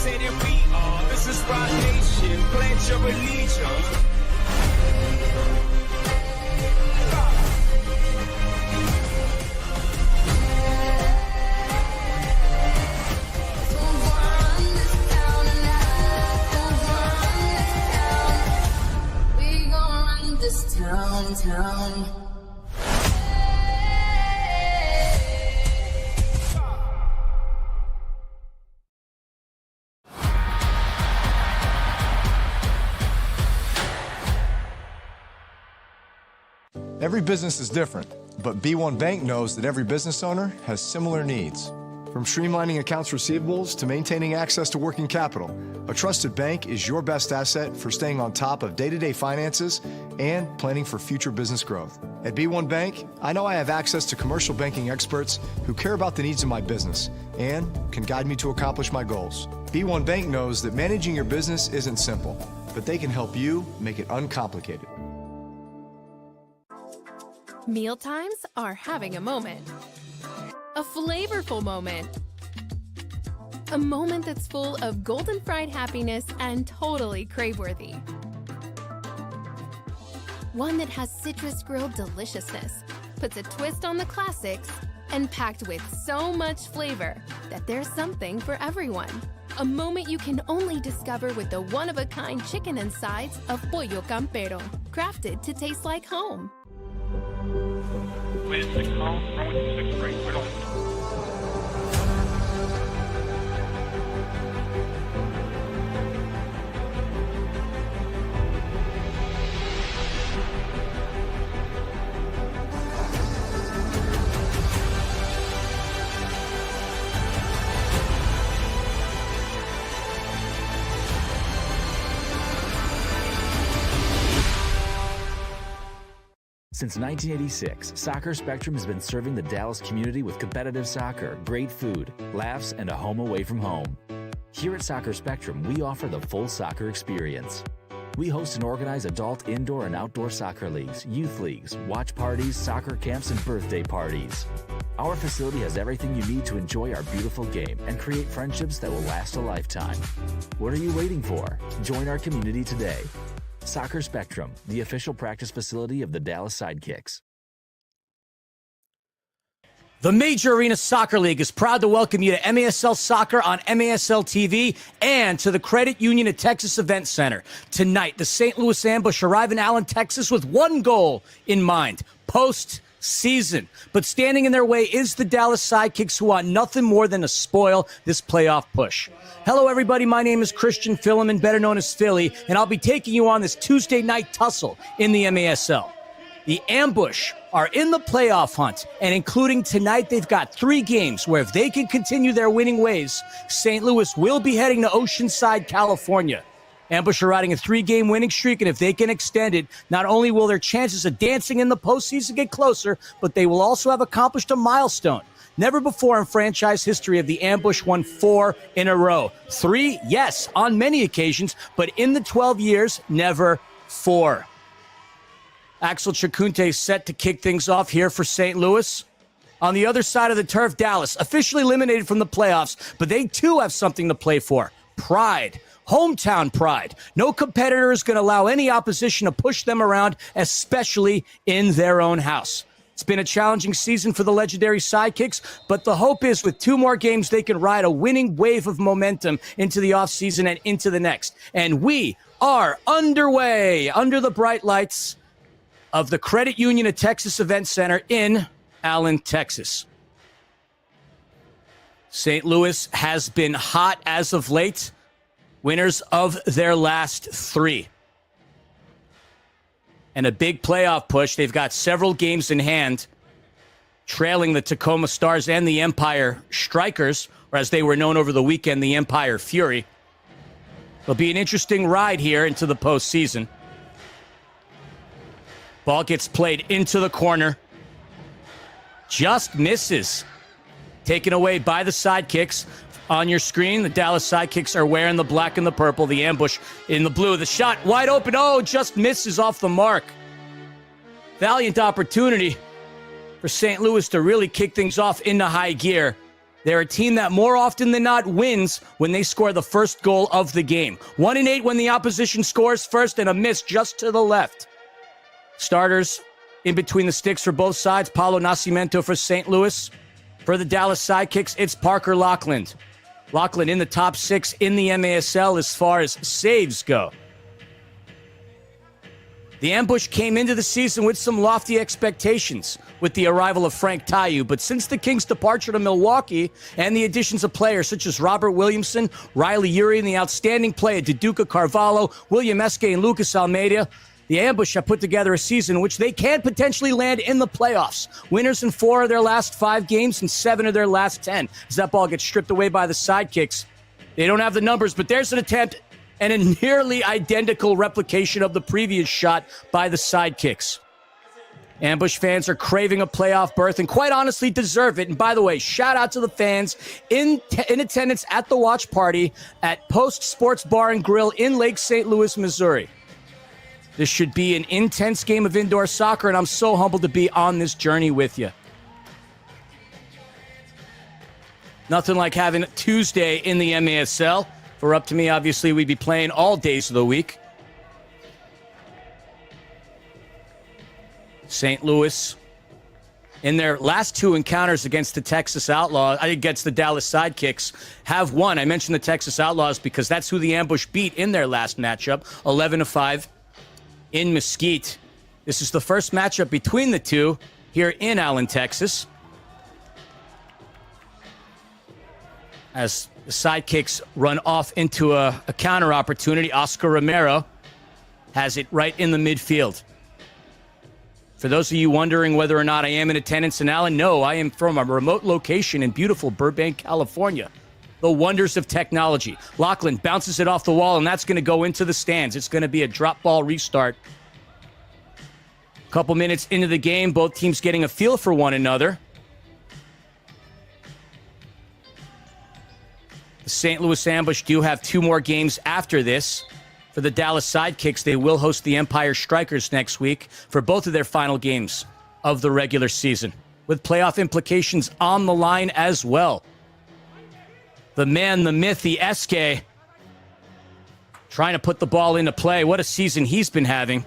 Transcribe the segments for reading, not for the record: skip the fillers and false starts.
say that we are. This is our nation. Pledge your allegiance. This town. Every business is different, but B1 Bank knows that every business owner has similar needs. From streamlining accounts receivables to maintaining access to working capital, a trusted bank is your best asset for staying on top of day-to-day finances and planning for future business growth. At B1 Bank, I know I have access to commercial banking experts who care about the needs of my business and can guide me to accomplish my goals. B1 Bank knows that managing your business isn't simple, but they can help you make it uncomplicated. Mealtimes are having a moment. A flavorful moment. A moment that's full of golden fried happiness and totally crave-worthy. One that has citrus grilled deliciousness, puts a twist on the classics, and packed with so much flavor that there's something for everyone. A moment you can only discover with the one-of-a-kind chicken and sides of Pollo Campero, crafted to taste like home. Wait, 6 miles, runway 26 straight, right on. Since 1986, Soccer Spectrum has been serving the Dallas community with competitive soccer, great food, laughs, and a home away from home. Here at Soccer Spectrum, we offer the full soccer experience. We host and organize adult indoor and outdoor soccer leagues, youth leagues, watch parties, soccer camps, and birthday parties. Our facility has everything you need to enjoy our beautiful game and create friendships that will last a lifetime. What are you waiting for? Join our community today. Soccer Spectrum, the official practice facility of the Dallas Sidekicks. The Major Arena Soccer League is proud to welcome you to MASL Soccer on MASL TV and to the Credit Union of Texas Event Center. Tonight, the St. Louis Ambush arrive in Allen, Texas with one goal in mind: postseason. But standing in their way is the Dallas Sidekicks, who want nothing more than to spoil this playoff push. Hello, everybody. My name is Christian Filliman, better known as Philly, and I'll be taking you on this Tuesday night tussle in the MASL. The Ambush are in the playoff hunt, and including tonight, they've got 3 games where if they can continue their winning ways, St. Louis will be heading to Oceanside, California. Ambush are riding a 3-game winning streak, and if they can extend it, not only will their chances of dancing in the postseason get closer, but they will also have accomplished a milestone. Never before in franchise history have the Ambush won 4 in a row. 3, yes, on many occasions, but in the 12 years, never 4. Axel Chakunte set to kick things off here for St. Louis. On the other side of the turf, Dallas, officially eliminated from the playoffs, but they too have something to play for: pride. Hometown pride. No competitor is going to allow any opposition to push them around, especially in their own house. It's been a challenging season for the legendary Sidekicks, but the hope is with 2 more games, they can ride a winning wave of momentum into the offseason and into the next. And we are underway under the bright lights of the Credit Union of Texas Event Center in Allen, Texas. St. Louis has been hot as of late, winners of their last 3. And a big playoff push. They've got several games in hand, trailing the Tacoma Stars and the Empire Strikers, or as they were known over the weekend, the Empire Fury. It'll be an interesting ride here into the postseason. Ball gets played into the corner. Just misses. Taken away by the Sidekicks. On your screen, the Dallas Sidekicks are wearing the black and the purple, the Ambush in the blue. The shot wide open. Oh, just misses off the mark. Valiant opportunity for St. Louis to really kick things off into high gear. They're a team that more often than not wins when they score the first goal of the game. 1-8 when the opposition scores first, and a miss just to the left. Starters in between the sticks for both sides. Paulo Nascimento for St. Louis. For the Dallas Sidekicks, it's Parker Lachlan. Lachlan in the top 6 in the MASL as far as saves go. The Ambush came into the season with some lofty expectations with the arrival of Frank Tayu, but since the Kings' departure to Milwaukee and the additions of players such as Robert Williamson, Riley Uri, and the outstanding play of Duduka Carvalho, William Eske, and Lucas Almeida, the Ambush have put together a season in which they can potentially land in the playoffs. Winners in 4 of their last 5 games and 7 of their last 10. As that ball gets stripped away by the Sidekicks. They don't have the numbers, but there's an attempt and a nearly identical replication of the previous shot by the Sidekicks. Ambush fans are craving a playoff berth and quite honestly deserve it. And by the way, shout out to the fans in attendance at the watch party at Post Sports Bar and Grill in Lake St. Louis, Missouri. This should be an intense game of indoor soccer, and I'm so humbled to be on this journey with you. Nothing like having Tuesday in the MASL. If it were up to me, obviously, we'd be playing all days of the week. St. Louis, in their last 2 encounters against the Texas Outlaws, against the Dallas Sidekicks, have won. I mentioned the Texas Outlaws because that's who the Ambush beat in their last matchup, 11-5 in Mesquite. This is the first matchup between the two here in Allen, Texas. As the Sidekicks run off into a counter opportunity, Oscar Romero has it right in the midfield. For those of you wondering whether or not I am in attendance in Allen, no, I am from a remote location in beautiful Burbank, California. The wonders of technology. Lachlan bounces it off the wall, and that's going to go into the stands. It's going to be a drop ball restart. A couple minutes into the game, both teams getting a feel for one another. The St. Louis Ambush do have 2 more games after this. For the Dallas Sidekicks, they will host the Empire Strikers next week for both of their final games of the regular season, with playoff implications on the line as well. The man, the myth, the Eske, trying to put the ball into play. What a season he's been having.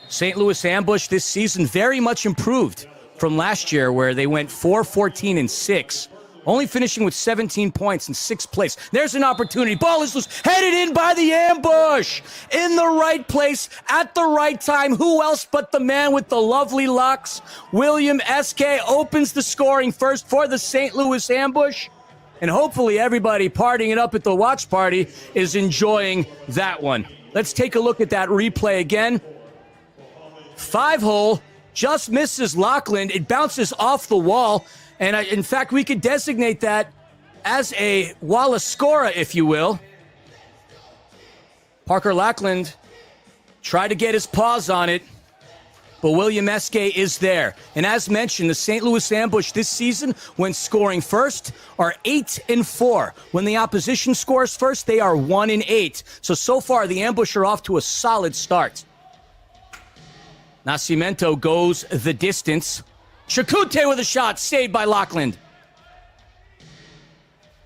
St. Louis Ambush this season very much improved from last year, where they went 4-14-6. Only finishing with 17 points in 6th place. There's an opportunity. Ball is loose. Headed in by the Ambush. In the right place at the right time. Who else but the man with the lovely locks? William Eske opens the scoring first for the St. Louis Ambush. And hopefully everybody partying it up at the watch party is enjoying that one. Let's take a look at that replay again. 5-hole. Just misses Lachlan. It bounces off the wall. And in fact, we could designate that as a Wallace-Scora, if you will. Parker Lachlan tried to get his paws on it, but William Eske is there. And as mentioned, the St. Louis Ambush this season, when scoring first, are 8-4. When the opposition scores first, they are 1-8. So far, the Ambush are off to a solid start. Nascimento goes the distance. Chakute with a shot, saved by Lachlan.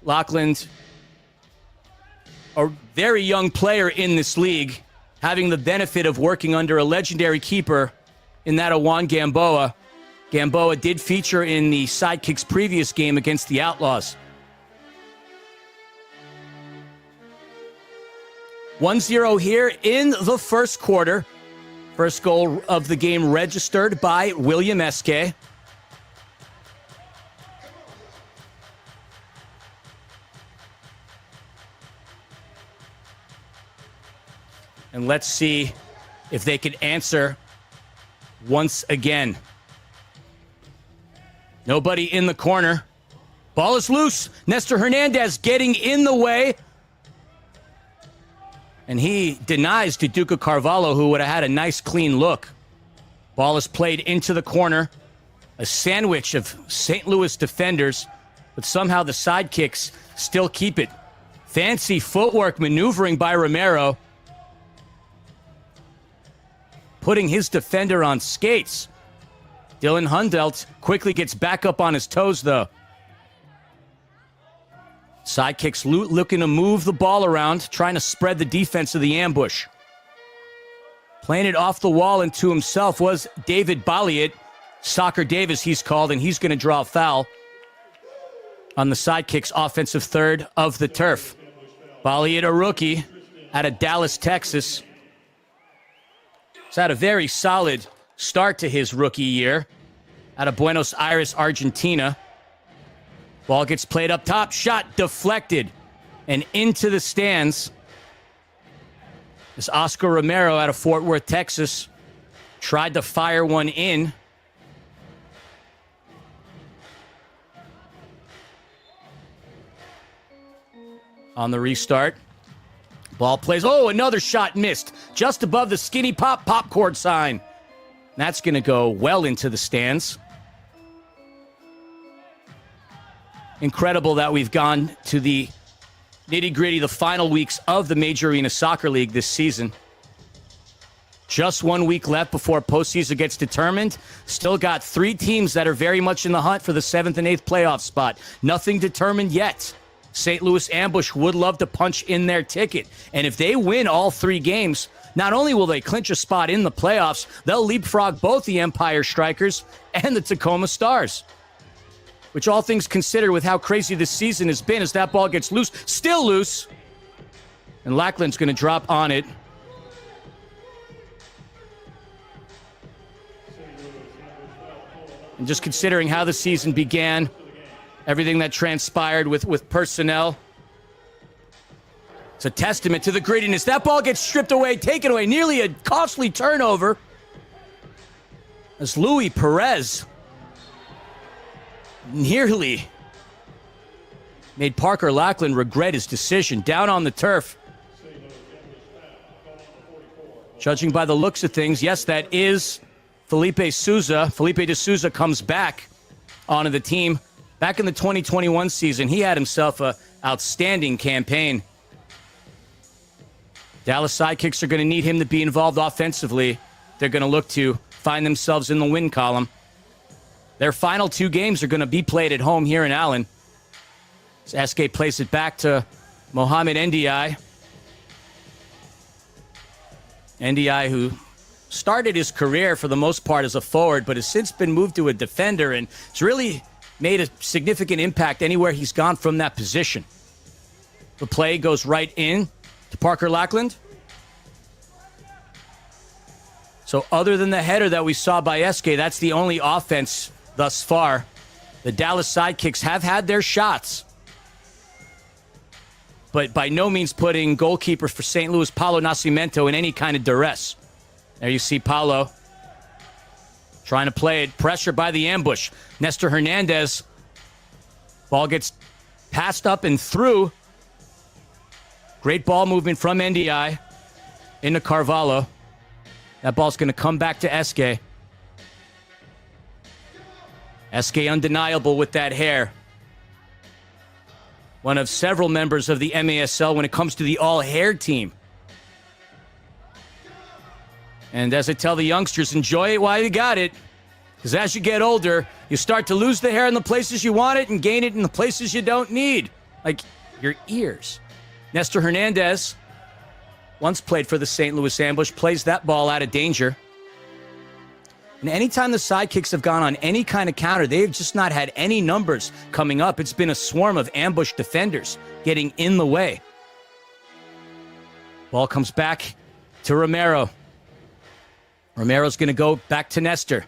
Lachlan, a very young player in this league, having the benefit of working under a legendary keeper in that of Juan Gamboa. Gamboa did feature in the Sidekicks' previous game against the Outlaws. 1-0 here in the first quarter. First goal of the game registered by William Eske. And let's see if they can answer once again. Nobody in the corner. Ball is loose. Nestor Hernandez getting in the way. And he denies Duduka Carvalho, who would have had a nice, clean look. Ball is played into the corner. A sandwich of St. Louis defenders, but somehow the Sidekicks still keep it. Fancy footwork maneuvering by Romero, putting his defender on skates. Dylan Hundelt quickly gets back up on his toes, though. Sidekicks looking to move the ball around, trying to spread the defense of the ambush. Playing it off the wall and to himself was David Balliet. Soccer Davis, he's called, and he's going to draw a foul on the Sidekicks' offensive third of the turf. Balliet, a rookie out of Dallas, Texas. He's had a very solid start to his rookie year out of Buenos Aires, Argentina. Ball gets played up top, shot deflected and into the stands. As Oscar Romero out of Fort Worth, Texas, tried to fire one in. On the restart. Ball plays. Oh, another shot missed. Just above the skinny popcorn sign. That's going to go well into the stands. Incredible that we've gone to the nitty-gritty, the final weeks of the Major Arena Soccer League this season. Just 1 week left before postseason gets determined. Still got 3 teams that are very much in the hunt for the 7th and 8th playoff spot. Nothing determined yet. St. Louis Ambush would love to punch in their ticket. And if they win all 3 games, not only will they clinch a spot in the playoffs, they'll leapfrog both the Empire Strikers and the Tacoma Stars. Which, all things considered, with how crazy this season has been, as that ball gets loose, still loose. And Lackland's going to drop on it. And just considering how the season began, everything that transpired with personnel, it's a testament to the grittiness. That ball gets stripped away, taken away, nearly a costly turnover. As Luis Perez nearly made Parker Lackland regret his decision. Down on the turf. Judging by the looks of things, yes, that is Felipe de Souza comes back onto the team. Back in the 2021 season, he had himself an outstanding campaign. Dallas Sidekicks are going to need him to be involved offensively. They're going to look to find themselves in the win column. Their final 2 games are going to be played at home here in Allen. As SK plays it back to Mohamed Ndiaye. Ndiaye, who started his career for the most part as a forward, but has since been moved to a defender and has really made a significant impact anywhere he's gone from that position. The play goes right in to Parker Lackland. So other than the header that we saw by SK, that's the only offense thus far. The Dallas Sidekicks have had their shots, but by no means putting goalkeeper for St. Louis, Paulo Nascimento, in any kind of duress. There you see Paulo trying to play it. Pressure by the ambush. Nestor Hernandez. Ball gets passed up and through. Great ball movement from Ndiaye into Carvalho. That ball's going to come back to SK. SK undeniable with that hair. One of several members of the MASL when it comes to the all-hair team. And as I tell the youngsters, enjoy it while you got it. Because as you get older, you start to lose the hair in the places you want it and gain it in the places you don't need. Like your ears. Nestor Hernandez, once played for the St. Louis Ambush, plays that ball out of danger. And anytime the Sidekicks have gone on any kind of counter, they've just not had any numbers coming up. It's been a swarm of ambush defenders getting in the way. Ball comes back to Romero. Romero's going to go back to Nestor.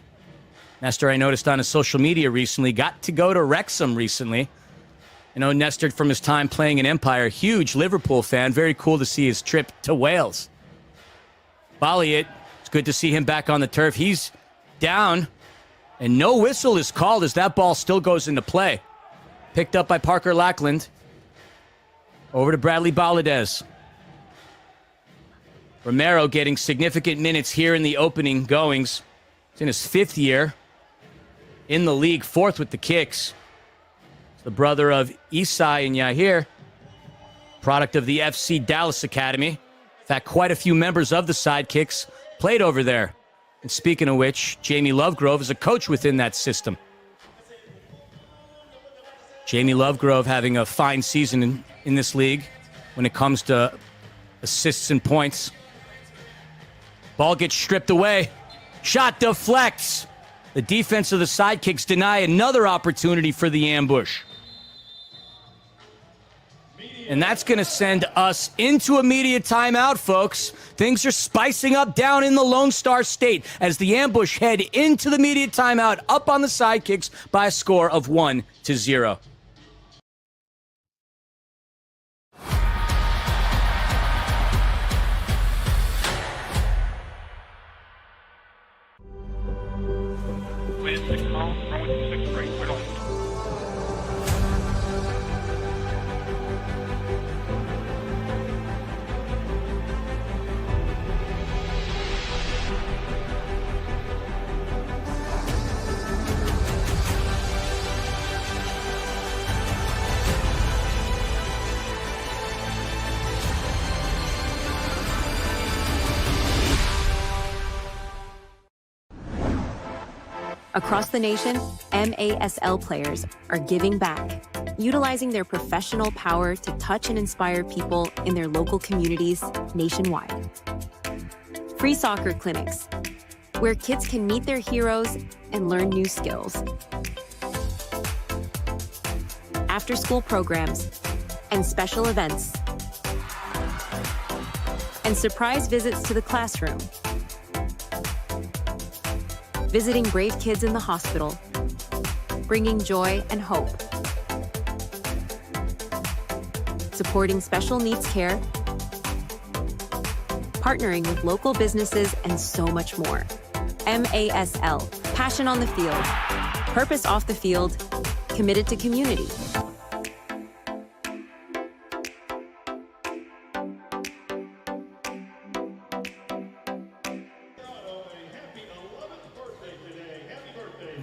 Nestor, I noticed on his social media recently, got to go to Wrexham recently. You know, Nestor, from his time playing in Empire, huge Liverpool fan. Very cool to see his trip to Wales. Balliet, it's good to see him back on the turf. He's down, and no whistle is called as that ball still goes into play. Picked up by Parker Lackland. Over to Bradley Valadez. Romero getting significant minutes here in the opening goings. He's in his 5th year in the league, 4th with the kicks. He's the brother of Isai and Yahir, product of the FC Dallas Academy. In fact, quite a few members of the Sidekicks played over there. And speaking of which, Jamie Lovegrove is a coach within that system. Jamie Lovegrove having a fine season in this league when it comes to assists and points. Ball gets stripped away. Shot deflects. The defense of the Sidekicks deny another opportunity for the ambush. And that's going to send us into immediate timeout, folks. Things are spicing up down in the Lone Star State as the ambush head into the immediate timeout, up on the Sidekicks by a score of 1-0. With 6 ball, runway 26 right, cleared on. Across the nation, MASL players are giving back, utilizing their professional power to touch and inspire people in their local communities nationwide. Free soccer clinics, where kids can meet their heroes and learn new skills. After-school programs and special events. And surprise visits to the classroom. Visiting brave kids in the hospital, bringing joy and hope. Supporting special needs care, partnering with local businesses, and so much more. MASL, passion on the field, purpose off the field, committed to community.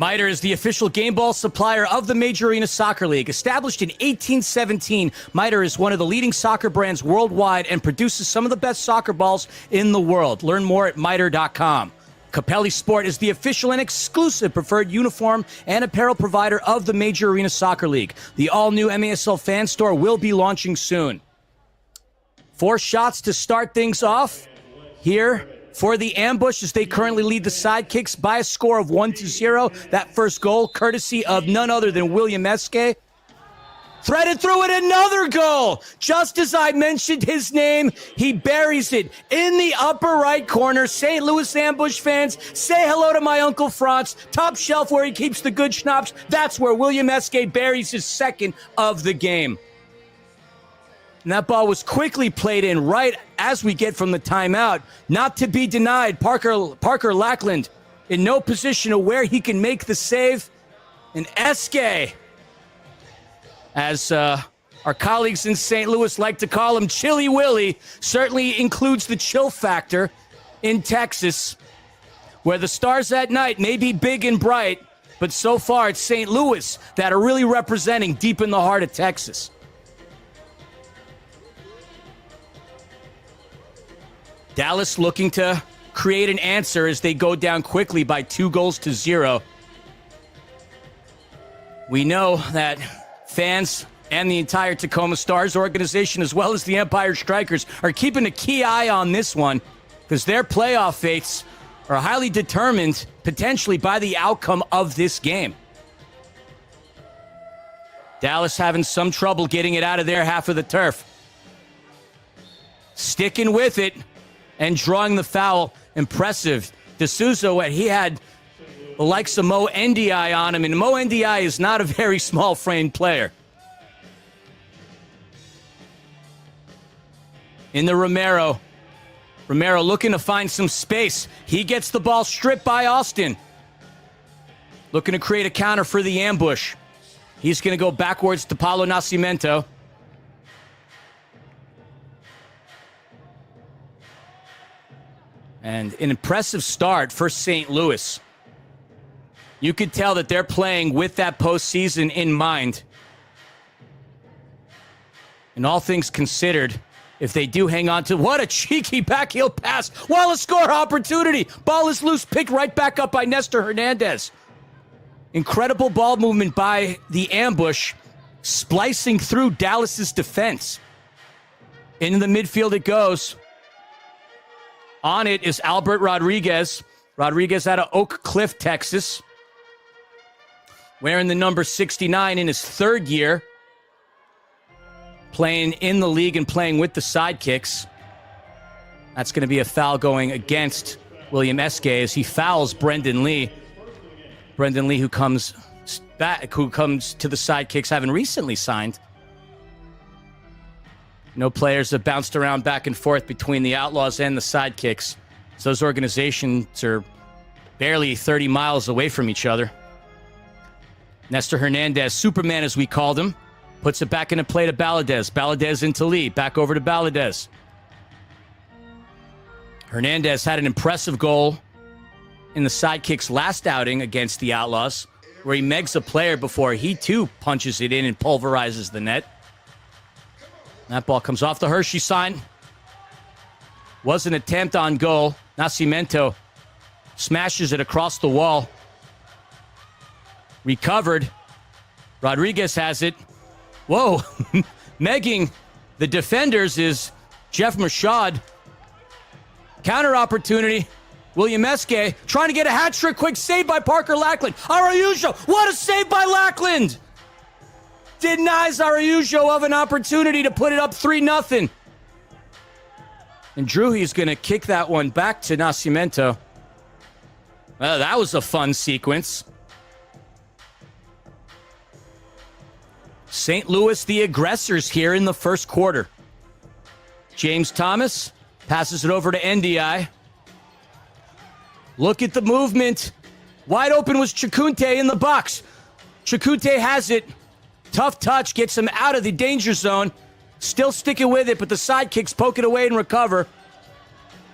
MITRE is the official game ball supplier of the Major Arena Soccer League. Established in 1817, MITRE is one of the leading soccer brands worldwide and produces some of the best soccer balls in the world. Learn more at mitre.com. Capelli Sport is the official and exclusive preferred uniform and apparel provider of the Major Arena Soccer League. The all-new MASL fan store will be launching soon. 4 shots to start things off here for the ambush as they currently lead the Sidekicks by a score of 1-0. That first goal courtesy of none other than William Eske. Threaded through it, another goal. Just as I mentioned his name, he buries it in the upper right corner. St. Louis ambush fans, say hello to my Uncle Franz. Top shelf where he keeps the good schnapps. That's where William Eske buries his second of the game. And that ball was quickly played in right as we get from the timeout. Not to be denied, Parker Lackland in no position of where he can make the save. And Eske, as our colleagues in St. Louis like to call him, Chilly Willy, certainly includes the chill factor in Texas, where the stars at night may be big and bright, but so far it's St. Louis that are really representing deep in the heart of Texas. Dallas looking to create an answer as they go down quickly by 2-0. We know that fans and the entire Tacoma Stars organization, as well as the Empire Strikers, are keeping a key eye on this one because their playoff fates are highly determined potentially by the outcome of this game. Dallas having some trouble getting it out of their half of the turf. Sticking with it and drawing the foul. Impressive. D'Souza, he had the likes of Mo Ndiaye on him, and Mo Ndiaye is not a very small-framed player. In the Romero. Romero looking to find some space. He gets the ball stripped by Austin. Looking to create a counter for the ambush. He's going to go backwards to Paulo Nascimento. And an impressive start for St. Louis. You could tell that they're playing with that postseason in mind. And all things considered, If they do hang on to, what a cheeky backheel pass. While a score opportunity. Ball is loose, picked right back up by Nestor Hernandez. Incredible ball movement by the ambush, splicing through Dallas's defense. Into the midfield it goes. On it is Albert Rodriguez. Rodriguez out of Oak Cliff, Texas. Wearing the number 69 in his third year. Playing in the league and playing with the Sidekicks. That's going to be a foul going against William Eske as he fouls Brendan Lee. Brendan Lee, who comes back, who comes to the Sidekicks, having recently signed. No players have bounced around back and forth between the Outlaws and the Sidekicks. So those organizations are barely 30 miles away from each other. Nestor Hernandez, Superman as we called him, puts it back into play to Baladez. Baladez into Lee. Back over to Baladez. Hernandez had an impressive goal in the Sidekicks' last outing against the Outlaws, where he megs a player before he, too, punches it in and pulverizes the net. That ball comes off the Hershey sign. Was an attempt on goal. Nascimento smashes it across the wall. Recovered. Rodriguez has it. Whoa. Megging the defenders is Jeff Mashad. Counter opportunity. William Eske trying to get a hat trick. Quick save by Parker Lackland. Araujo. What a save by Lackland. Denies Araujo of an opportunity to put it up 3-0. And Drury's going to kick that one back to Nascimento. Well, that was a fun sequence. St. Louis, the aggressors here in the first quarter. James Thomas passes it over to NDI. Look at the movement. Wide open was Chikunte in the box. Chikunte has it. Tough touch, gets him out of the danger zone. Still sticking with it, but the Sidekicks poke it away and recover.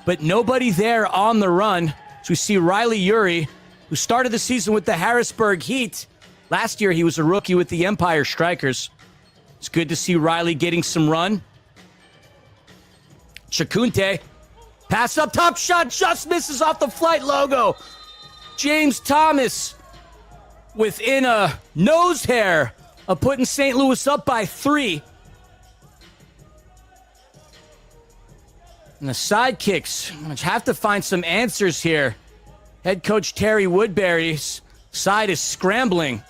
But nobody there on the run. So we see Riley Uri, who started the season with the Harrisburg Heat. Last year, he was a rookie with the Empire Strikers. It's good to see Riley getting some run. Chikunte, pass up top, shot just misses off the flight logo. James Thomas within a nose hair of putting St. Louis up by 3. And the Sidekicks have to find some answers here. Head coach Terry Woodbury's side is scrambling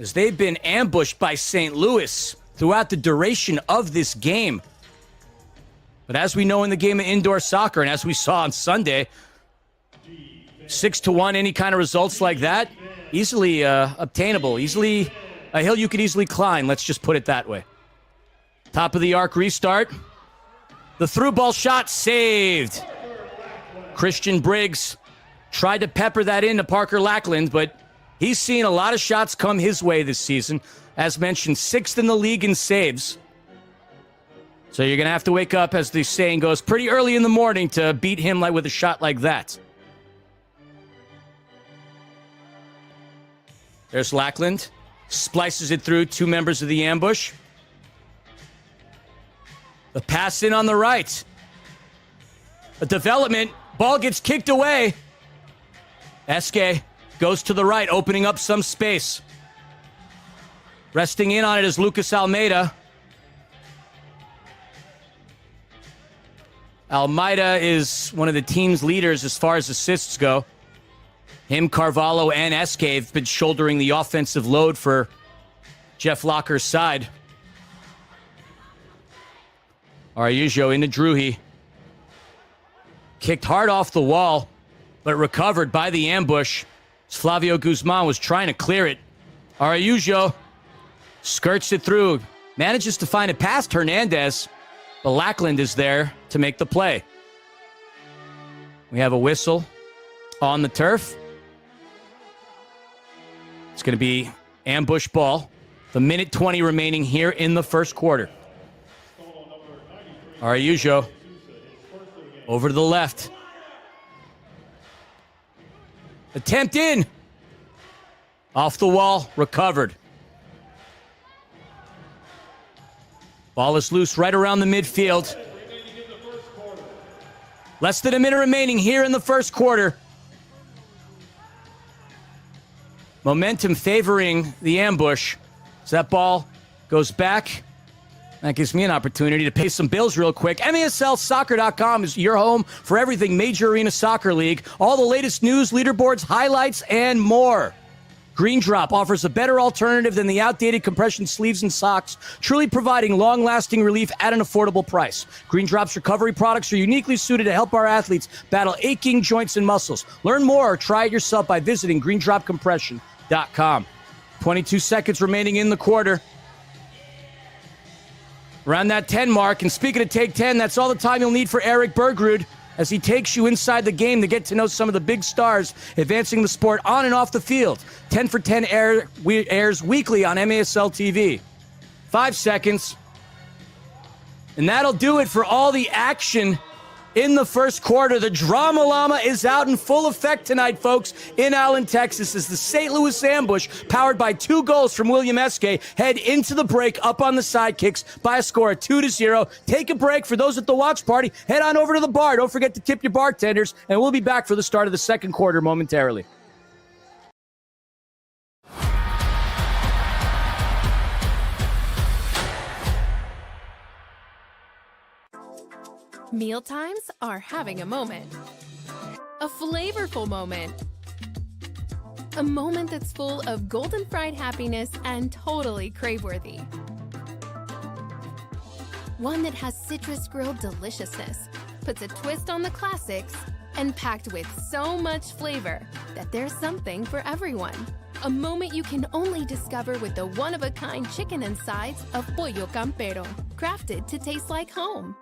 as they've been ambushed by St. Louis throughout the duration of this game. But as we know in the game of indoor soccer, and as we saw on Sunday, 6-1, any kind of results like that, easily obtainable, easily a hill you could easily climb. Let's just put it that way. Top of the arc restart. The through ball shot saved. Christian Briggs tried to pepper that into Parker Lackland, but he's seen a lot of shots come his way this season. As mentioned, 6th in the league in saves. So you're going to have to wake up, as the saying goes, pretty early in the morning to beat him like with a shot like that. There's Lackland. Splices it through 2 members of the ambush. The pass in on the right. A development. Ball gets kicked away. Eske goes to the right, opening up some space. Resting in on it is Lucas Almeida. Almeida is one of the team's leaders as far as assists go. Him, Carvalho, and Eske have been shouldering the offensive load for Jeff Locker's side. Araujo into Drury. Kicked hard off the wall, but recovered by the ambush. Flavio Guzman was trying to clear it. Araujo skirts it through. Manages to find it past Hernandez. But Lackland is there to make the play. We have a whistle on the turf. It's going to be ambush ball. The minute 20 remaining here in the first quarter. Araujo over to the left. Attempt in. Off the wall, recovered. Ball is loose right around the midfield. Less than a minute remaining here in the first quarter. Momentum favoring the ambush. So that ball goes back. That gives me an opportunity to pay some bills real quick. MASLsoccer.com is your home for everything Major Arena Soccer League. All the latest news, leaderboards, highlights, and more. Green Drop offers a better alternative than the outdated compression sleeves and socks, truly providing long-lasting relief at an affordable price. Green Drop's recovery products are uniquely suited to help our athletes battle aching joints and muscles. Learn more or try it yourself by visiting greendropcompression.com. 22 seconds remaining in the quarter. Around that 10 mark, and speaking of take 10, that's all the time you'll need for Eric Bergrud as he takes you inside the game to get to know some of the big stars advancing the sport on and off the field. 10 for 10 airs weekly on MASL TV. 5 seconds. And that'll do it for all the action in the first quarter. The Drama Llama is out in full effect tonight, folks, in Allen, Texas, as the St. Louis Ambush, powered by 2 goals from William Eske, head into the break up on the Sidekicks by a score of 2-0. Take a break. For those at the watch party, head on over to the bar. Don't forget to tip your bartenders, and we'll be back for the start of the second quarter momentarily. Mealtimes are having a moment. A flavorful moment. A moment that's full of golden fried happiness and totally crave-worthy. One that has citrus grilled deliciousness, puts a twist on the classics, and packed with so much flavor that there's something for everyone. A moment you can only discover with the one-of-a-kind chicken and sides of Pollo Campero, crafted to taste like home.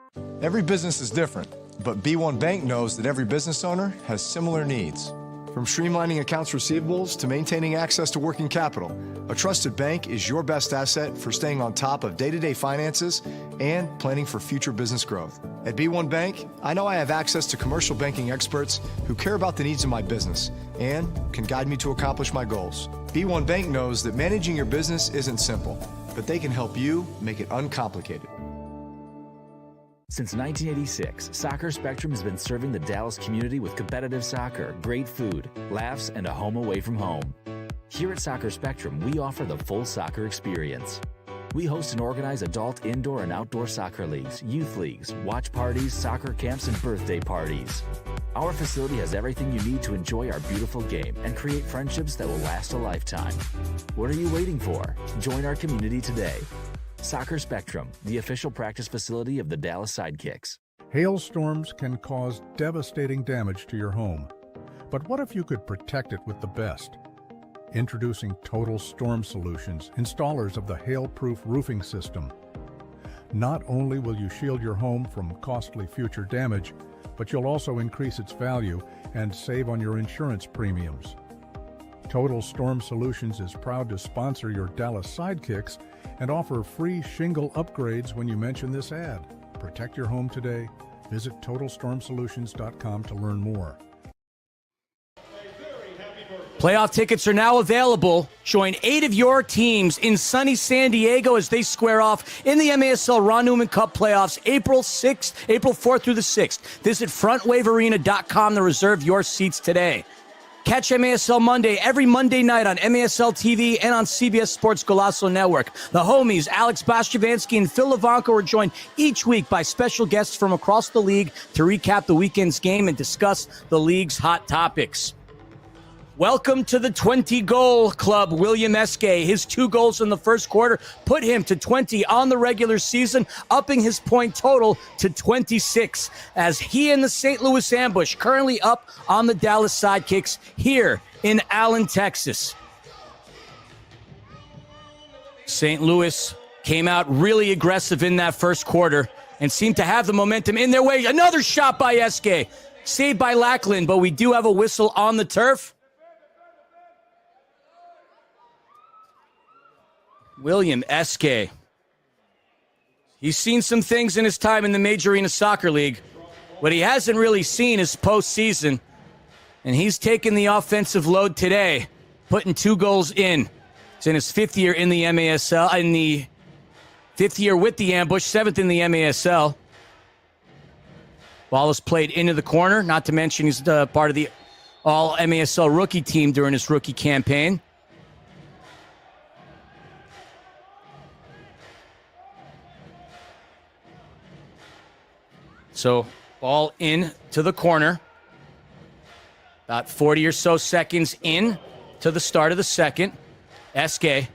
Every business is different, but B1 Bank knows that every business owner has similar needs. From streamlining accounts receivables to maintaining access to working capital, a trusted bank is your best asset for staying on top of day-to-day finances and planning for future business growth. At B1 Bank, I know I have access to commercial banking experts who care about the needs of my business and can guide me to accomplish my goals. B1 Bank knows that managing your business isn't simple, but they can help you make it uncomplicated. Since 1986, Soccer Spectrum has been serving the Dallas community with competitive soccer, great food, laughs, and a home away from home. Here at Soccer Spectrum, we offer the full soccer experience. We host and organize adult indoor and outdoor soccer leagues, youth leagues, watch parties, soccer camps, and birthday parties. Our facility has everything you need to enjoy our beautiful game and create friendships that will last a lifetime. What are you waiting for? Join our community today. Soccer Spectrum, the official practice facility of the Dallas Sidekicks. Hailstorms can cause devastating damage to your home. But what if you could protect it with the best? Introducing Total Storm Solutions, installers of the hail-proof roofing system. Not only will you shield your home from costly future damage, but you'll also increase its value and save on your insurance premiums. Total Storm Solutions is proud to sponsor your Dallas Sidekicks and offer free shingle upgrades when you mention this ad. Protect your home today. Visit TotalStormSolutions.com to learn more. Playoff tickets are now available. Join 8 of your teams in sunny San Diego as they square off in the MASL Ron Newman Cup playoffs April 4th through the 6th. Visit FrontWaveArena.com to reserve your seats today. Catch MASL Monday every Monday night on MASL TV and on CBS Sports Golazo Network. The homies, Alex Bashchavansky and Phil Levanko, are joined each week by special guests from across the league to recap the weekend's game and discuss the league's hot topics. Welcome to the 20-goal club, William Eske. His 2 goals in the first quarter put him to 20 on the regular season, upping his point total to 26, as he and the St. Louis Ambush currently up on the Dallas Sidekicks here in Allen, Texas. St. Louis came out really aggressive in that first quarter and seemed to have the momentum in their way. Another shot by Eske, saved by Lackland, but we do have a whistle on the turf. William Eske. He's seen some things in his time in the Major Arena Soccer League. What he hasn't really seen is postseason. And he's taken the offensive load today, putting 2 goals in. It's in his 5th year in the MASL, in the Fifth year with the ambush, seventh in the MASL. Ball is played into the corner, not to mention he's part of the all-MASL rookie team during his rookie campaign. So, ball in to the corner. About 40 or so seconds in to the start of the second. SK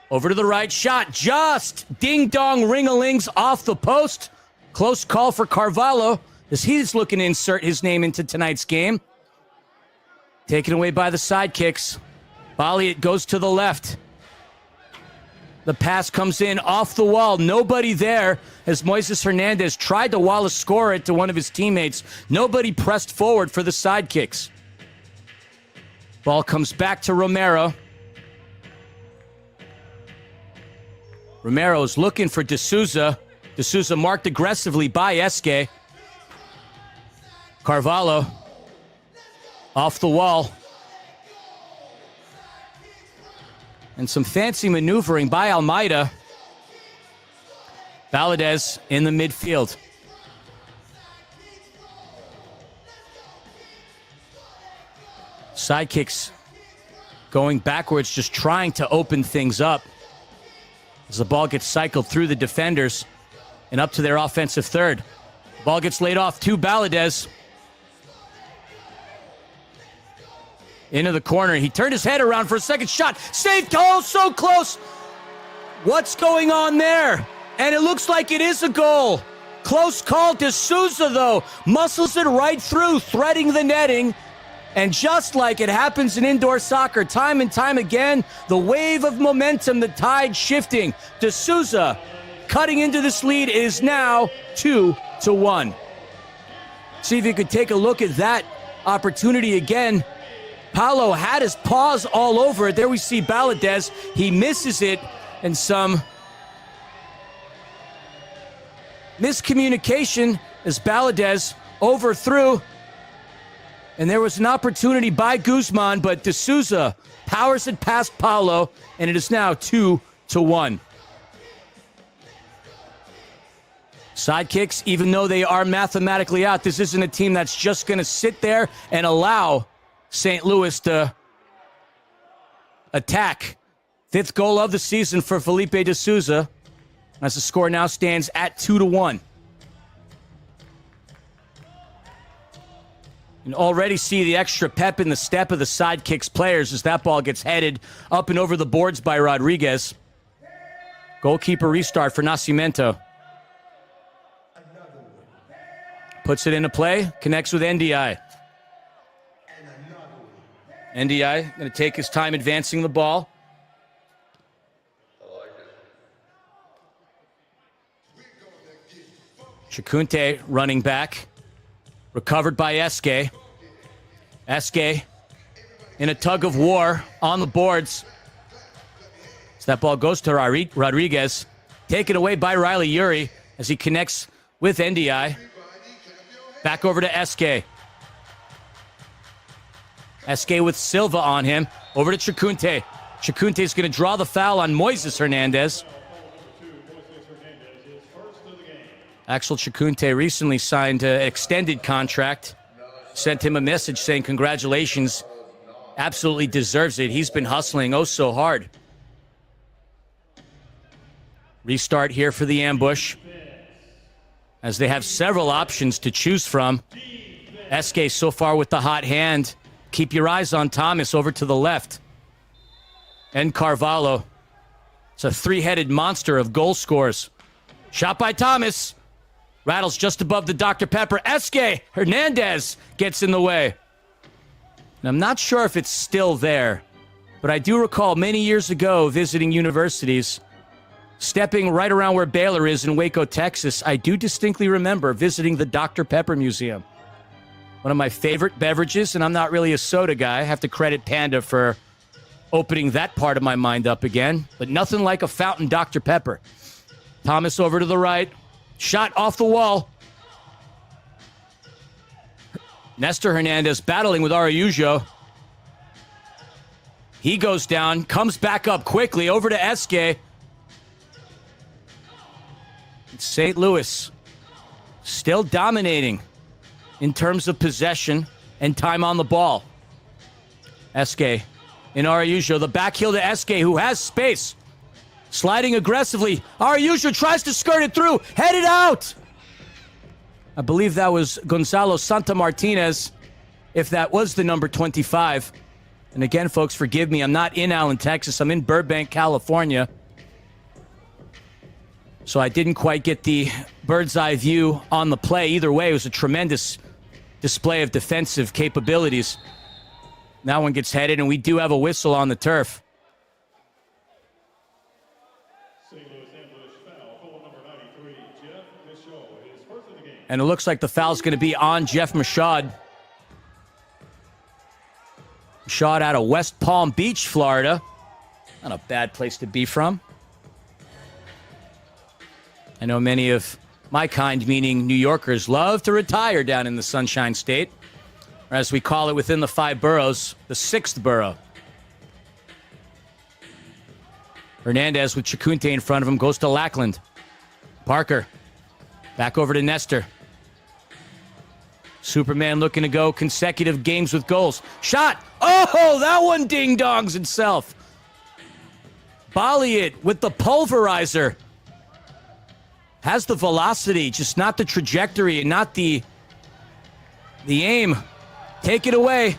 over to the right, shot just ding-dong ring-a-lings off the post. Close call for Carvalho as he's looking to insert his name into tonight's game. Taken away by the Sidekicks. Bolliot goes to the left. The pass comes in off the wall. Nobody there as Moises Hernandez tried to Wallace score it to one of his teammates. Nobody pressed forward for the Sidekicks. Ball comes back to Romero. Romero is looking for D'Souza. D'Souza marked aggressively by Eske. Carvalho off the wall. And some fancy maneuvering by Almeida. Valadez in the midfield. Sidekicks going backwards, just trying to open things up. As the ball gets cycled through the defenders and up to their offensive third. Ball gets laid off to Valadez. Into the corner. He turned his head around for a second shot. Saved. Oh, so close. What's going on there? And it looks like it is a goal. Close call. D'Souza, though, muscles it right through, threading the netting. And just like it happens in indoor soccer, time and time again, the wave of momentum, the tide shifting. D'Souza cutting into this lead is now 2-1. See if you could take a look at that opportunity again. Paulo had his paws all over it. There we see Valadez. He misses it, and some miscommunication as Valadez overthrew. And there was an opportunity by Guzman, but D'Souza powers it past Paulo, and it is now 2-1. Sidekicks, even though they are mathematically out, this isn't a team that's just going to sit there and allow St. Louis to attack. Fifth goal of the season for Felipe D'Souza, as the score now stands at 2-1. And already see the extra pep in the step of the Sidekicks players as that ball gets headed up and over the boards by Rodriguez. Goalkeeper restart for Nascimento. Puts it into play, connects with NDI. NDI going to take his time advancing the ball. Chacunte running back. Recovered by Eske. Eske in a tug of war on the boards. So that ball goes to Rodriguez. Taken away by Riley Yuri as he connects with NDI. Back over to Eske. Eske with Silva on him. Over to Chacunte. Chacunte's going to draw the foul on Moises Hernandez. Axel Chacunte recently signed an extended contract. Sent him a message saying congratulations. Absolutely deserves it. He's been hustling oh so hard. Restart here for the ambush, as they have several options to choose from. Eske so far with the hot hand. Keep your eyes on Thomas over to the left. And Carvalho. It's a three-headed monster of goal scores. Shot by Thomas. Rattles just above the Dr. Pepper. Eske Hernandez gets in the way. And I'm not sure if it's still there, but I do recall many years ago visiting universities, stepping right around where Baylor is in Waco, Texas. I do distinctly remember visiting the Dr. Pepper Museum. One of my favorite beverages, and I'm not really a soda guy. I have to credit Panda for opening that part of my mind up again. But nothing like a fountain Dr. Pepper. Thomas over to the right. Shot off the wall. Nestor Hernandez battling with Araujo. He goes down, comes back up quickly over to Eske. St. Louis still dominating in terms of possession and time on the ball. Eske in Araujo. The back heel to Eske, who has space. Sliding aggressively. Araujo tries to skirt it through. Headed out. I believe that was Gonzalo Santamartinez, if that was the number 25. And again, folks, forgive me. I'm not in Allen, Texas. I'm in Burbank, California. So I didn't quite get the bird's eye view on the play. Either way, it was a tremendous display of defensive capabilities. That one gets headed, and we do have a whistle on the turf. And it looks like the foul's going to be on Jeff Michaud. Michaud out of West Palm Beach, Florida. Not a bad place to be from. I know many of my kind, meaning New Yorkers, love to retire down in the Sunshine State, or as we call it within the 5 boroughs, the 6th borough. Hernandez with Chacunte in front of him goes to Lackland. Parker back over to Nestor. Superman looking to go consecutive games with goals. Shot! Oh, that one ding-dongs itself. Balliet with the pulverizer. Has the velocity, just not the trajectory and not the aim. Take it away.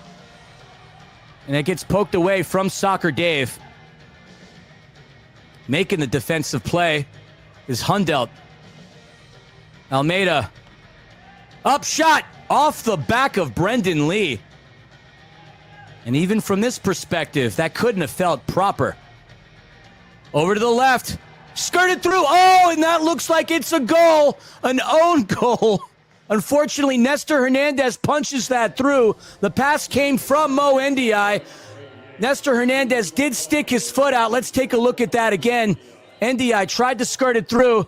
And it gets poked away from Soccer Dave. Making the defensive play is Hundelt. Almeida. Up shot off the back of Brendan Lee. And even from this perspective, that couldn't have felt proper. Over to the left. Skirted through. Oh, and that looks like it's a goal. An own goal. Unfortunately, Nestor Hernandez punches that through. The pass came from Mo Ndiaye. Nestor Hernandez did stick his foot out. Let's take a look at that again. Ndiaye tried to skirt it through.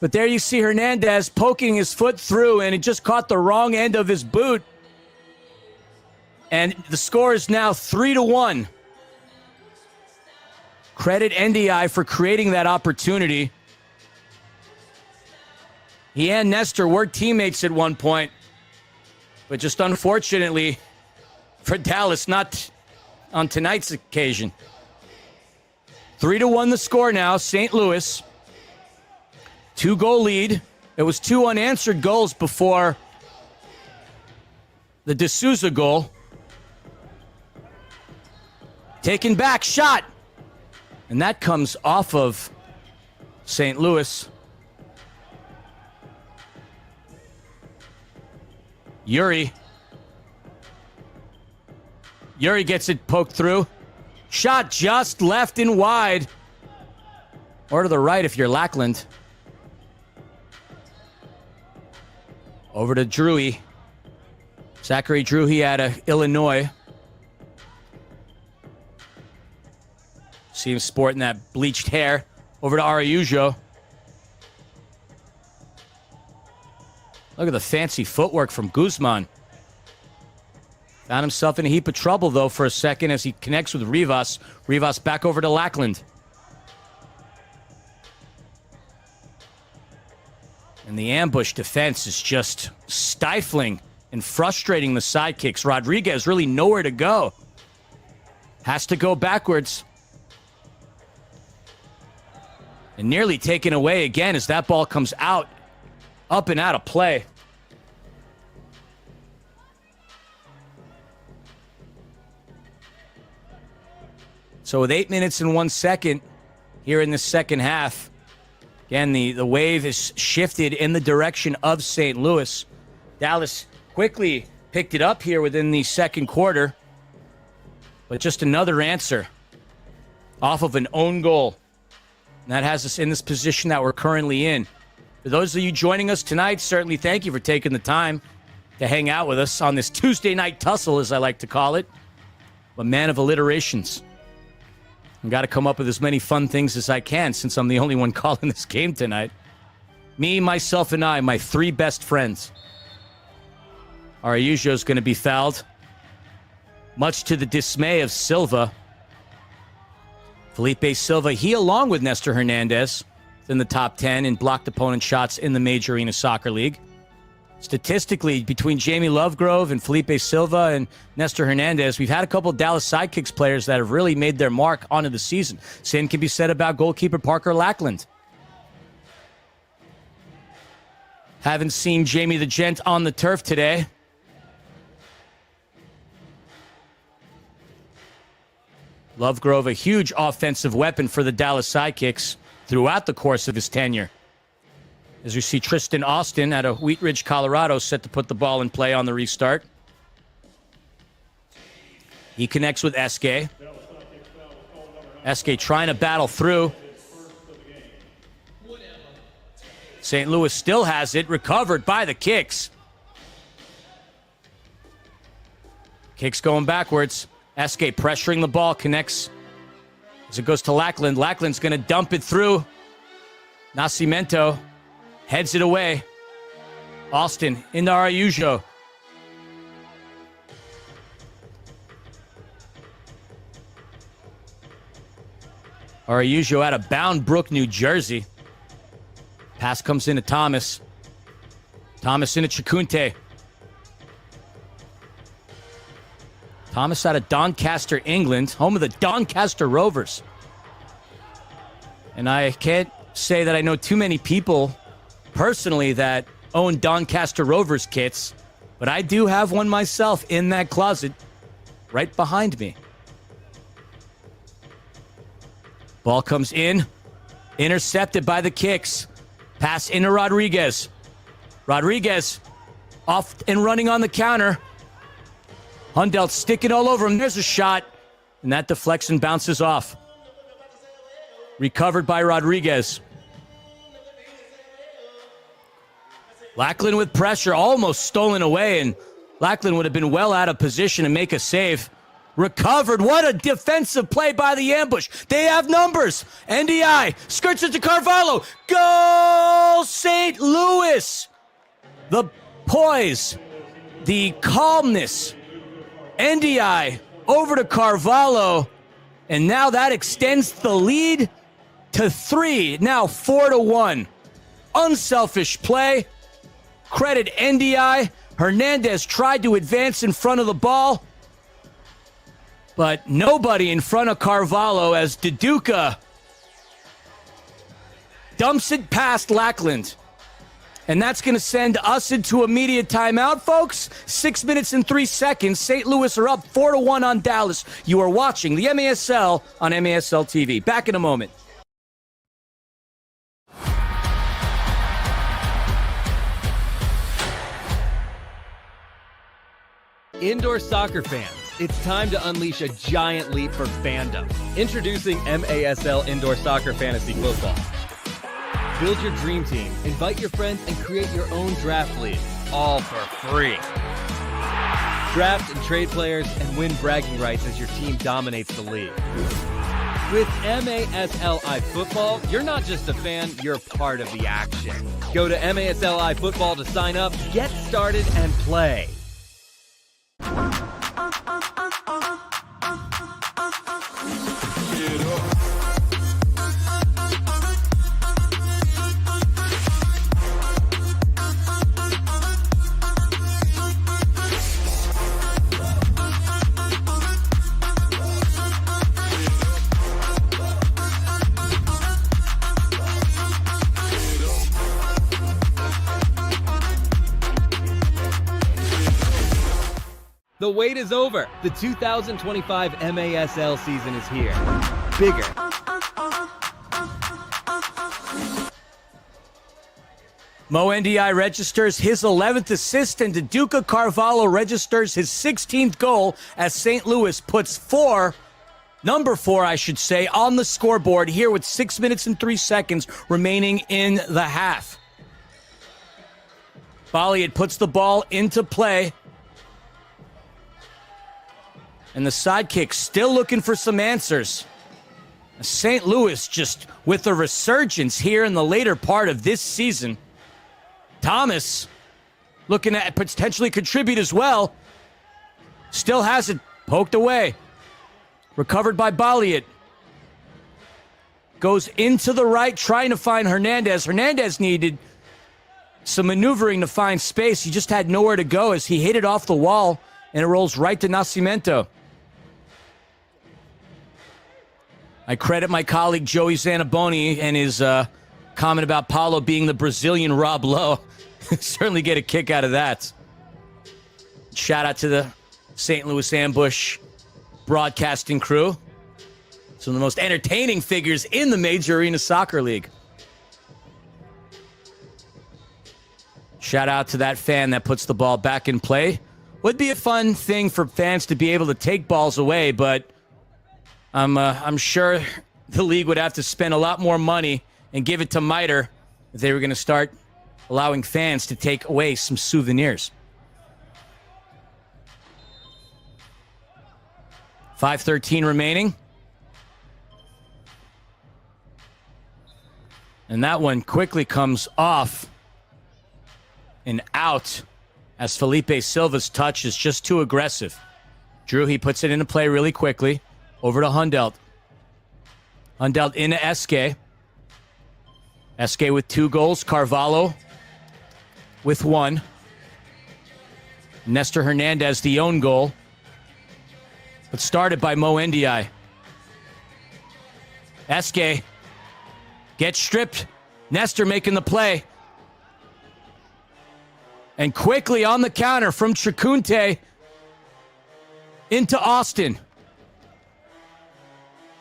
But there you see Hernandez poking his foot through, and it just caught the wrong end of his boot. And the score is now 3-1. Credit Ndiaye for creating that opportunity. He and Nestor were teammates at one point. But just unfortunately for Dallas, not on tonight's occasion. 3-1 the score now, St. Louis. 2-goal lead. It was 2 unanswered goals before the D'Souza goal. Taken back, shot. And that comes off of St. Louis. Yuri gets it poked through. Shot just left and wide. Or to the right if you're Lackland. Over to Drewy. Zachary Drewy out of Illinois. See him sporting that bleached hair. Over to Araujo. Look at the fancy footwork from Guzman. Found himself in a heap of trouble, though, for a second as he connects with Rivas. Rivas back over to Lackland. And the ambush defense is just stifling and frustrating the Sidekicks. Rodriguez really nowhere to go. Has to go backwards. And nearly taken away again as that ball comes out, up and out of play. So with 8 minutes and 1 second here in the second half, again, the wave is shifted in the direction of St. Louis. Dallas quickly picked it up here within the second quarter. But just another answer off of an own goal. And that has us in this position that we're currently in. For those of you joining us tonight, certainly thank you for taking the time to hang out with us on this Tuesday night tussle, as I like to call it. A man of alliterations. I've got to come up with as many fun things as I can since I'm the only one calling this game tonight. Me, myself, and I, my 3 best friends. Araujo's going to be fouled. Much to the dismay of Silva. Felipe Silva, he along with Nestor Hernandez, in the top 10 in blocked opponent shots in the Major Arena Soccer League. Statistically, between Jamie Lovegrove and Felipe Silva and Nestor Hernandez, we've had a couple of Dallas Sidekicks players that have really made their mark onto the season. Same can be said about goalkeeper Parker Lackland. Haven't seen Jamie the Gent on the turf today. Lovegrove, a huge offensive weapon for the Dallas Sidekicks throughout the course of his tenure. As we see Tristan Austin out of Wheat Ridge, Colorado, set to put the ball in play on the restart. He connects with Eske. Eske trying to battle through. St. Louis still has it, recovered by the Kicks. Kicks going backwards. Eske pressuring the ball, connects as it goes to Lackland. Lackland's going to dump it through. Nascimento heads it away. Austin into Araujo. Araujo out of Bound Brook, New Jersey. Pass comes into Thomas. Thomas into Chikunte. Thomas out of Doncaster, England, home of the Doncaster Rovers. And I can't say that I know too many people personally that own Doncaster Rovers kits, but I do have one myself in that closet right behind me. Ball comes in, intercepted by the Kicks. Pass into Rodriguez. Rodriguez off and running on the counter. Hundelt sticking all over him. There's a shot, and that deflection bounces off. Recovered by Rodriguez. Lackland with pressure, almost stolen away, and Lackland would have been well out of position to make a save. Recovered. What a defensive play by the ambush. They have numbers. NDI skirts it to Carvalho. Goal, St. Louis. The poise, the calmness. NDI over to Carvalho, and now that extends the lead to 3. Now 4-1. Unselfish play. Credit NDI. Hernandez tried to advance in front of the ball, but nobody in front of Carvalho as Deduca dumps it past Lackland. And that's going to send us into immediate timeout, folks. 6 minutes and 3 seconds. St. Louis are up 4-1 on Dallas. You are watching the MASL on MASL TV. Back in a moment. Indoor soccer fans, it's time to unleash a giant leap for fandom. Introducing MASL Indoor Soccer Fantasy Football. Build your dream team, invite your friends, and create your own draft league, all for free. Draft and trade players and win bragging rights as your team dominates the league. With MASL iFootball, you're not just a fan, you're part of the action. Go to MASL iFootball to sign up, get started, and play. The wait is over. The 2025 MASL season is here. Bigger. Mo NDI registers his 11th assist, and Deduca Carvalho registers his 16th goal as St. Louis puts number 4, I should say, on the scoreboard here with 6 minutes and 3 seconds remaining in the half. Bolliot puts the ball into play. And the Sidekicks still looking for some answers. St. Louis just with a resurgence here in the later part of this season. Thomas looking to potentially contribute as well. Still has it poked away. Recovered by Bolliot. goes into the right, trying to find Hernandez. Hernandez needed some maneuvering to find space. He just had nowhere to go as he hit it off the wall, and it rolls right to Nascimento. I credit my colleague Joey Zanaboni and his comment about Paulo being the Brazilian Rob Lowe. Certainly get a kick out of that. Shout out to the St. Louis Ambush broadcasting crew. Some of the most entertaining figures in the Major Arena Soccer League. Shout out to that fan that puts the ball back in play. Would be a fun thing for fans to be able to take balls away, but I'm sure the league would have to spend a lot more money and give it to Miter if they were going to start allowing fans to take away some souvenirs. 5:13 remaining. And that one quickly comes off and out as Felipe Silva's touch is just too aggressive. Drew, he puts it into play really quickly. Over to Hundelt. Hundelt into Eske. Eske with 2 goals. Carvalho with 1. Nestor Hernandez, the own goal. But started by Mo Ndiaye. Eske gets stripped. Nestor making the play. And quickly on the counter from Tricunte into Austin.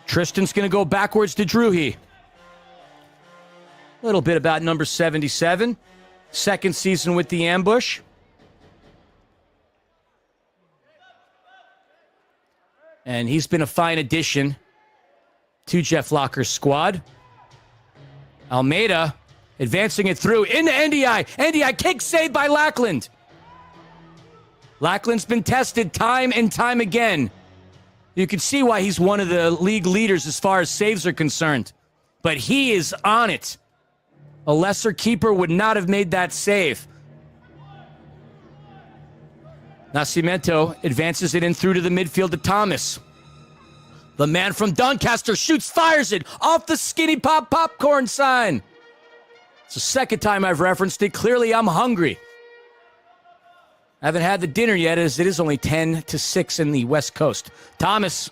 Tristan's going to go backwards to Druhi. A little bit about number 77. Second season with the Ambush. And he's been a fine addition to Jeff Locker's squad. Almeida advancing it through into NDI. NDI kick saved by Lackland. Lackland's been tested time and time again. You can see why he's one of the league leaders as far as saves are concerned. But he is on it. A lesser keeper would not have made that save. Nascimento advances it in through to the midfield to Thomas. The man from Doncaster shoots, fires it off the skinny popcorn sign. It's the second time I've referenced it. Clearly, I'm hungry. I haven't had the dinner yet, as it is only 10 to 6 in the West Coast. Thomas,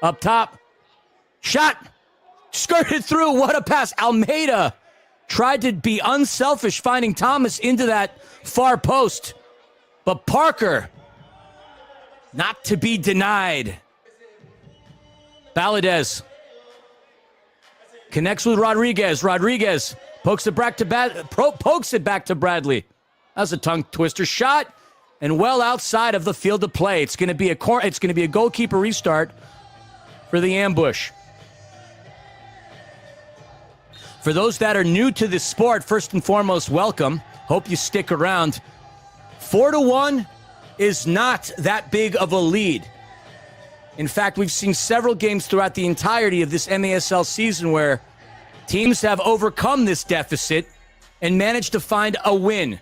up top. Shot. Skirted through. What a pass. Almeida tried to be unselfish, finding Thomas into that far post. But Parker, not to be denied. Valadez connects with Rodriguez. Rodriguez pokes it back to Bradley. That's a tongue twister shot, and well outside of the field of play. It's going to be a goalkeeper restart for the Ambush. For those that are new to this sport, first and foremost, welcome. Hope you stick around. 4-1 is not that big of a lead. In fact, we've seen several games throughout the entirety of this MASL season where teams have overcome this deficit and managed to find a win.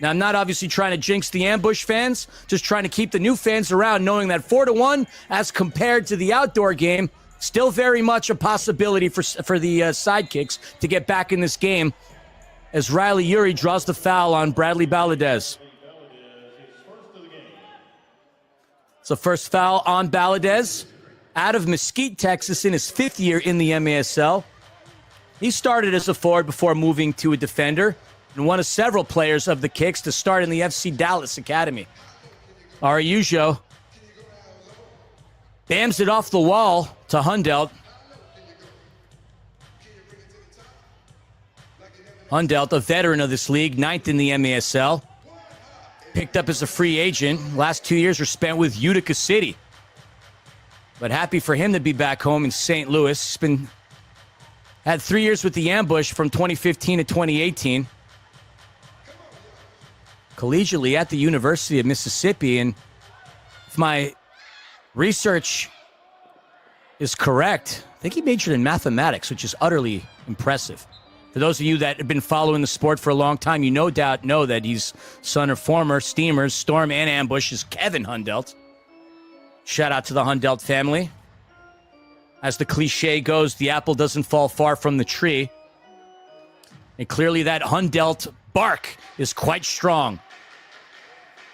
Now, I'm not obviously trying to jinx the Ambush fans, just trying to keep the new fans around, knowing that 4-1, as compared to the outdoor game, still very much a possibility for the Sidekicks to get back in this game as Riley Uri draws the foul on Bradley Valadez. It's the first foul on Valadez out of Mesquite, Texas, in his 5th year in the MASL. He started as a forward before moving to a defender and one of several players of the Kicks to start in the FC Dallas Academy. Araujo bams it off the wall to Hundelt. Hundelt, a veteran of this league, 9th in the MASL. Picked up as a free agent. Last 2 years were spent with Utica City. But happy for him to be back home in St. Louis. He's had 3 years with the Ambush from 2015 to 2018. Collegiately at the University of Mississippi. And if my research is correct, I think he majored in mathematics, which is utterly impressive. For those of you that have been following the sport for a long time, you no doubt know that he's son of former Steamers, Storm, and Ambush's Kevin Hundelt. Shout out to the Hundelt family. As the cliche goes, the apple doesn't fall far from the tree. And clearly that Hundelt bark is quite strong.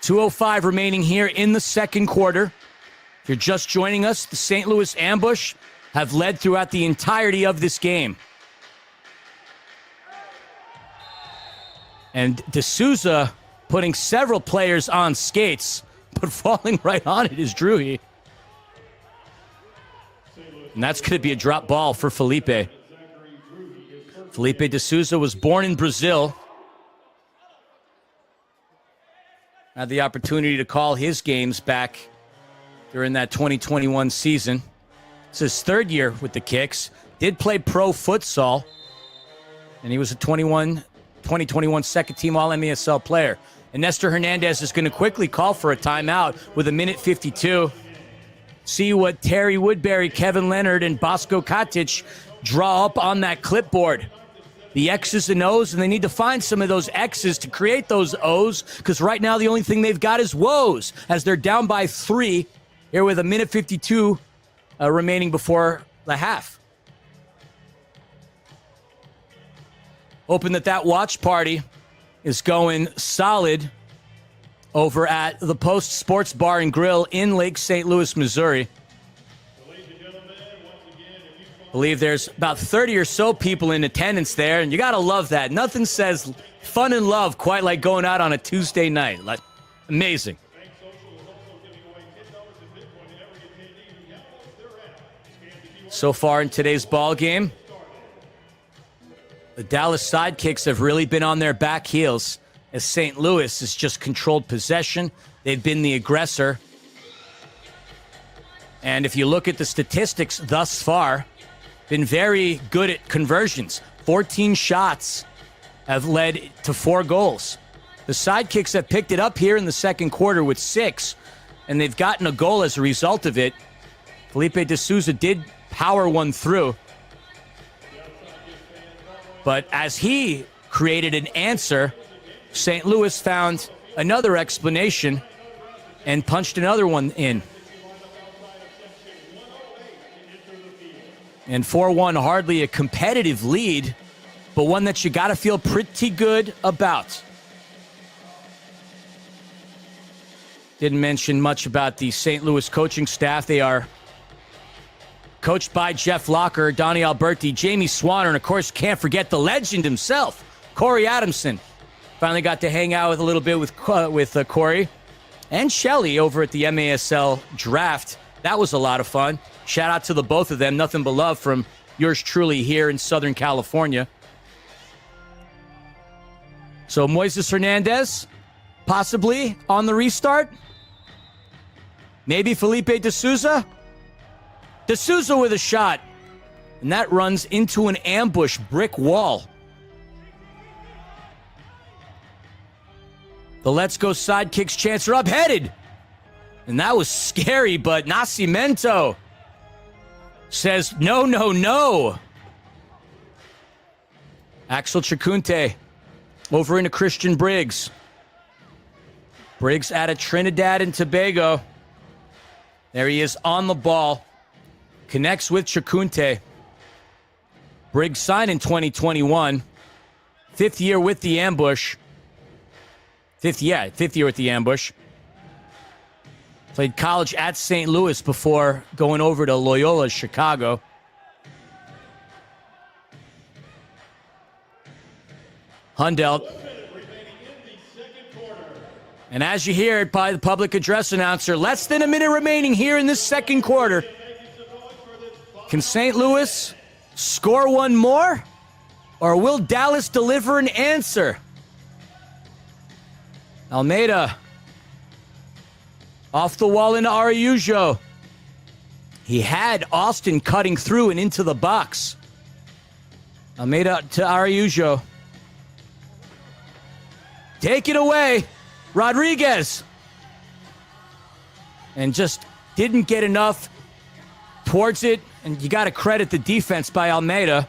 2:05 remaining here in the second quarter. If you're just joining us, the St. Louis Ambush have led throughout the entirety of this game. And D'Souza putting several players on skates, but falling right on it is Druhy. And that's going to be a drop ball for Felipe. Felipe D'Souza was born in Brazil. Had the opportunity to call his games back during that 2021 season. It's his third year with the Kicks. Did play pro futsal. And he was a 2021 second-team All-MASL player. And Nestor Hernandez is going to quickly call for a timeout with 1:52. See what Terry Woodbury, Kevin Leonard, and Bosco Katic draw up on that clipboard. The X's and O's, and they need to find some of those X's to create those O's, because right now the only thing they've got is woes, as they're down by 3 here with 1:52 remaining before the half. Hoping that watch party is going solid over at the Post Sports Bar and Grill in Lake St. Louis, Missouri. I believe there's about 30 or so people in attendance there, and you got to love that. Nothing says fun and love quite like going out on a Tuesday night. Amazing. So far in today's ball game, the Dallas Sidekicks have really been on their back heels as St. Louis has just controlled possession. They've been the aggressor. And if you look at the statistics thus far, been very good at conversions. 14 shots have led to 4 goals. The Sidekicks have picked it up here in the second quarter with 6, and they've gotten a goal as a result of it. Felipe D'Souza did power one through. But as he created an answer, St. Louis found another explanation and punched another one in. And 4-1, hardly a competitive lead, but one that you got to feel pretty good about. Didn't mention much about the St. Louis coaching staff. They are coached by Jeff Locker, Donnie Alberti, Jamie Swanner, and of course, can't forget the legend himself, Corey Adamson. Finally got to hang out a little bit with Corey and Shelly over at the MASL draft. That was a lot of fun. Shout out to the both of them. Nothing but love from yours truly here in Southern California. So Moises Hernandez, possibly on the restart. Maybe Felipe D'Souza. D'Souza with a shot. And that runs into an ambush brick wall. The Let's Go Sidekicks chants are up-headed. And that was scary, but Nascimento says, no, no, no. Axel Chacunte over into Christian Briggs. Briggs out of Trinidad and Tobago. There he is on the ball. Connects with Chacunte. Briggs signed in 2021. 5th year with the Ambush. 5th year with the Ambush. Played college at St. Louis before going over to Loyola Chicago. Hundelt. And as you hear it by the public address announcer, less than a minute remaining here in this second quarter. Can St. Louis score one more? Or will Dallas deliver an answer? Almeida. Off the wall into Araujo. He had Austin cutting through and into the box. Almeida to Araujo. Take it away. Rodriguez. And just didn't get enough towards it. And you got to credit the defense by Almeida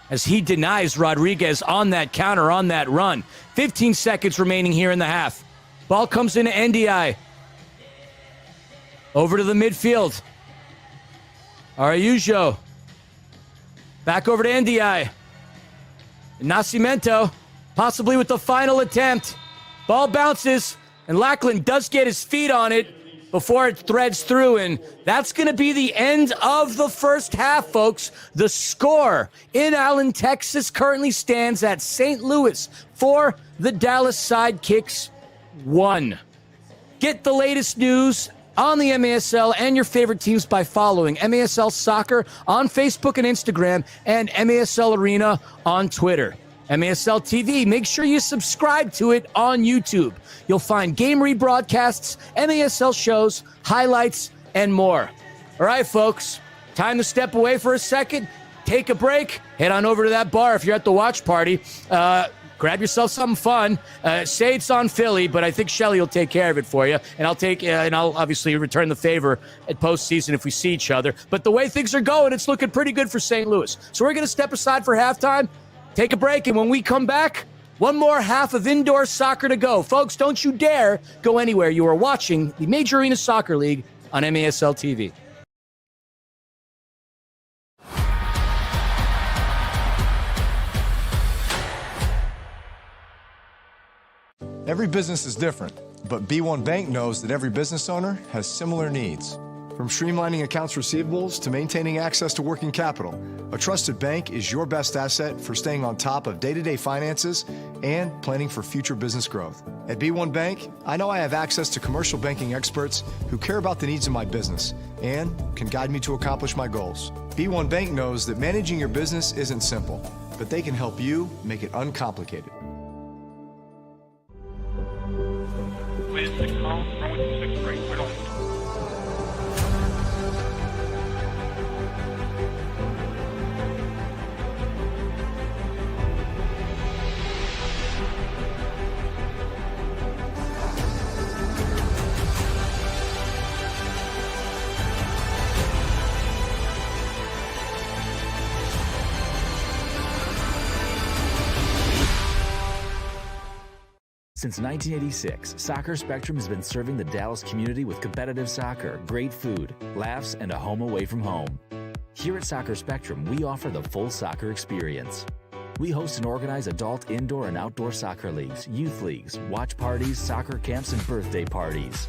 as he denies Rodriguez on that counter, on that run. 15 seconds remaining here in the half. Ball comes into NDI. Over to the midfield. Araujo Back over to NDI. Nascimento, possibly with the final attempt. Ball bounces, and Lackland does get his feet on it before it threads through, and that's going to be the end of the first half, folks. The score in Allen, Texas currently stands at St. Louis for the Dallas Sidekicks 1. Get the latest news on the MASL and your favorite teams by following MASL Soccer on Facebook and Instagram and MASL Arena on Twitter. MASL TV, make sure you subscribe to it on YouTube. You'll find game rebroadcasts, MASL shows, highlights, and more. All right, folks, time to step away for a second, take a break, head on over to that bar if you're at the watch party. Grab yourself something fun. Say it's on Philly, but I think Shelly will take care of it for you. And I'll obviously return the favor at postseason if we see each other. But the way things are going, it's looking pretty good for St. Louis. So we're going to step aside for halftime, take a break, and when we come back, one more half of indoor soccer to go. Folks, don't you dare go anywhere. You are watching the Major Arena Soccer League on MASL TV. Every business is different, but B1 Bank knows that every business owner has similar needs. From streamlining accounts receivables to maintaining access to working capital, a trusted bank is your best asset for staying on top of day-to-day finances and planning for future business growth. At B1 Bank, I know I have access to commercial banking experts who care about the needs of my business and can guide me to accomplish my goals. B1 Bank knows that managing your business isn't simple, but they can help you make it uncomplicated. With 6 calls, wrong with 6 break, we're going. Since 1986, Soccer Spectrum has been serving the Dallas community with competitive soccer, great food, laughs, and a home away from home. Here at Soccer Spectrum, we offer the full soccer experience. We host and organize adult indoor and outdoor soccer leagues, youth leagues, watch parties, soccer camps, and birthday parties.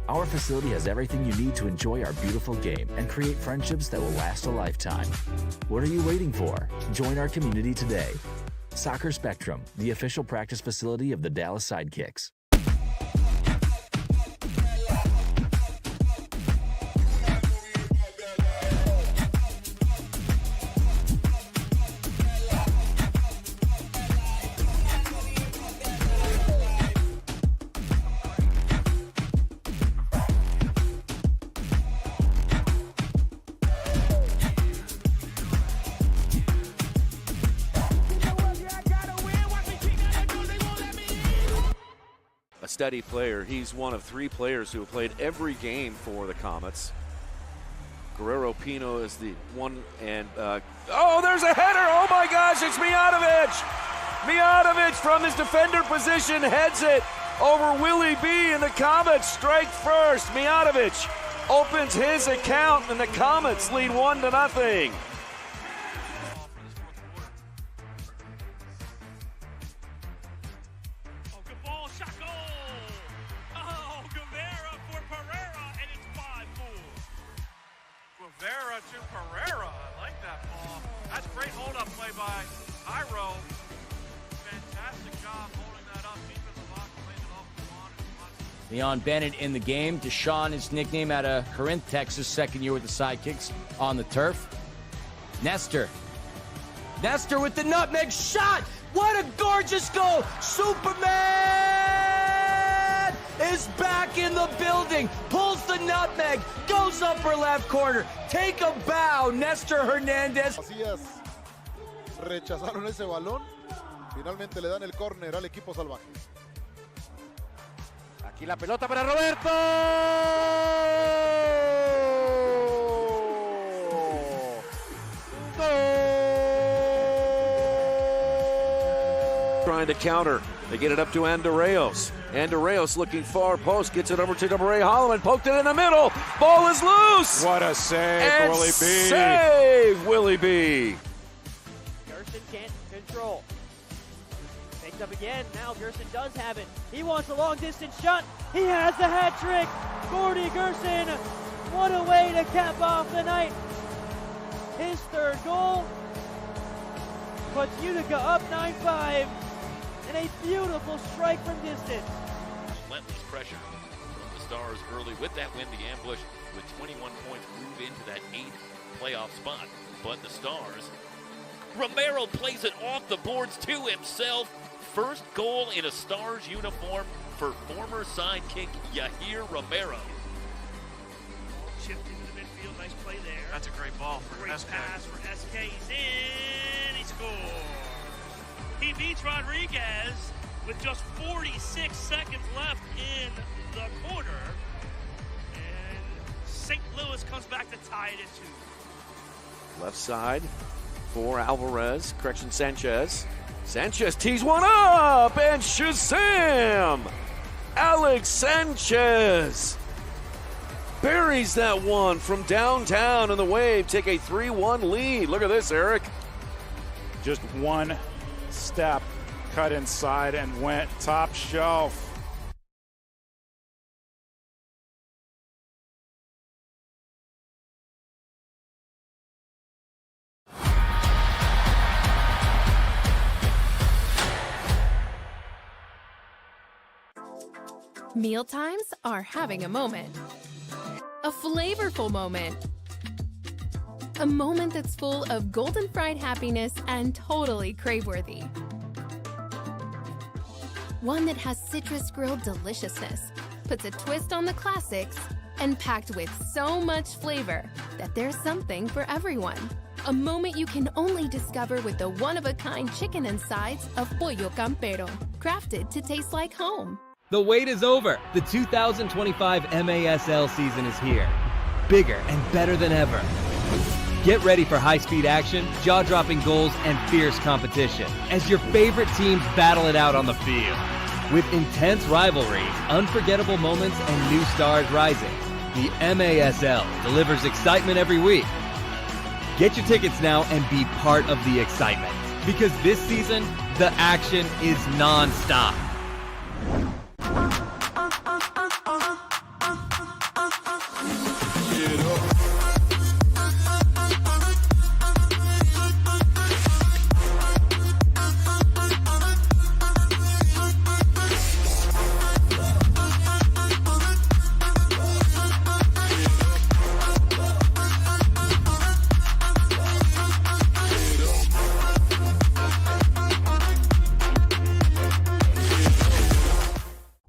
Our facility has everything you need to enjoy our beautiful game and create friendships that will last a lifetime. What are you waiting for? Join our community today. Soccer Spectrum, the official practice facility of the Dallas Sidekicks. A steady player. He's one of 3 players who have played every game for the Comets. Guerrero Pino is the one, and oh, there's a header! Oh my gosh, it's Mijatovic! Mijatovic from his defender position heads it over Willie B, and the Comets strike first. Mijatovic opens his account, and the Comets lead 1-0. Rivera to Pereira. I like that ball. That's great hold-up play by Iro. Fantastic job holding that up. Defensive block plays it off the lawn. Leon Bennett in the game. Deshaun, his nickname out of Corinth, Texas, second year with the Sidekicks on the turf. Nestor with the nutmeg shot. What a gorgeous goal. Superman is back in the building. Pulls the nutmeg. Goes upper left corner. Take a bow. Nestor Hernandez. Así es. Rechazaron ese balón. Finalmente le dan el córner al equipo salvaje. Aquí la pelota para Roberto. Trying to counter. They get it up to Andorreos. Andorreos looking far post, gets it over to Debre Holloman, poked it in the middle. Ball is loose. What a save, and Willie B. Save, Willie B. can't control. Picked up again, now Gerson does have it. He wants a long distance shot. He has the hat trick. Gordy Gerson, what a way to cap off the night. His third goal puts Utica up 9-5 and a beautiful strike from distance. Relentless pressure from the Stars early with that win. The ambush with 21 points move into that 8th playoff spot. But the Stars, Romero plays it off the boards to himself. First goal in a Stars uniform for former sidekick Yahir Romero. Chipped into the midfield, nice play there. That's a great ball for Great SK. pass for SK. He's in. He scores. He beats Rodriguez with just 46 seconds left in the quarter. And St. Louis comes back to tie it at 2. Left side for Alvarez. Correction, Sanchez. Sanchez tees one up, and Shazam! Alex Sanchez buries that one from downtown, and the Wave take a 3-1 lead. Look at this, Eric. Just one step, cut inside, and went top shelf. Mealtimes are having a moment. A flavorful moment. A moment that's full of golden fried happiness and totally crave-worthy. One that has citrus grilled deliciousness, puts a twist on the classics, and packed with so much flavor that there's something for everyone. A moment you can only discover with the one-of-a-kind chicken and sides of Pollo Campero, crafted to taste like home. The wait is over. The 2025 MASL season is here. Bigger and better than ever. Get ready for high-speed action, jaw-dropping goals, and fierce competition as your favorite teams battle it out on the field. With intense rivalries, unforgettable moments, and new stars rising, the MASL delivers excitement every week. Get your tickets now and be part of the excitement. Because this season, the action is non-stop.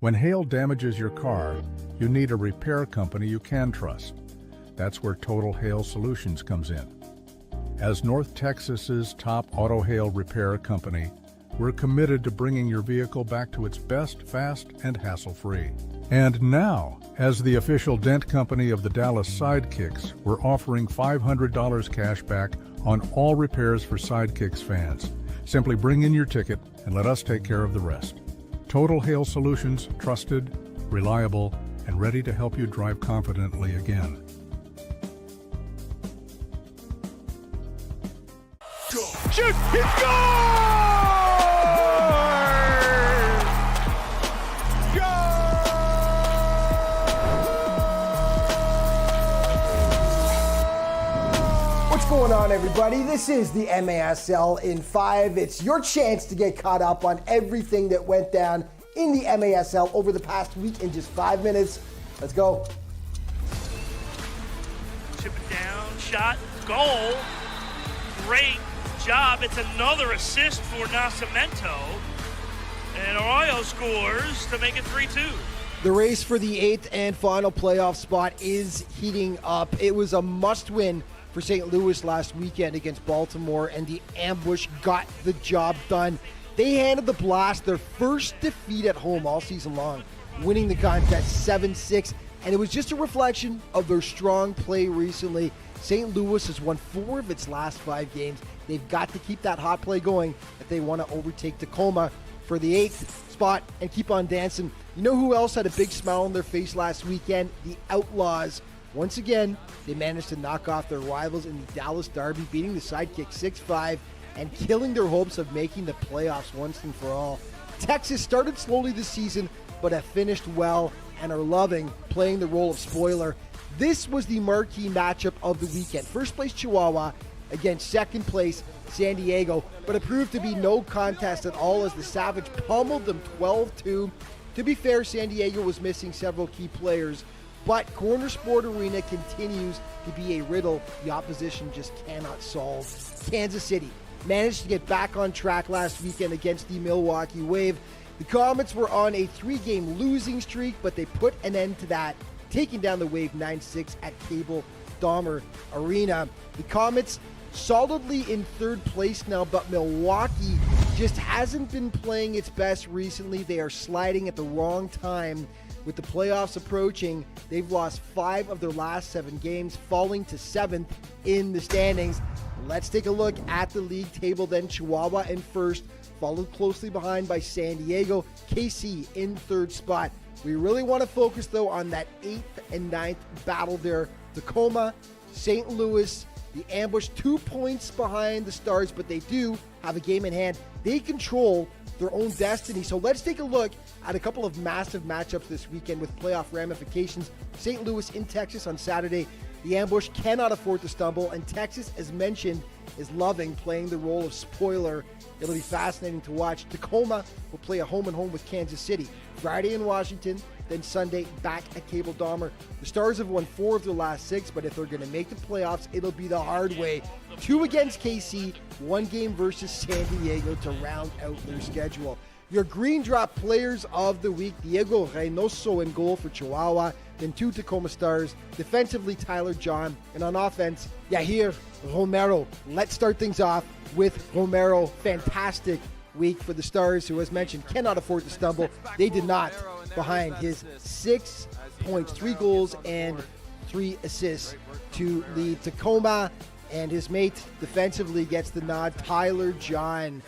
When hail damages your car, you need a repair company you can trust. That's where Total Hail Solutions comes in. As North Texas's top auto hail repair company, we're committed to bringing your vehicle back to its best, fast, and hassle-free. And now, as the official dent company of the Dallas Sidekicks, we're offering $500 cash back on all repairs for Sidekicks fans. Simply bring in your ticket and let us take care of the rest. Total Hail Solutions, trusted, reliable, and ready to help you drive confidently again. Shoot! He scores! What's going on, everybody? This is the MASL in 5. It's your chance to get caught up on everything that went down in the MASL over the past week in just 5 minutes. Let's go. Chip it down, shot, goal. Great job. It's another assist for Nascimento. And Arroyo scores to make it 3-2. The race for the 8th and final playoff spot is heating up. It was a must-win for St. Louis last weekend against Baltimore, and the ambush got the job done. They handed the Blast their first defeat at home all season long, winning the contest 7-6, and it was just a reflection of their strong play recently. St. Louis has won 4 of its last 5 games. They've got to keep that hot play going if they want to overtake Tacoma for the 8th spot and keep on dancing. You know who else had a big smile on their face last weekend? The Outlaws. Once again, they managed to knock off their rivals in the Dallas Derby, beating the Sidekicks 6-5. and killing their hopes of making the playoffs once and for all. Texas started slowly this season, but have finished well and are loving playing the role of spoiler. This was the marquee matchup of the weekend. First place Chihuahua against second place San Diego, but it proved to be no contest at all as the Savage pummeled them 12-2. To be fair, San Diego was missing several key players, but Corner Sport Arena continues to be a riddle the opposition just cannot solve. Kansas City managed to get back on track last weekend against the Milwaukee Wave. The Comets were on a 3-game losing streak, but they put an end to that, taking down the Wave 9-6 at Cable Dahmer Arena. The Comets solidly in third place now, but Milwaukee just hasn't been playing its best recently. They are sliding at the wrong time. With the playoffs approaching, they've lost 5 of their last 7 games, falling to 7th in the standings. Let's take a look at the league table then. Chihuahua in first, followed closely behind by San Diego. KC in third spot. We really want to focus, though, on that 8th and 9th battle there. Tacoma, St. Louis, the Ambush 2 points behind the Stars, but they do have a game in hand. They control their own destiny. So let's take a look at a couple of massive matchups this weekend with playoff ramifications. St. Louis in Texas on Saturday. The Ambush cannot afford to stumble, and Texas, as mentioned, is loving playing the role of spoiler. It'll be fascinating to watch. Tacoma will play a home-and-home with Kansas City. Friday in Washington, then Sunday back at Cable Dahmer. The Stars have won 4 of their last 6, but if they're going to make the playoffs, it'll be the hard way. 2 against KC, 1 game versus San Diego to round out their schedule. Your Green Drop Players of the Week: Diego Reynoso in goal for Chihuahua, then 2 Tacoma Stars. Defensively, Tyler John. And on offense, Yahir Romero. Let's start things off with Romero. Fantastic week for the Stars, who, as mentioned, cannot afford to stumble. They did not, behind his 6 points, 3 goals, and 3 assists to lead Tacoma. And his mate defensively gets the nod, Tyler John.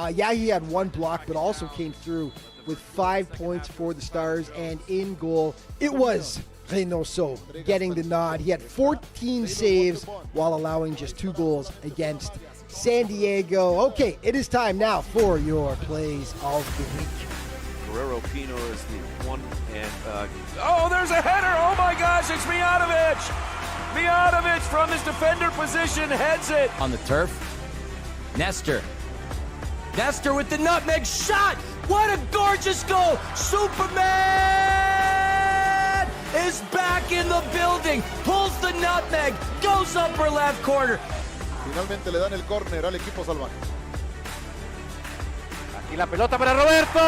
He had 1 block, but also came through with 5 points for the Stars. And in goal, it was Reynoso getting the nod. He had 14 saves while allowing just 2 goals against San Diego. Okay, it is time now for your plays of the week. Guerrero Pino is the one, and oh, there's a header! Oh my gosh, it's Mijatovic! Mijatovic from his defender position heads it. On the turf, Nestor with the nutmeg shot! What a gorgeous goal! Superman is back in the building, pulls the nutmeg, goes upper left corner. Finalmente le dan el córner al equipo salvaje. Aquí la pelota para Roberto.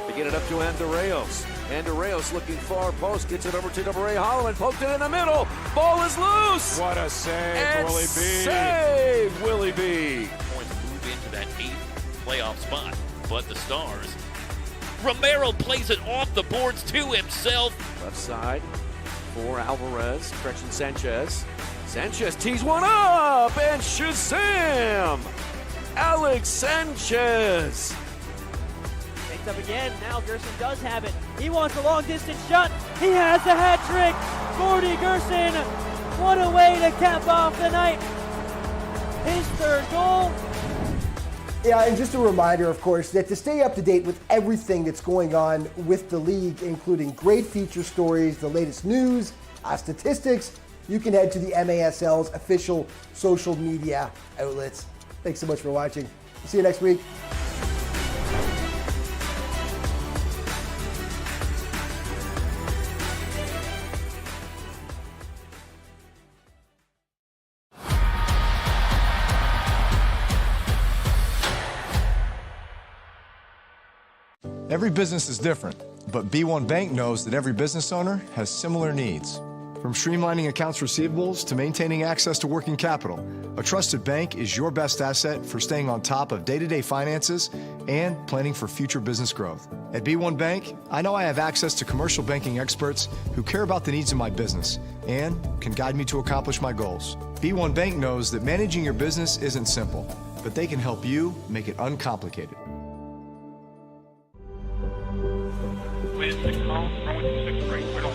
They get it up to Andreas. Andreas looking far post, gets it over to Ray Holloman, poked it in the middle. Ball is loose. What a save, and Willie B. Save, Willie B. Points move into that 8th playoff spot, but the Stars. Romero plays it off the boards to himself. Left side for Alvarez, correction Sanchez. Sanchez tees one up, and Shazam! Alex Sanchez. Takes up again. Now Gerson does have it. He wants a long distance shot. He has a hat trick. Gordy Gerson. What a way to cap off the night. His 3rd goal. Yeah, and just a reminder, of course, that to stay up to date with everything that's going on with the league, including great feature stories, the latest news, statistics, you can head to the MASL's official social media outlets. Thanks so much for watching. See you next week. Every business is different, but B1 Bank knows that every business owner has similar needs. From streamlining accounts receivables to maintaining access to working capital, a trusted bank is your best asset for staying on top of day-to-day finances and planning for future business growth. At B1 Bank, I know I have access to commercial banking experts who care about the needs of my business and can guide me to accomplish my goals. B1 Bank knows that managing your business isn't simple, but they can help you make it uncomplicated. Wait, 6 miles, runway 26 right, right on.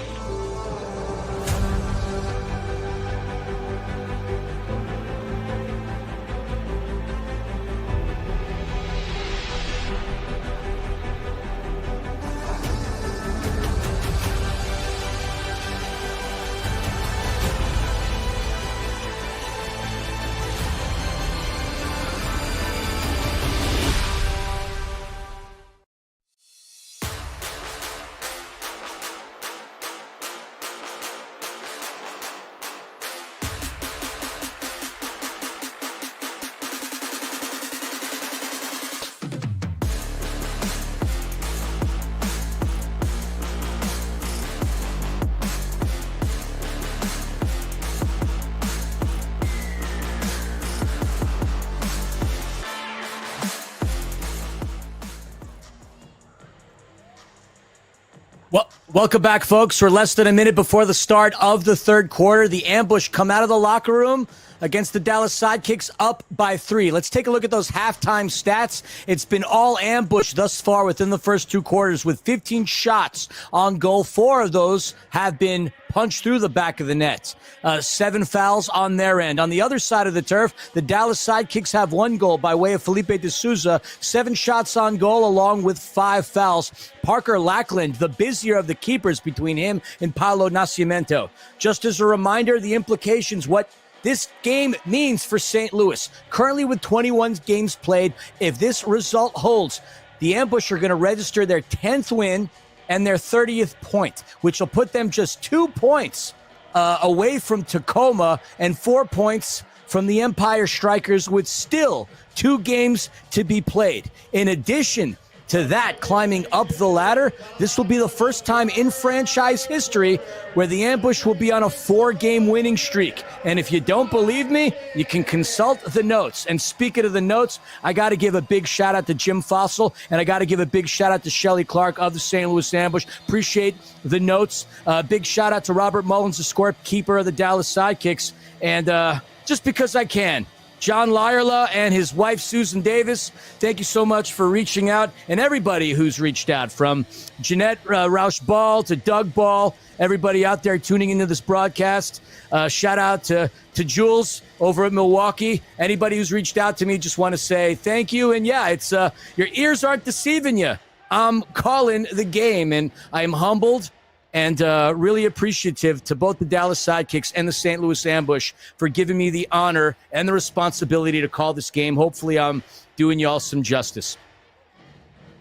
Welcome back, folks. We're less than a minute before the start of the third quarter. The ambush come out of the locker room against the Dallas Sidekicks, up by 3. Let's take a look at those halftime stats. It's been all ambush thus far within the first 2 quarters with 15 shots on goal. 4 of those have been punched through the back of the net. 7 fouls on their end. On the other side of the turf, the Dallas Sidekicks have 1 goal by way of Felipe de Souza, 7 shots on goal along with 5 fouls. Parker Lackland, the busier of the keepers between him and Paulo Nascimento. Just as a reminder, the implications, what this game means for St. Louis. Currently with 21 games played, if this result holds, the Ambush are going to register their 10th win and their 30th point, which will put them just 2 points away from Tacoma and 4 points from the Empire Strikers with still 2 games to be played. In addition to that, climbing up the ladder, this will be the first time in franchise history where the Ambush will be on a 4-game winning streak. And if you don't believe me, you can consult the notes. And speaking of the notes, I got to give a big shout out to Jim Fossil, and I got to give a big shout out to Shelly Clark of the St. Louis Ambush. Appreciate the notes. Big shout out to Robert Mullins, the scorekeeper of the Dallas Sidekicks. And just because I can, John Lyerla and his wife, Susan Davis, thank you so much for reaching out, and everybody who's reached out, from Jeanette Rausch Ball to Doug Ball, everybody out there tuning into this broadcast. Shout out to Jules over at Milwaukee. Anybody who's reached out to me, just want to say thank you. And yeah, it's your ears aren't deceiving you. I'm calling the game, and I am humbled and really appreciative to both the Dallas Sidekicks and the St. Louis Ambush for giving me the honor and the responsibility to call this game. Hopefully I'm doing y'all some justice.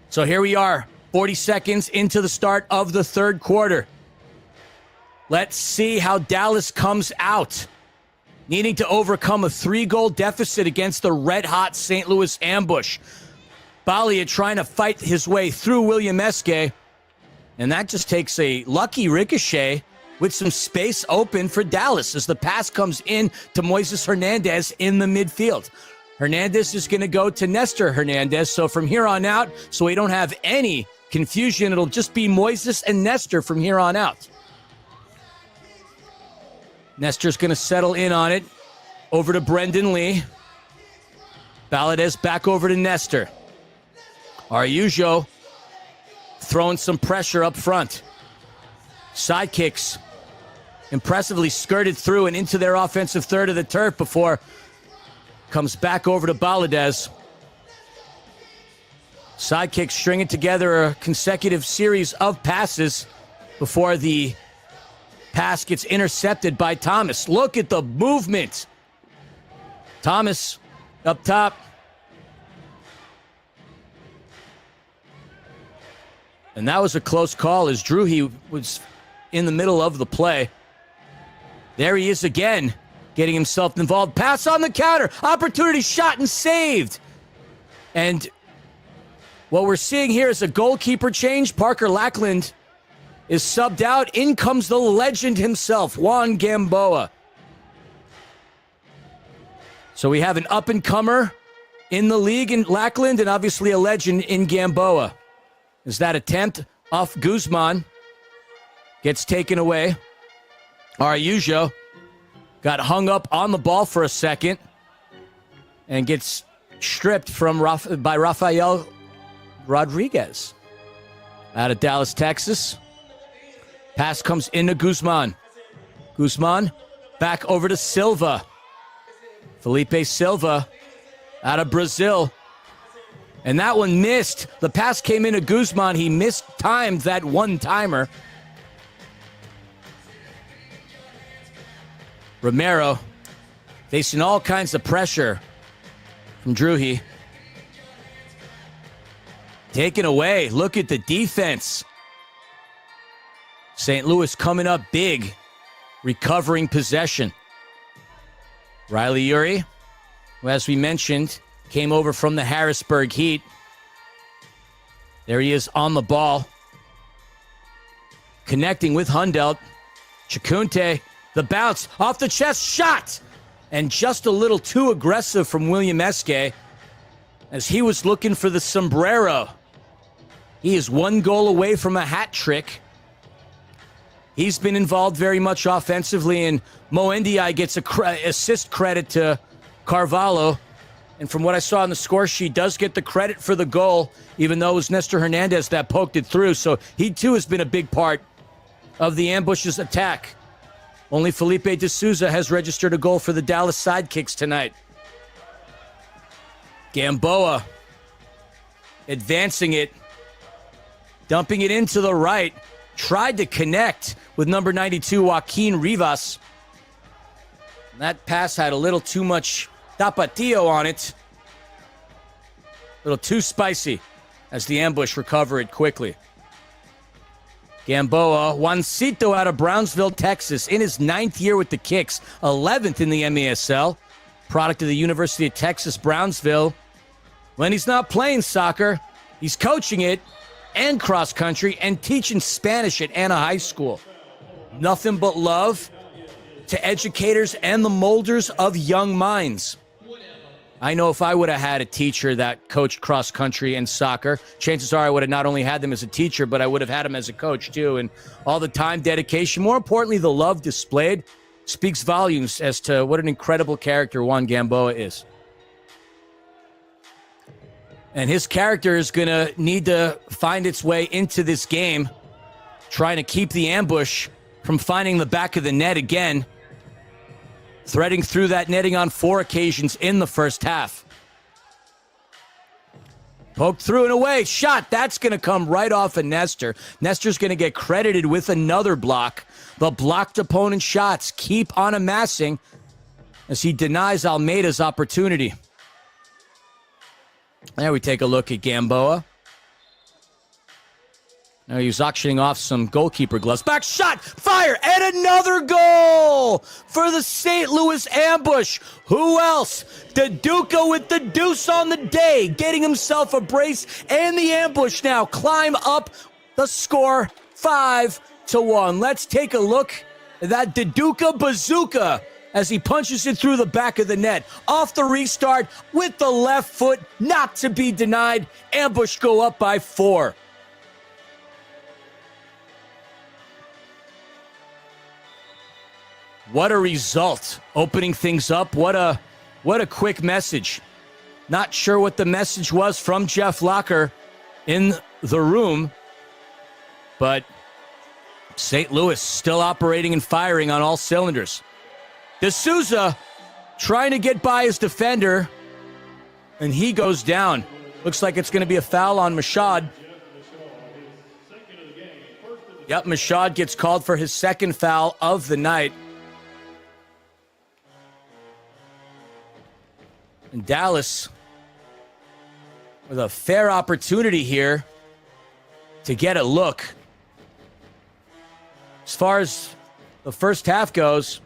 So here we are, 40 seconds into the start of the third quarter. Let's see how Dallas comes out, needing to overcome a 3-goal deficit against the red-hot St. Louis Ambush. Balia trying to fight his way through William Eske. And that just takes a lucky ricochet with some space open for Dallas as the pass comes in to Moises Hernandez in the midfield. Hernandez is going to go to Nestor Hernandez. So from here on out, so we don't have any confusion, it'll just be Moises and Nestor from here on out. Nestor's going to settle in on it. Over to Brendan Lee. Valadez back over to Nestor. Araujo throwing some pressure up front. Sidekicks impressively skirted through and into their offensive third of the turf before comes back over to Valadez. Sidekicks stringing together a consecutive series of passes before the pass gets intercepted by Thomas. Look at the movement. Thomas up top. And that was a close call as Druhi was in the middle of the play. There he is again, getting himself involved. Pass on the counter. Opportunity shot and saved. And what we're seeing here is a goalkeeper change. Parker Lackland is subbed out. In comes the legend himself, Juan Gamboa. So we have an up-and-comer in the league in Lackland and obviously a legend in Gamboa. As that attempt off Guzman gets taken away. Araujo got hung up on the ball for a second and gets stripped from by Rafael Rodriguez out of Dallas, Texas. Pass comes into Guzman. Guzman back over to Silva. Felipe Silva out of Brazil. And that one missed. The pass came into Guzman. He mistimed that one-timer. Romero facing all kinds of pressure from Druhi. Taken away. Look at the defense. St. Louis coming up big, recovering possession. Riley Uri, who, as we mentioned, came over from the Harrisburg Heat. There he is on the ball. Connecting with Hundelt. Chacunte, the bounce, off the chest, shot! And just a little too aggressive from William Eske as he was looking for the sombrero. He is 1 goal away from a hat trick. He's been involved very much offensively, and Mo Ndiaye gets assist credit to Carvalho. And from what I saw on the score sheet, does get the credit for the goal, even though it was Nestor Hernandez that poked it through. So he, too, has been a big part of the Ambush's attack. Only Felipe de Souza has registered a goal for the Dallas Sidekicks tonight. Gamboa advancing it, dumping it into the right. Tried to connect with number 92, Joaquin Rivas. That pass had a little too much tapatio on it. A little too spicy as the Ambush recover it quickly. Gamboa, Juancito out of Brownsville, Texas, in his 9th year with the Kicks, 11th in the MASL, product of the University of Texas, Brownsville. When he's not playing soccer, he's coaching it and cross country and teaching Spanish at Anna High School. Nothing but love to educators and the molders of young minds. I know if I would have had a teacher that coached cross country and soccer, chances are I would have not only had them as a teacher, but I would have had them as a coach too. And all the time, dedication, more importantly, the love displayed speaks volumes as to what an incredible character Juan Gamboa is. And his character is going to need to find its way into this game, trying to keep the Ambush from finding the back of the net again, threading through that netting on 4 occasions in the first half. Poked through and away. Shot. That's going to come right off of Nestor. Nestor's going to get credited with another block. The blocked opponent shots keep on amassing as he denies Almeida's opportunity. There we take a look at Gamboa. Now he's auctioning off some goalkeeper gloves. Back shot, fire, and another goal for the St. Louis Ambush. Who else? Deduca with the deuce on the day, getting himself a brace, and the Ambush now climb up the score 5-1. Let's take a look at that Deduca bazooka as he punches it through the back of the net. Off the restart with the left foot, not to be denied. Ambush go up by 4. What a result. Opening things up. What a quick message. Not sure what the message was from Jeff Locker in the room, but St. Louis still operating and firing on all cylinders. De Souza trying to get by his defender, and he goes down. Looks like it's going to be a foul on Mashad. Yep, Mashad gets called for his second foul of the night. And Dallas with a fair opportunity here to get a look. As far as the first half goes,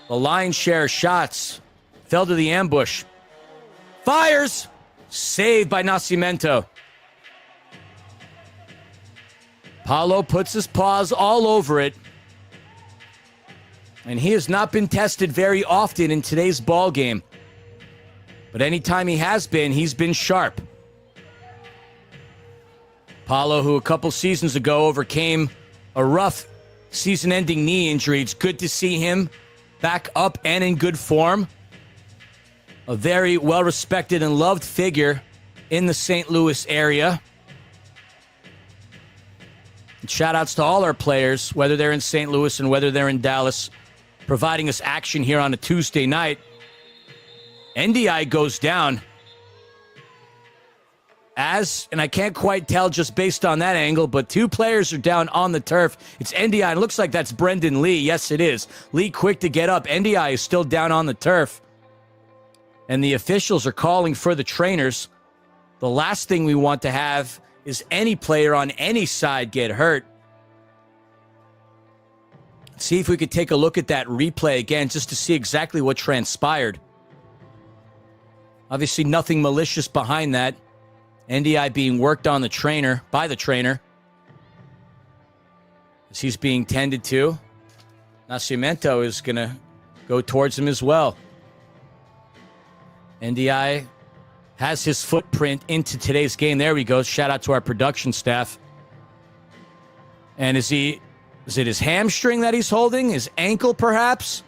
the lion's share of shots fell to the Ambush. Fires! Saved by Nascimento. Paulo puts his paws all over it. And he has not been tested very often in today's ball game. But anytime he has been, he's been sharp. Paulo, who a couple seasons ago overcame a rough season-ending knee injury. It's good to see him back up and in good form. A very well-respected and loved figure in the St. Louis area. And shout-outs to all our players, whether they're in St. Louis and whether they're in Dallas, providing us action here on a Tuesday night. Ndiaye goes down. And I can't quite tell just based on that angle, but 2 players are down on the turf. It's Ndiaye. It looks like that's Brendan Lee. Yes, it is. Lee quick to get up. Ndiaye is still down on the turf. And the officials are calling for the trainers. The last thing we want to have is any player on any side get hurt. Let's see if we could take a look at that replay again just to see exactly what transpired. Obviously, nothing malicious behind that. Ndiaye being worked on by the trainer. As he's being tended to. Nascimento is going to go towards him as well. Ndiaye has his footprint into today's game. There we go. Shout out to our production staff. And as he Is it his hamstring that he's holding? His ankle, perhaps?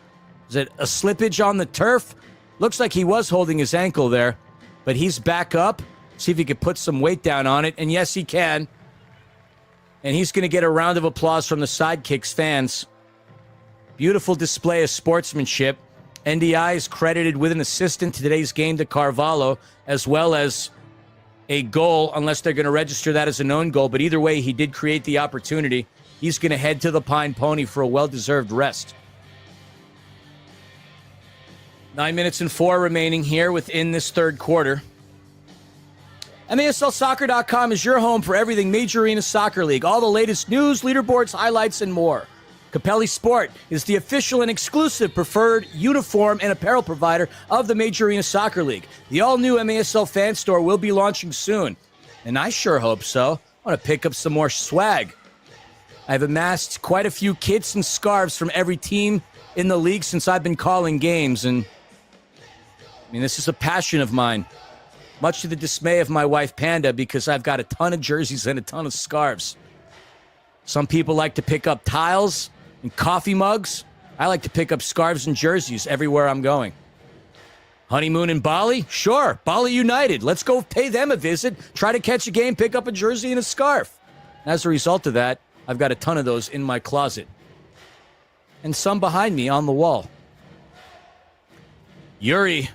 Is it a slippage on the turf? Looks like he was holding his ankle there, but he's back up. See if he could put some weight down on it, and yes, he can. And he's going to get a round of applause from the Sidekicks fans. Beautiful display of sportsmanship. NDI is credited with an assist in today's game to Carvalho, as well as a goal, unless they're going to register that as a known goal. But either way, he did create the opportunity. He's going to head to the Pine Pony for a well-deserved rest. 9 minutes and 4 remaining here within this third quarter. MASLsoccer.com is your home for everything Major Arena Soccer League. All the latest news, leaderboards, highlights, and more. Capelli Sport is the official and exclusive preferred uniform and apparel provider of the Major Arena Soccer League. The all-new MASL fan store will be launching soon, and I sure hope so. I want to pick up some more swag. I've amassed quite a few kits and scarves from every team in the league since I've been calling games, and I mean, this is a passion of mine, much to the dismay of my wife, Panda, because I've got a ton of jerseys and a ton of scarves. Some people like to pick up tiles and coffee mugs. I like to pick up scarves and jerseys everywhere I'm going. Honeymoon in Bali? Sure, Bali United. Let's go pay them a visit, try to catch a game, pick up a jersey and a scarf. As a result of that, I've got a ton of those in my closet. And some behind me on the wall. Yuri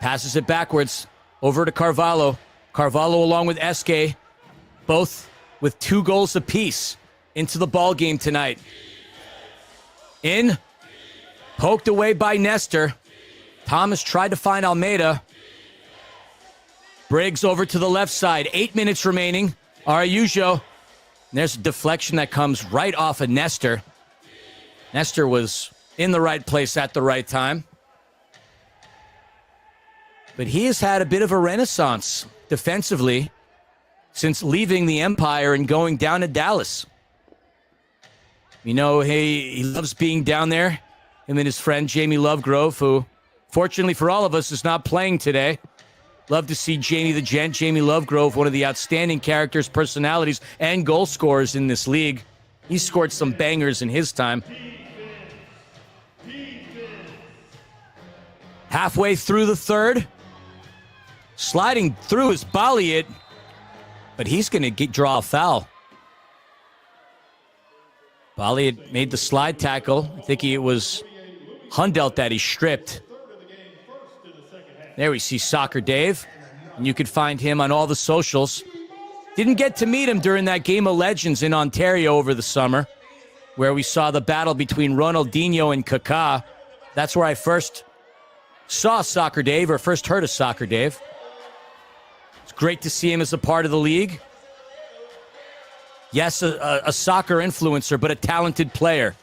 passes it backwards over to Carvalho. Carvalho along with Eske, both with 2 goals apiece into the ball game tonight. In, poked away by Nestor. Thomas tried to find Almeida. Briggs over to the left side. 8 minutes remaining. Araujo. And there's a deflection that comes right off of Nestor. Nestor was in the right place at the right time. But he has had a bit of a renaissance defensively since leaving the Empire and going down to Dallas. You know, he loves being down there. Him and his friend Jamie Lovegrove, who, fortunately for all of us, is not playing today. Love to see Jamie the Gent, Jamie Lovegrove, one of the outstanding characters, personalities, and goal scorers in this league. He scored some bangers in his time. Halfway through the third. Sliding through is Balliet, but he's going to draw a foul. Balliet made the slide tackle. I think it was Hundelt that he stripped. There we see Soccer Dave, and you could find him on all the socials. Didn't get to meet him during that Game of Legends in Ontario over the summer, where we saw the battle between Ronaldinho and Kaká. That's where I first saw Soccer Dave, or first heard of Soccer Dave. It's great to see him as a part of the league. Yes, a soccer influencer, but a talented player.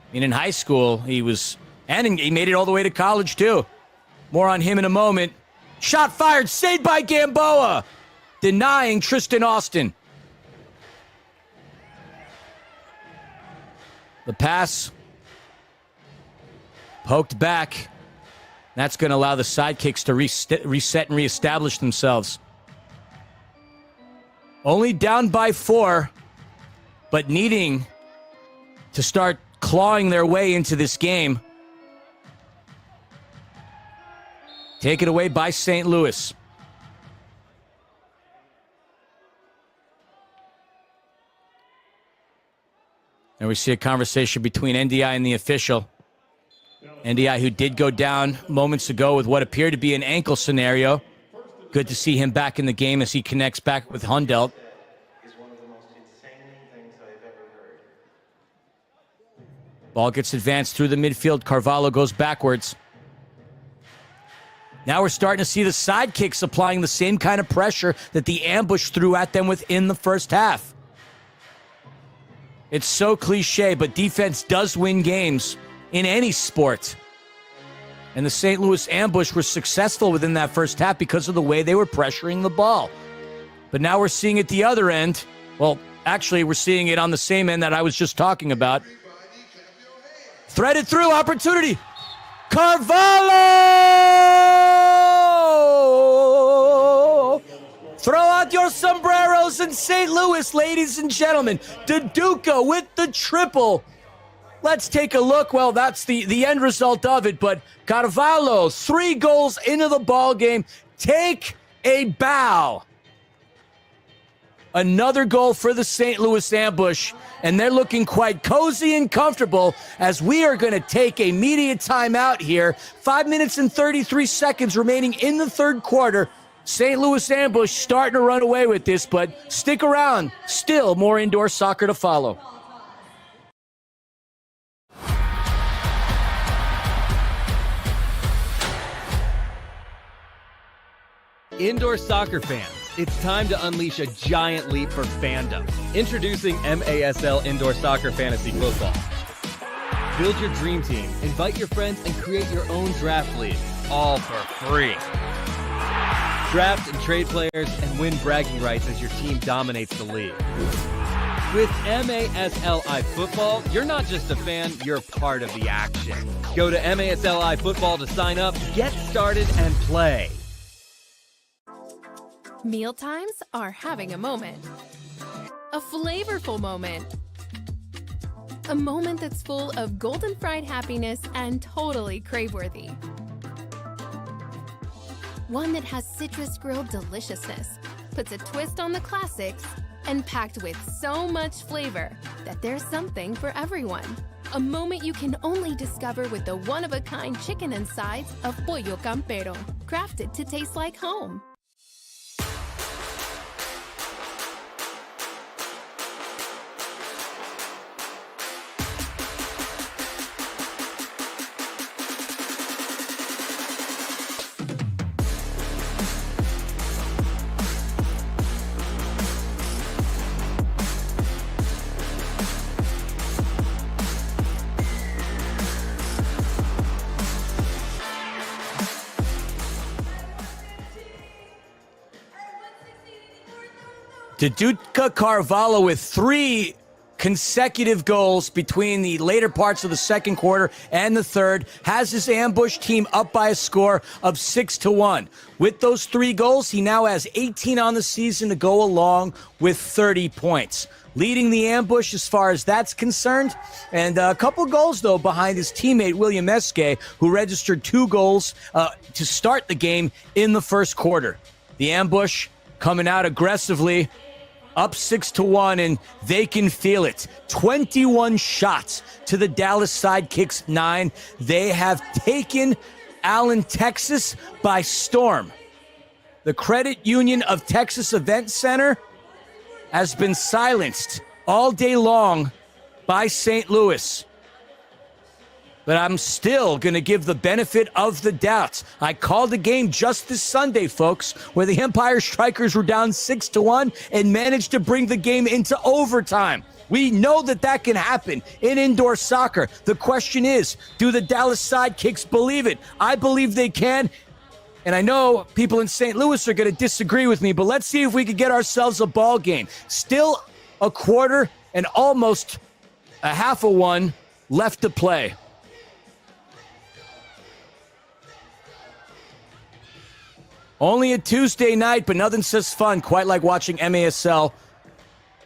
I mean, in high school, he was, and he made it all the way to college, too. More on him in a moment. Shot fired, saved by Gamboa, denying Tristan Austin. The pass poked back. That's going to allow the Sidekicks to reset and reestablish themselves. Only down by 4, but needing to start clawing their way into this game. Taken away by St. Louis. And we see a conversation between NDI and the official. NDI, who did go down moments ago with what appeared to be an ankle scenario. Good to see him back in the game as he connects back with Hundelt. Ball gets advanced through the midfield. Carvalho goes backwards. Now we're starting to see the Sidekicks applying the same kind of pressure that the ambush threw at them within the first half. It's so cliche, but defense does win games in any sport. And the St. Louis ambush was successful within that first half because of the way they were pressuring the ball. But now we're seeing it the other end. Well, actually, we're seeing it on the same end that I was just talking about. Threaded through, opportunity. Carvalho! Throw out your sombreros, goals in St. Louis, ladies and gentlemen. DeDuca with the triple. Let's take a look. Well, that's the end result of it, but Carvalho, 3 goals into the ball game. Take a bow. Another goal for the St. Louis Ambush, and they're looking quite cozy and comfortable as we are going to take a media timeout here. 5 minutes and 33 seconds remaining in the third quarter. St. Louis Ambush starting to run away with this, but stick around. Still more indoor soccer to follow. Indoor soccer fans, it's time to unleash a giant leap for fandom. Introducing MASL Indoor Soccer Fantasy Football. Build your dream team, invite your friends, and create your own draft league, all for free. Draft and trade players and win bragging rights as your team dominates the league. With MASLI Football, you're not just a fan, you're part of the action. Go to MASLI Football to sign up, get started, and play. Mealtimes are having a moment. A flavorful moment. A moment that's full of golden fried happiness and totally crave-worthy. One that has citrus grilled deliciousness, puts a twist on the classics, and packed with so much flavor that there's something for everyone. A moment you can only discover with the one-of-a-kind chicken and sides of Pollo Campero, crafted to taste like home. DeDuca Carvalho with 3 consecutive goals between the later parts of the second quarter and the third has his Ambush team up by a score of 6-1. With those 3 goals, he now has 18 on the season to go along with 30 points. Leading the Ambush as far as that's concerned, and a couple goals, though, behind his teammate William Eske, who registered 2 goals to start the game in the first quarter. The Ambush coming out aggressively, up 6-1, and they can feel it. 21 shots to the Dallas Sidekicks 9. They have taken Allen, Texas by storm. The Credit Union of Texas Event Center has been silenced all day long by St. Louis. But I'm still going to give the benefit of the doubt. I called a game just this Sunday, folks, where the Empire Strikers were down 6-1 and managed to bring the game into overtime. We know that that can happen in indoor soccer. The question is, do the Dallas Sidekicks believe it? I believe they can. And I know people in St. Louis are going to disagree with me, but let's see if we can get ourselves a ball game. Still a quarter and almost a half of one left to play. Only a Tuesday night, but nothing says fun quite like watching MASL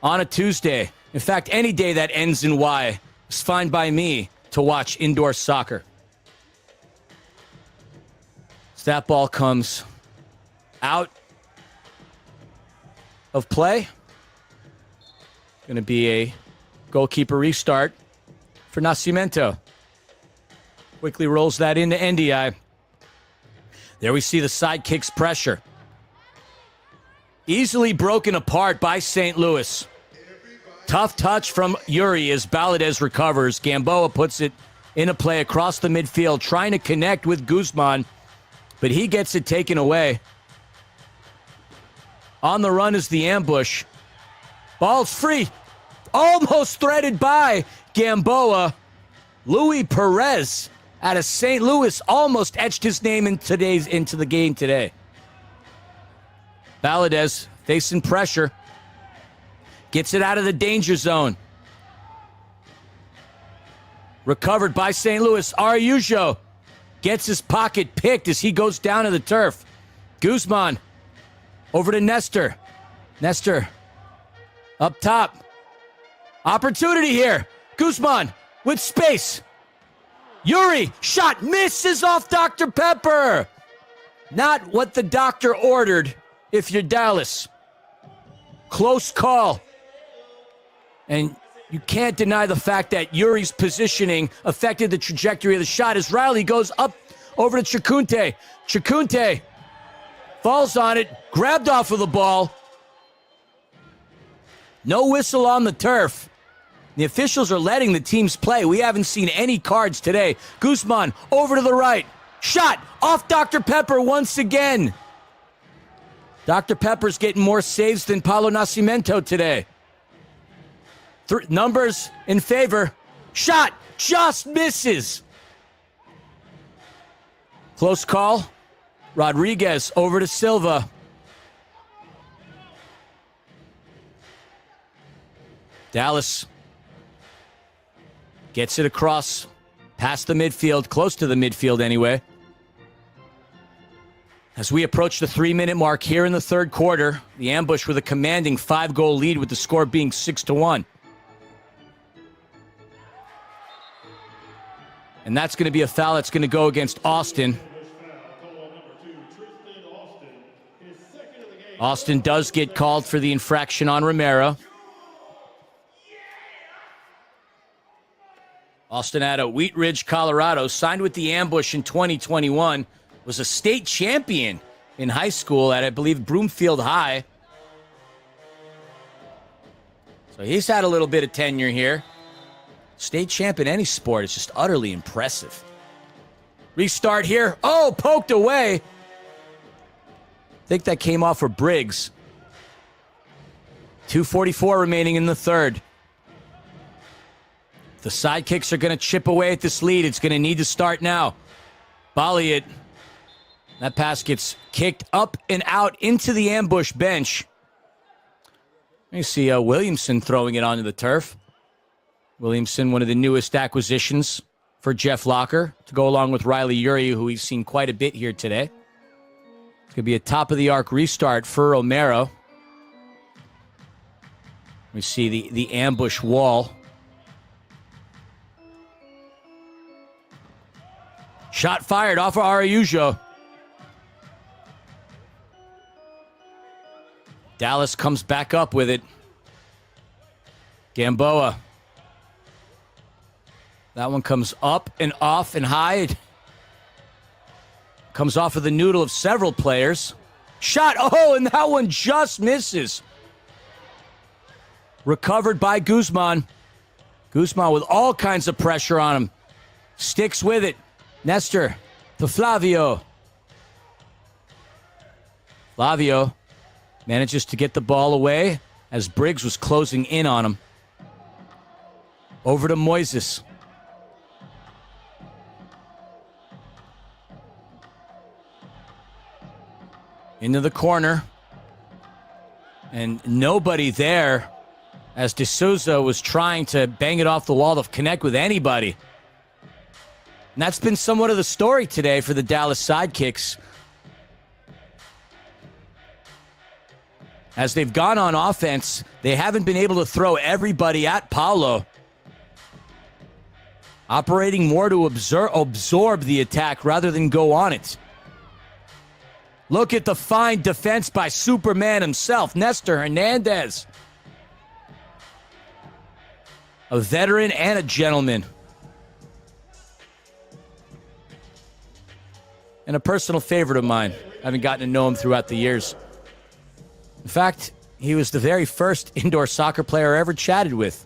on a Tuesday. In fact, any day that ends in Y is fine by me to watch indoor soccer. As that ball comes out of play, going to be a goalkeeper restart for Nascimento. Quickly rolls that into NDI. There we see the Sidekicks pressure. Easily broken apart by St. Louis. Tough touch from Yuri as Valadez recovers. Gamboa puts it into play across the midfield, trying to connect with Guzman, but he gets it taken away. On the run is the Ambush. Ball's free. Almost threaded by Gamboa. Louis Perez out of St. Louis almost etched his name into the game today. Valadez facing pressure. Gets it out of the danger zone. Recovered by St. Louis. Araujo gets his pocket picked as he goes down to the turf. Guzman over to Nestor. Nestor Up top. Opportunity here. Guzman with space. Yuri, shot, misses off Dr. Pepper. Not what the doctor ordered if you're Dallas. Close call. And you can't deny the fact that Yuri's positioning affected the trajectory of the shot as Riley goes up over to Chikunte. Chikunte falls on it, grabbed off of the ball. No whistle on the turf. The officials are letting the teams play. We haven't seen any cards today. Guzman over to the right. Shot off Dr. Pepper once again. Dr. Pepper's getting more saves than Paulo Nascimento today. Numbers in favor. Shot just misses. Close call. Rodriguez over to Silva. Dallas gets it across past the midfield, close to the midfield anyway. As we approach the 3-minute mark here in the third quarter, the Ambush with a commanding 5-goal lead with the score being 6-1. And that's going to be a foul that's going to go against Austin. Austin does get called for the infraction on Romero. Austin out of Wheat Ridge, Colorado, signed with the Ambush in 2021, was a state champion in high school at, I believe, Broomfield High. So he's had a little bit of tenure here. State champ in any sport is just utterly impressive. Restart here. Oh, poked away. I think that came off for Briggs. 2:44 remaining in the third. The Sidekicks are going to chip away at this lead. It's going to need to start now. Balliet. That pass gets kicked up and out into the Ambush bench. You see Williamson throwing it onto the turf. Williamson, one of the newest acquisitions for Jeff Locker, to go along with Riley Uri, who we've seen quite a bit here today. It's going to be a top-of-the-arc restart for Romero. We see the Ambush wall. Shot fired off of Araujo. Dallas comes back up with it. Gamboa. That one comes up and off and high. Comes off of the noodle of several players. Shot. Oh, and that one just misses. Recovered by Guzman. Guzman with all kinds of pressure on him. Sticks with it. Nestor to Flavio. Flavio manages to get the ball away as Briggs was closing in on him. Over to Moises. Into the corner. And nobody there as De Souza was trying to bang it off the wall to connect with anybody. And that's been somewhat of the story today for the Dallas Sidekicks. As they've gone on offense, they haven't been able to throw everybody at Paulo. Operating more to absorb the attack rather than go on it. Look at the fine defense by Superman himself, Nestor Hernandez. A veteran and a gentleman. And a personal favorite of mine. Having gotten to know him throughout the years. In fact, he was the very first indoor soccer player I ever chatted with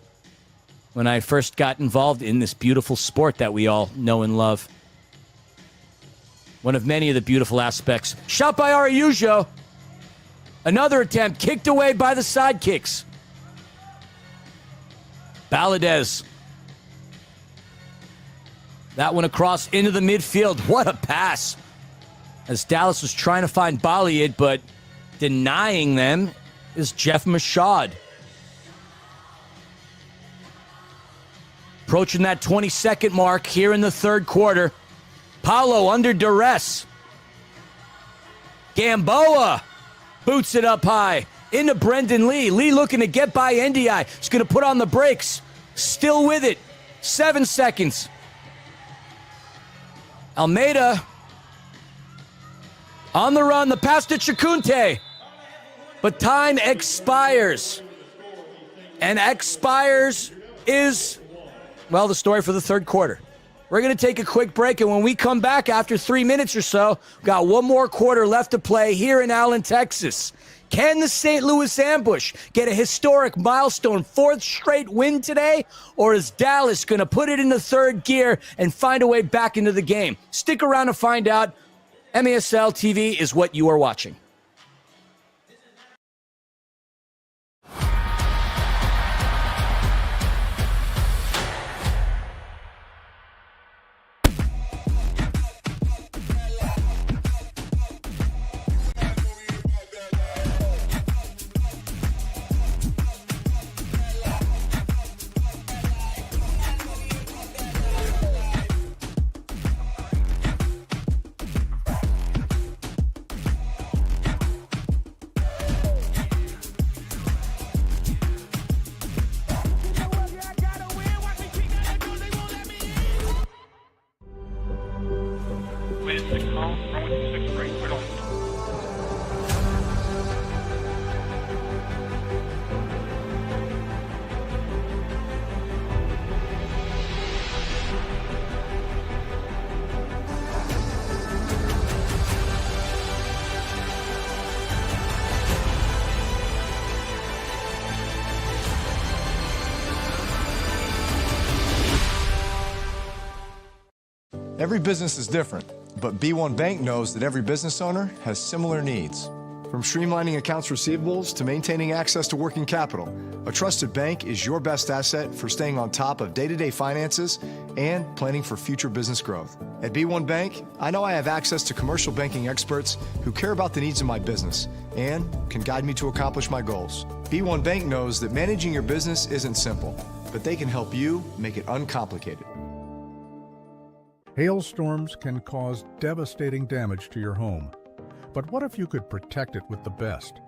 when I first got involved in this beautiful sport that we all know and love. One of many of the beautiful aspects. Shot by Araujo. Another attempt kicked away by the Sidekicks. Valadez. That one across into the midfield. What a pass. As Dallas was trying to find Balliet, but denying them is Jeff Mashad. Approaching that 22nd mark here in the third quarter. Paulo under duress. Gamboa boots it up high. Into Brendan Lee. Lee looking to get by NDI. He's going to put on the brakes. Still with it. 7 seconds. Almeida on the run. The pass to Chikunte. But time expires. And expires is, well, the story for the third quarter. We're going to take a quick break, and when we come back after 3 minutes or so, we've got one more quarter left to play here in Allen, Texas. Can the St. Louis Ambush get a historic milestone, 4th straight win today? Or is Dallas going to put it into third gear and find a way back into the game? Stick around to find out. MASL TV is what you are watching. Every business is different, but B1 Bank knows that every business owner has similar needs. From streamlining accounts receivables to maintaining access to working capital, a trusted bank is your best asset for staying on top of day-to-day finances and planning for future business growth. At B1 Bank, I know I have access to commercial banking experts who care about the needs of my business and can guide me to accomplish my goals. B1 Bank knows that managing your business isn't simple, but they can help you make it uncomplicated. Hailstorms can cause devastating damage to your home. But what if you could protect it with the best?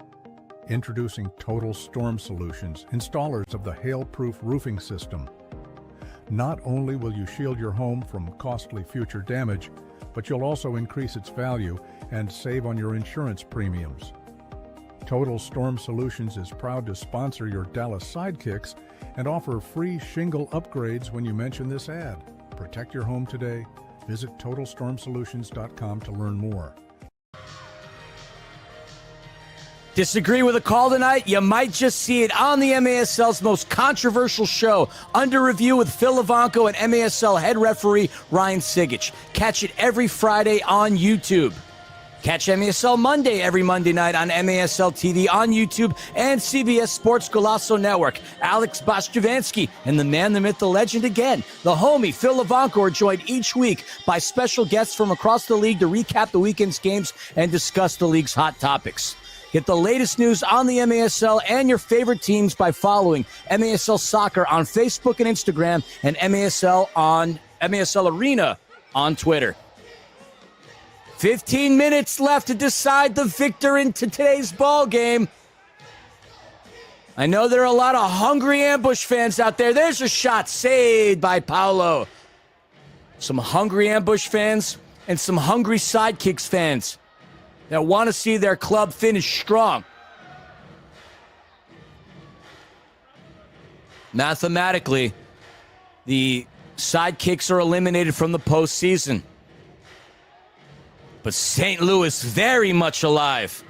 Introducing Total Storm Solutions, installers of the hail-proof roofing system. Not only will you shield your home from costly future damage, but you'll also increase its value and save on your insurance premiums. Total Storm Solutions is proud to sponsor your Dallas Sidekicks and offer free shingle upgrades when you mention this ad. Protect your home today. Visit TotalStormSolutions.com to learn more. Disagree with a call tonight? You might just see it on the MASL's most controversial show, Under Review with Phil Levanko and MASL head referee Ryan Sigich. Catch it every Friday on YouTube. Catch MASL Monday every Monday night on MASL TV on YouTube and CBS Sports Golazo Network. Alex Bostjavansky and the man, the myth, the legend again. The homie, Phil Levanko, are joined each week by special guests from across the league to recap the weekend's games and discuss the league's hot topics. Get the latest news on the MASL and your favorite teams by following MASL Soccer on Facebook and Instagram and MASL Arena on Twitter. 15 minutes left to decide the victor in today's ball game. I know there are a lot of hungry Ambush fans out there. There's a shot saved by Paulo. Some hungry Ambush fans and some hungry Sidekicks fans that want to see their club finish strong. Mathematically, the Sidekicks are eliminated from the postseason. But St. Louis very much alive.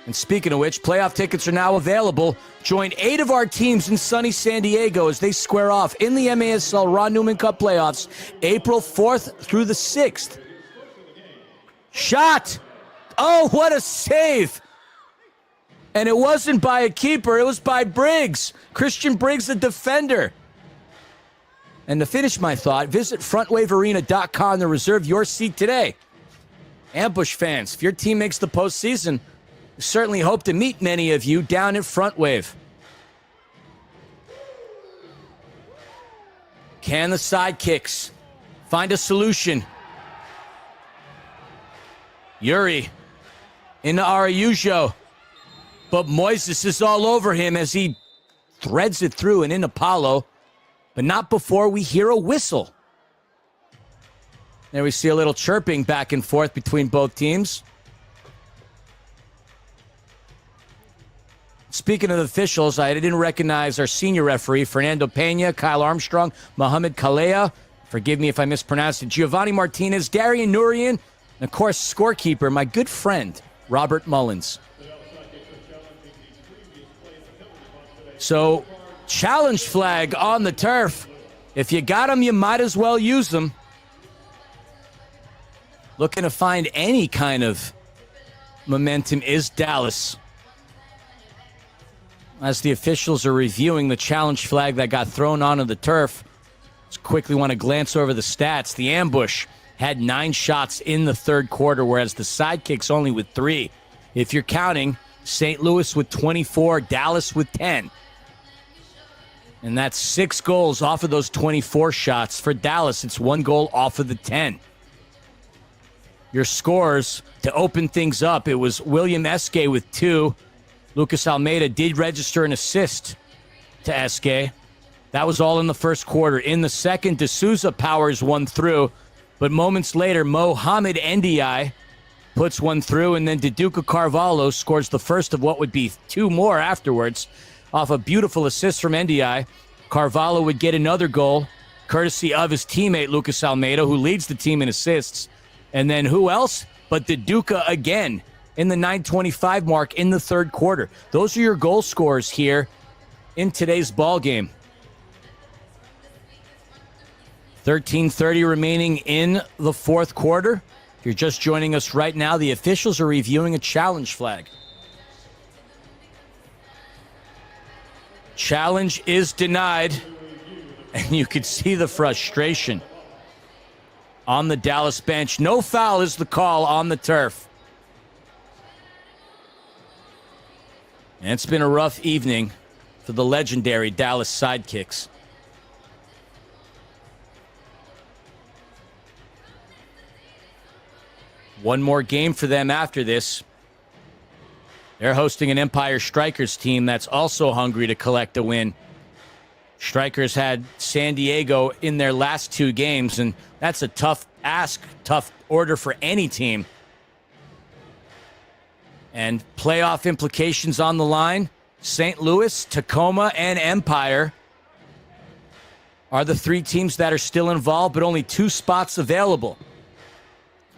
And speaking of which, playoff tickets are now available. Join 8 of our teams in sunny San Diego as they square off in the MASL Ron Newman Cup playoffs, April 4th through the 6th. Shot! Oh, what a save! And it wasn't by a keeper, it was by Briggs. Christian Briggs, the defender. And to finish my thought, visit frontwavearena.com to reserve your seat today. Ambush fans, if your team makes the postseason, we certainly hope to meet many of you down at Front Wave. Can the Sidekicks find a solution? Yuri into Araujo. But Moises is all over him as he threads it through and into Paulo. But not before we hear a whistle. There we see a little chirping back and forth between both teams. Speaking of officials, I didn't recognize our senior referee, Fernando Pena, Kyle Armstrong, Mohamed Kalea. Forgive me if I mispronounced it. Giovanni Martinez, Darian Nurian, and of course, scorekeeper, my good friend, Robert Mullins. So, challenge flag on the turf. If you got them, you might as well use them. Looking to find any kind of momentum is Dallas. As the officials are reviewing the challenge flag that got thrown onto the turf, just quickly want to glance over the stats. The ambush had 9 shots in the third quarter, whereas the Sidekicks only with 3. If you're counting, St. Louis with 24, Dallas with 10. And that's 6 goals off of those 24 shots. For Dallas, it's 1 goal off of the 10. Your scores to open things up, it was William Eske with 2. Lucas Almeida did register an assist to Eske. That was all in the first quarter. In the second, D'Souza powers 1 through. But moments later, Mohamed Ndiaye puts 1 through. And then Duduka Carvalho scores the first of what would be 2 more afterwards. Off a beautiful assist from Ndiaye. Carvalho would get another goal, courtesy of his teammate, Lucas Almeida, who leads the team in assists. And then who else but Duduka again in the 9:25 mark in the third quarter. Those are your goal scorers here in today's ball game. 13:30 remaining in the fourth quarter. If you're just joining us right now, the officials are reviewing a challenge flag. Challenge is denied, and you could see the frustration on the Dallas bench. No foul is the call on the turf. And it's been a rough evening for the legendary Dallas Sidekicks. One more game for them after this. They're hosting an Empire Strikers team that's also hungry to collect a win. Strikers had San Diego in their last 2 games, and that's a tough ask, tough order for any team. And playoff implications on the line. St. Louis, Tacoma, and Empire are the 3 teams that are still involved, but only 2 spots available.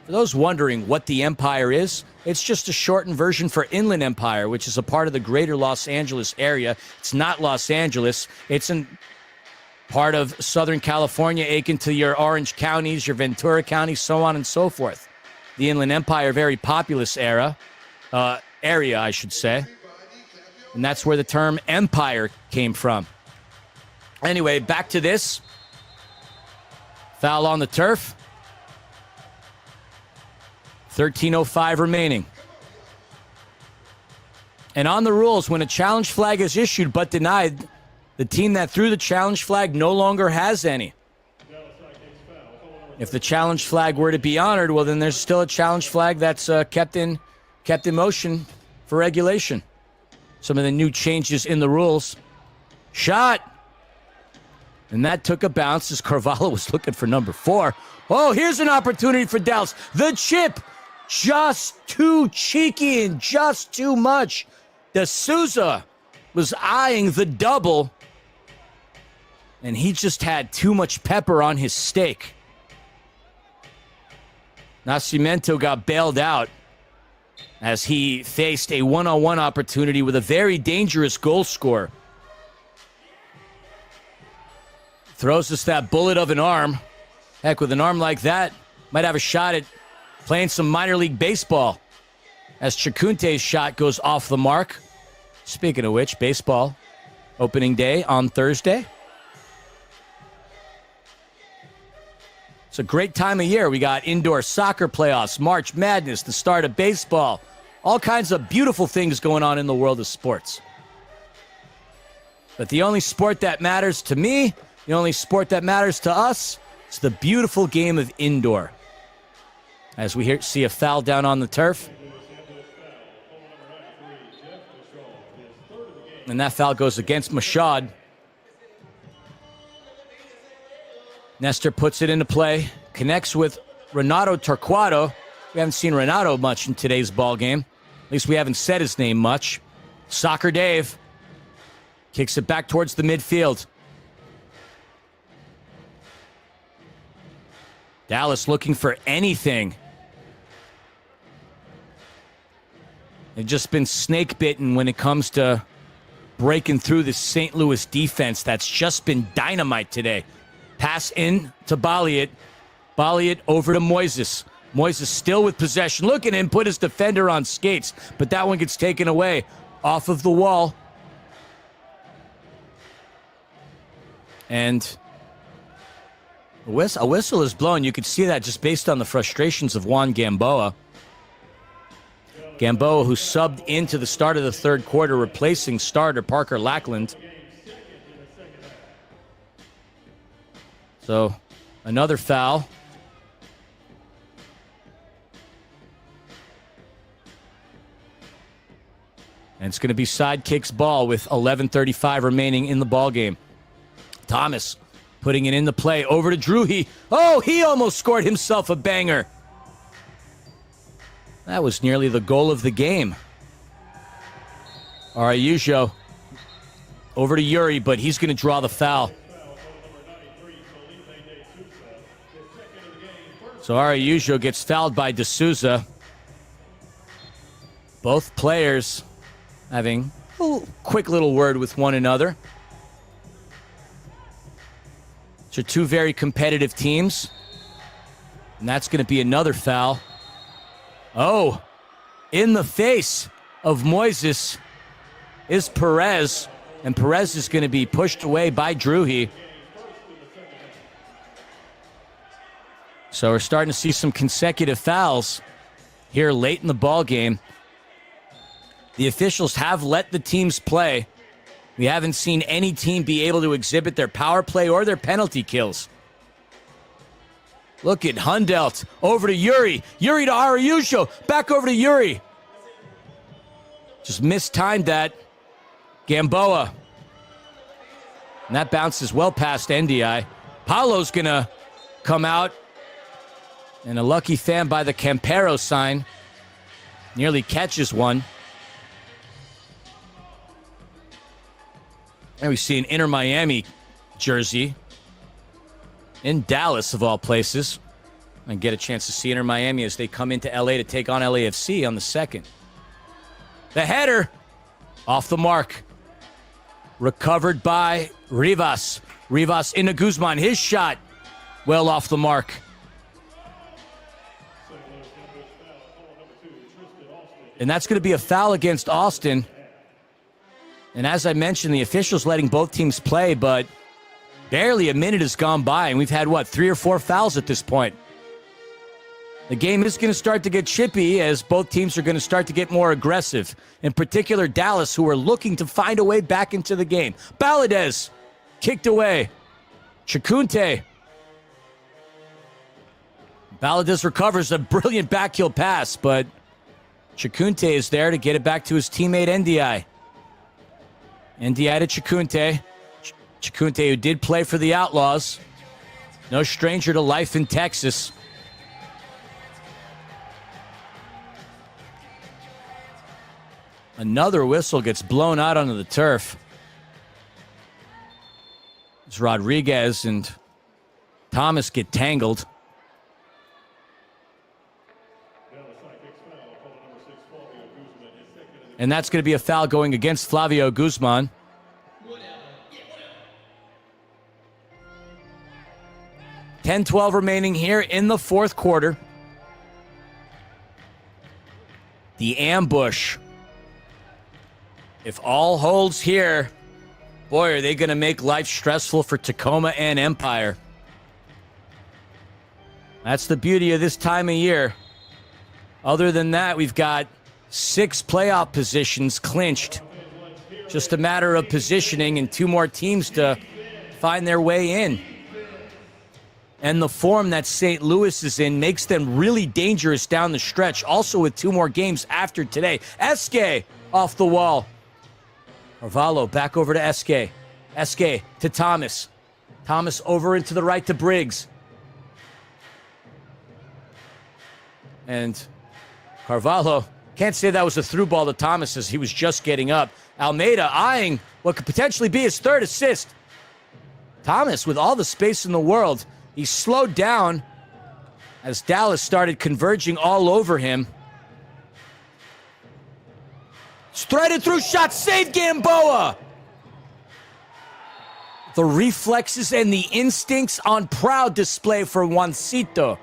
For those wondering what the Empire is, it's just a shortened version for Inland Empire, which is a part of the greater Los Angeles area. It's not Los Angeles. It's in part of Southern California, akin to your Orange counties, your Ventura counties, so on and so forth. The Inland Empire, very populous area, I should say. And that's where the term empire came from. Anyway, back to this. Foul on the turf. 13:05 remaining. And on the rules, when a challenge flag is issued but denied, the team that threw the challenge flag no longer has any. If the challenge flag were to be honored, well, then there's still a challenge flag that's kept in motion for regulation. Some of the new changes in the rules. Shot. And that took a bounce as Carvalho was looking for number 4. Oh, here's an opportunity for Dallas. The chip. Just too cheeky and just too much. D'Souza was eyeing the double, and he just had too much pepper on his steak. Nascimento got bailed out as he faced a one-on-one opportunity with a very dangerous goal scorer. Throws us that bullet of an arm. Heck, with an arm like that, might have a shot at playing some minor league baseball as Chacunte's shot goes off the mark. Speaking of which, baseball opening day on Thursday. It's a great time of year. We got indoor soccer playoffs, March Madness, the start of baseball. All kinds of beautiful things going on in the world of sports. But the only sport that matters to me, the only sport that matters to us, is the beautiful game of indoor. As we see a foul down on the turf. And that foul goes against Mashad. Nestor puts it into play, connects with Renato Torquato. We haven't seen Renato much in today's ball game. At least we haven't said his name much. Soccer Dave kicks it back towards the midfield. Dallas looking for anything. They've just been snake bitten when it comes to breaking through the St. Louis defense. That's just been dynamite today. Pass in to Balliet. Balliet over to Moises. Moises still with possession. Look at him put his defender on skates, but that one gets taken away off of the wall. And a whistle is blown. You could see that just based on the frustrations of Juan Gamboa. Gamboa, who subbed into the start of the third quarter, replacing starter Parker Lackland. So, another foul. And it's going to be Sidekicks ball with 11:35 remaining in the ball game. Thomas putting it into play over to Druhi. Oh, he almost scored himself a banger. That was nearly the goal of the game. Araujo over to Yuri, but he's going to draw the foul. So Araujo gets fouled by D'Souza. Both players having a quick little word with one another. These are two very competitive teams. And that's going to be another foul. Oh, in the face of Moises is Perez. And Perez is going to be pushed away by Druhi. So we're starting to see some consecutive fouls here late in the ball game. The officials have let the teams play. We haven't seen any team be able to exhibit their power play or their penalty kills. Look at Hundelt over to Yuri. Yuri to Araujo. Back over to Yuri. Just mistimed that. Gamboa. And that bounces well past NDI. Paulo's going to come out. And a lucky fan by the Campero sign. Nearly catches one. And we see an Inter Miami jersey in Dallas, of all places. And get a chance to see Inter Miami as they come into LA to take on LAFC on the 2nd. The header off the mark. Recovered by Rivas. Rivas into Guzman. His shot well off the mark. And that's going to be a foul against Austin. And as I mentioned, the officials letting both teams play, but barely a minute has gone by, and we've had, 3 or 4 fouls at this point. The game is going to start to get chippy as both teams are going to start to get more aggressive. In particular, Dallas, who are looking to find a way back into the game. Baladez kicked away. Chacunte. Baladez recovers a brilliant backheel pass, but Chacunte is there to get it back to his teammate NDI. NDI to Chacunte. Chacunte, who did play for the Outlaws. No stranger to life in Texas. Another whistle gets blown out onto the turf. As Rodriguez and Thomas get tangled. And that's going to be a foul going against Flavio Guzman. $10-12 remaining here in the fourth quarter. The ambush. If all holds here, boy, are they going to make life stressful for Tacoma and Empire. That's the beauty of this time of year. Other than that, we've got 6 playoff positions clinched. Just a matter of positioning and 2 more teams to find their way in. And the form that St. Louis is in makes them really dangerous down the stretch, also with 2 more games after today. Eske off the wall. Carvalho back over to Eske. Eske to Thomas. Thomas over into the right to Briggs. And Carvalho, can't say that was a through ball to Thomas as he was just getting up. Almeida eyeing what could potentially be his third assist. Thomas with all the space in the world. He slowed down as Dallas started converging all over him. Threaded through shot, save Gamboa! The reflexes and the instincts on proud display for Juancito.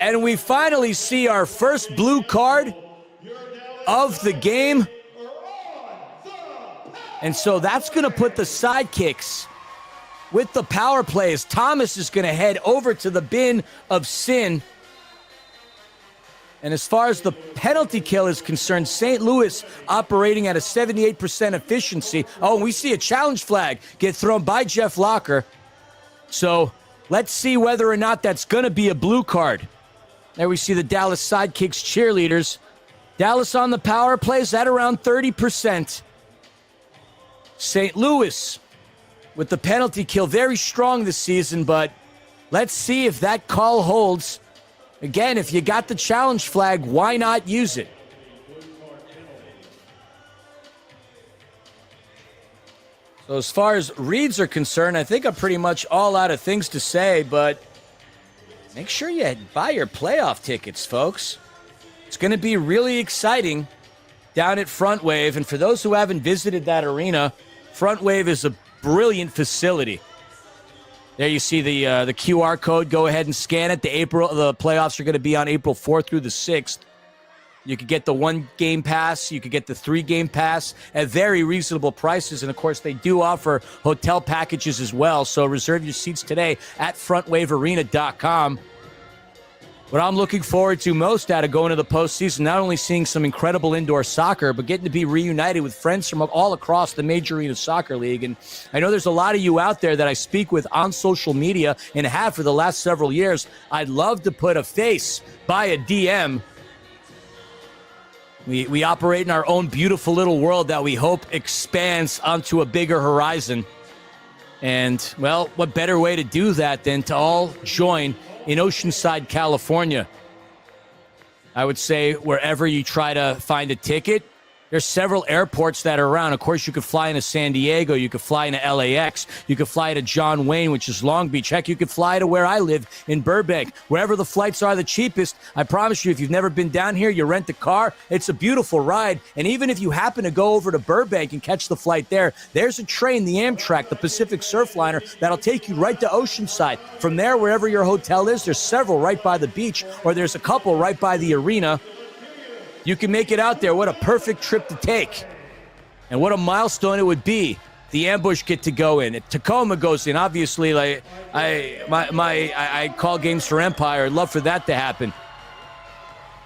And we finally see our first blue card of the game. And so that's going to put the Sidekicks with the power play as Thomas is going to head over to the bin of sin. And as far as the penalty kill is concerned, St. Louis operating at a 78% efficiency. Oh, and we see a challenge flag get thrown by Jeff Locker. So let's see whether or not that's going to be a blue card. There we see the Dallas Sidekicks cheerleaders. Dallas on the power play is at around 30%. St. Louis with the penalty kill very strong this season, but let's see if that call holds. Again, if you got the challenge flag, why not use it? So as far as reads are concerned, I think I'm pretty much all out of things to say, but make sure you buy your playoff tickets, folks. It's going to be really exciting down at Front Wave. And for those who haven't visited that arena, Front Wave is a brilliant facility. There you see the QR code. Go ahead and scan it. The playoffs are going to be on April 4th through the 6th. You could get the 1-game pass. You could get the 3-game pass at very reasonable prices. And, of course, they do offer hotel packages as well. So reserve your seats today at frontwavearena.com. What I'm looking forward to most out of going to the postseason, not only seeing some incredible indoor soccer, but getting to be reunited with friends from all across the Major Arena Soccer League. And I know there's a lot of you out there that I speak with on social media and have for the last several years. I'd love to put a face by a DM. We operate in our own beautiful little world that we hope expands onto a bigger horizon. And, well, what better way to do that than to all join in Oceanside, California? I would say wherever you try to find a ticket, there's several airports that are around. Of course, you could fly into San Diego. You could fly into LAX. You could fly to John Wayne, which is Long Beach. Heck, you could fly to where I live in Burbank. Wherever the flights are the cheapest, I promise you, if you've never been down here, you rent a car. It's a beautiful ride. And even if you happen to go over to Burbank and catch the flight there, there's a train, the Amtrak, the Pacific Surfliner, that'll take you right to Oceanside. From there, wherever your hotel is, there's several right by the beach, or there's a couple right by the arena. You can make it out there. What a perfect trip to take. And what a milestone it would be. The Ambush get to go in. Tacoma goes in. Obviously, like I call games for Empire. I'd love for that to happen.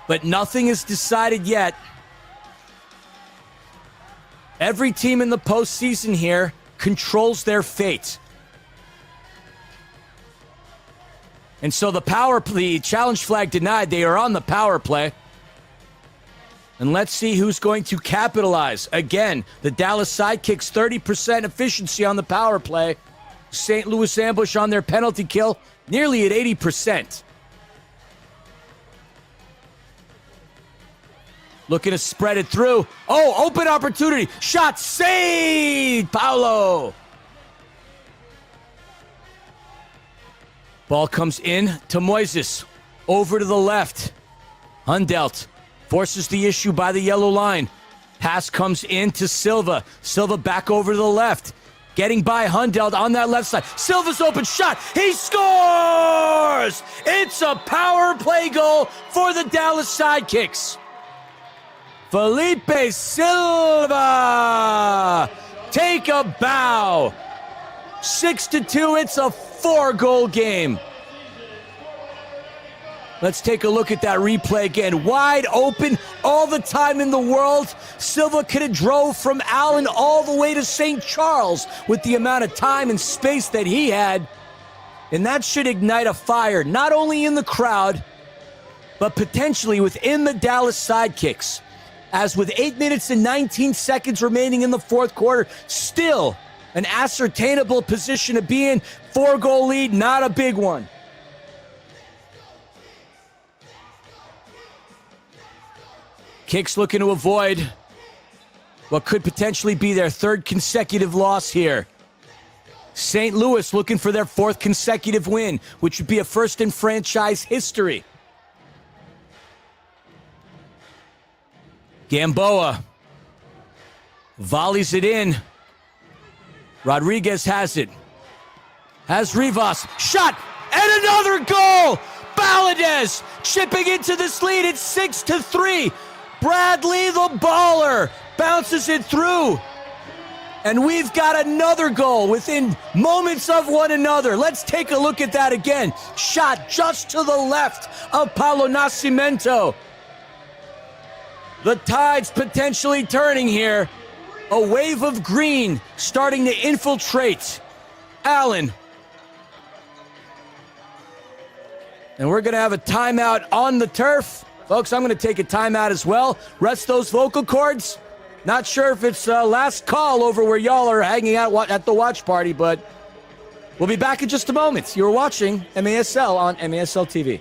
But nothing is decided yet. Every team in the postseason here controls their fate. And so the challenge flag denied. They are on the power play. And let's see who's going to capitalize. Again, the Dallas Sidekicks, 30% efficiency on the power play. St. Louis Ambush on their penalty kill, nearly at 80%. Looking to spread it through. Oh, open opportunity. Shot saved, Paulo. Ball comes in to Moises. Over to the left. Hundelt forces the issue by the yellow line. Pass comes in to Silva. Silva back over to the left. Getting by Hundelt on that left side. Silva's open shot. He scores! It's a power play goal for the Dallas Sidekicks. Felipe Silva! Take a bow. 6-2. It's a 4-goal game. Let's take a look at that replay again. Wide open, all the time in the world. Silva could have drove from Allen all the way to St. Charles with the amount of time and space that he had. And that should ignite a fire, not only in the crowd, but potentially within the Dallas Sidekicks. as with 8 minutes and 19 seconds remaining in the fourth quarter, still an ascertainable position to be in. 4-goal lead, not a big one. Kicks looking to avoid what could potentially be their third consecutive loss here. St. Louis looking for their fourth consecutive win, which would be a first in franchise history. Gamboa volleys it in. Rodriguez has it. Has Rivas. Shot! And another goal! Valadez chipping into this lead. It's 6-3. Bradley the baller bounces it through. And we've got another goal within moments of one another. Let's take a look at that again. Shot just to the left of Paulo Nascimento. The tide's potentially turning here. A wave of green starting to infiltrate Allen. And we're going to have a timeout on the turf. Folks, I'm going to take a timeout as well. Rest those vocal cords. Not sure if it's last call over where y'all are hanging out at the watch party, but we'll be back in just a moment. You're watching MASL on MASL TV.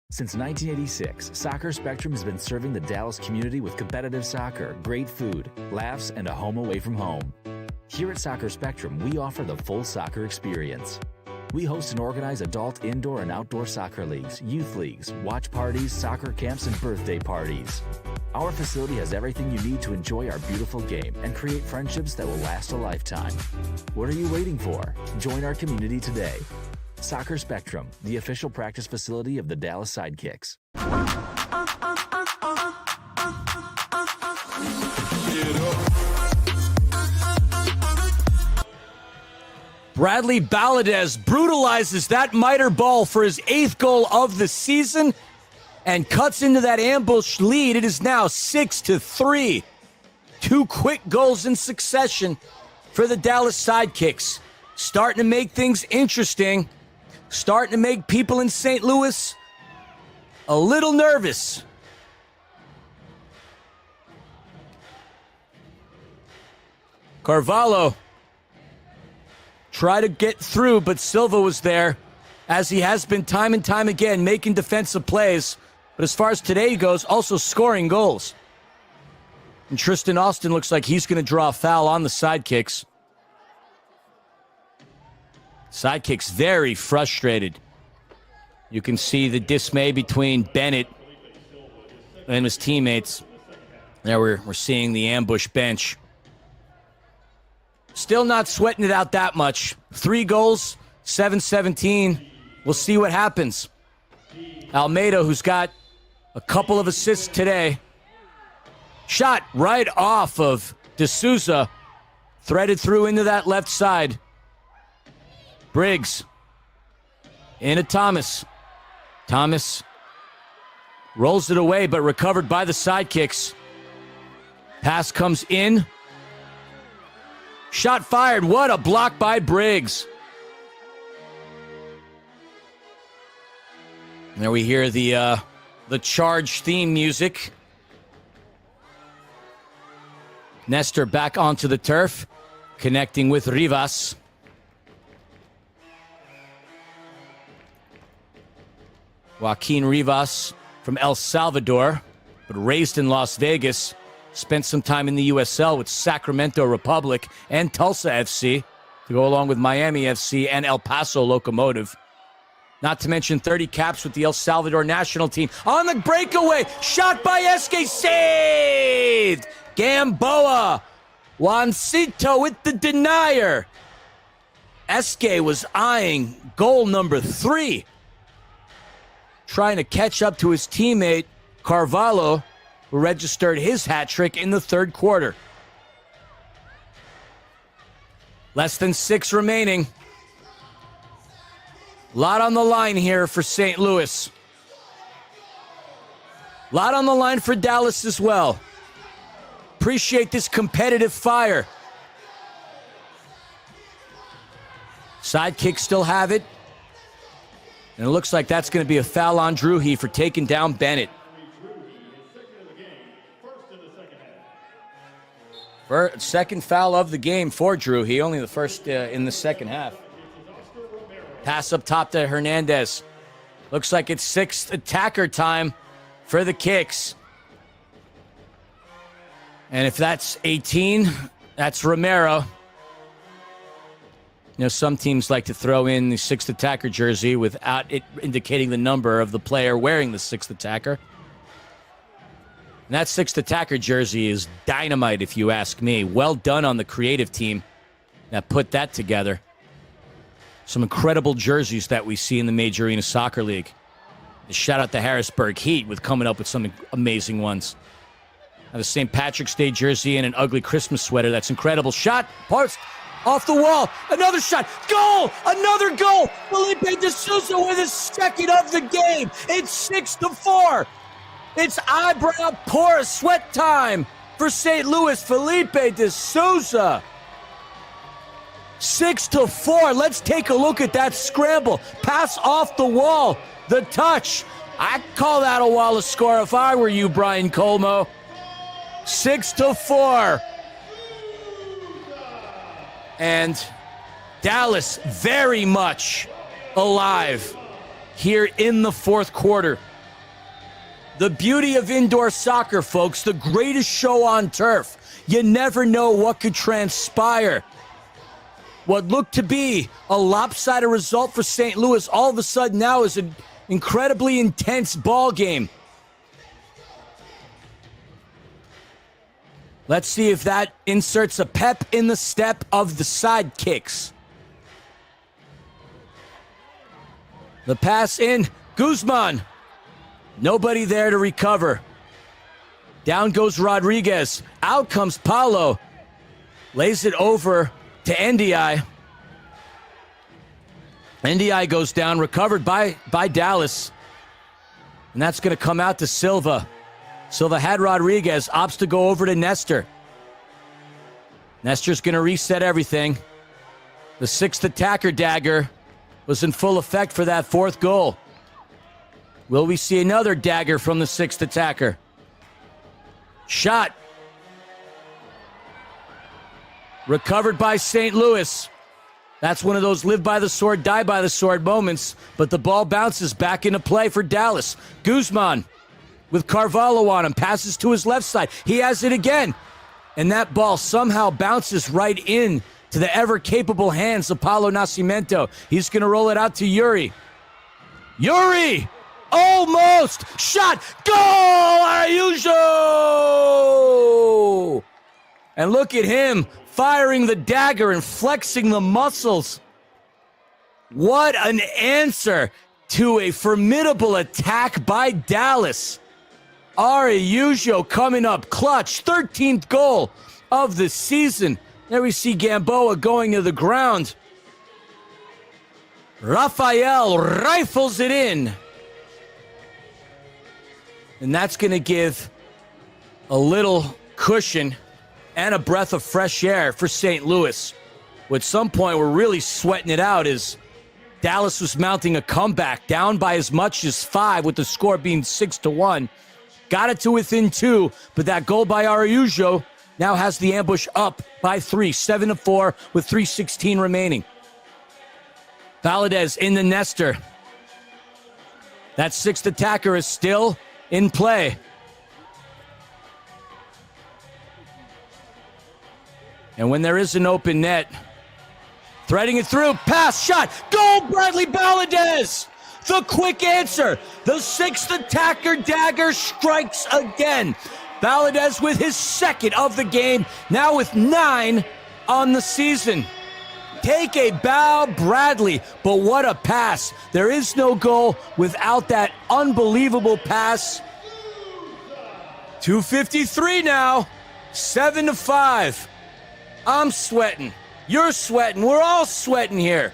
Since 1986, Soccer Spectrum has been serving the Dallas community with competitive soccer, great food, laughs, and a home away from home. Here at Soccer Spectrum, we offer the full soccer experience. We host and organize adult indoor and outdoor soccer leagues, youth leagues, watch parties, soccer camps, and birthday parties. Our facility has everything you need to enjoy our beautiful game and create friendships that will last a lifetime. What are you waiting for? Join our community today. Soccer Spectrum, the official practice facility of the Dallas Sidekicks. Bradley Valadez brutalizes that miter ball for his 8th goal of the season and cuts into that ambush lead. It is now 6-3. 2 quick goals in succession for the Dallas Sidekicks. Starting to make things interesting. Starting to make people in St. Louis a little nervous. Carvalho tried to get through, but Silva was there, as he has been time and time again, making defensive plays. But as far as today goes, also scoring goals. And Tristan Austin looks like he's going to draw a foul on the Sidekicks. Sidekicks very frustrated. You can see the dismay between Bennett and his teammates. There we're seeing the ambush bench. Still not sweating it out that much. 3 goals, 7-17. We'll see what happens. Almeida, who's got a couple of assists today. Shot right off of D'Souza. Threaded through into that left side. Briggs into Thomas. Thomas rolls it away, but recovered by the Sidekicks. Pass comes in. Shot fired. What a block by Briggs. And there we hear the Charge theme music. Nestor back onto the turf, connecting with Rivas. Joaquin Rivas from El Salvador, but raised in Las Vegas. Spent some time in the USL with Sacramento Republic and Tulsa FC to go along with Miami FC and El Paso Locomotive. Not to mention 30 caps with the El Salvador national team. On the breakaway, shot by Esque, saved! Gamboa, Juancito with the denier. Eske was eyeing goal number 3, trying to catch up to his teammate, Carvalho, who registered his hat trick in the third quarter. Less than 6 remaining. Lot on the line here for St. Louis. Lot on the line for Dallas as well. Appreciate this competitive fire. Sidekicks still have it. And it looks like that's going to be a foul on Druhi for taking down Bennett. Second foul of the game for Druhi, only the first in the second half. Pass up top to Hernandez. Looks like it's 6th attacker time for the Kicks. And if that's 18, that's Romero. You know, some teams like to throw in the 6th attacker jersey without it indicating the number of the player wearing the 6th attacker. And that 6th attacker jersey is dynamite, if you ask me. Well done on the creative team that put that together. Some incredible jerseys that we see in the Major Arena Soccer League. Shout out the Harrisburg Heat with coming up with some amazing ones. Have a St. Patrick's Day jersey and an ugly Christmas sweater. That's incredible. Shot, post, off the wall. Another shot. Goal! Another goal! Felipe De Souza with his second of the game. It's 6-4. It's eyebrow pour sweat time for St. Louis. Felipe De Souza. 6-4. Let's take a look at that scramble. Pass off the wall. The touch. I'd call that a Wallace score if I were you, Brian Colmo. 6-4. And Dallas very much alive here in the fourth quarter. The beauty of indoor soccer, folks, the greatest show on turf. You never know what could transpire. What looked to be a lopsided result for St. Louis all of a sudden now is an incredibly intense ball game. Let's see if that inserts a pep in the step of the Sidekicks. The pass in. Guzman. Nobody there to recover. Down goes Rodriguez. Out comes Paulo. Lays it over to NDI. NDI goes down, recovered by Dallas. And that's going to come out to Silva. Silva had Rodriguez, opts to go over to Nestor. Nestor's going to reset everything. The 6th attacker dagger was in full effect for that 4th goal. Will we see another dagger from the 6th attacker? Shot. Recovered by St. Louis. That's one of those live by the sword, die by the sword moments, but the ball bounces back into play for Dallas. Guzman with Carvalho on him, passes to his left side. He has it again. And that ball somehow bounces right in to the ever-capable hands of Paulo Nascimento. He's going to roll it out to Yuri. Yuri! Almost! Shot! Goal! Araujo! And look at him firing the dagger and flexing the muscles. What an answer to a formidable attack by Dallas. Araujo coming up clutch. 13th goal of the season. There we see Gamboa going to the ground. Rafael rifles it in. And that's going to give a little cushion and a breath of fresh air for St. Louis. At some point, we're really sweating it out as Dallas was mounting a comeback, down by as much as 5 with the score being 6-1. Got it to within 2, but that goal by Araujo now has the ambush up by 3, 7-4 with 3:16 remaining. Valadez in the Nestor. That 6th attacker is still in play. And when there is an open net, threading it through, pass, shot, goal, Bradley Valadez! The quick answer. The 6th attacker dagger strikes again. Valadez with his 2nd of the game, now with 9 on the season. Take a bow, Bradley. But what a pass. There is no goal without that unbelievable pass. 2:53 now. 7-5. I'm sweating. You're sweating. We're all sweating here.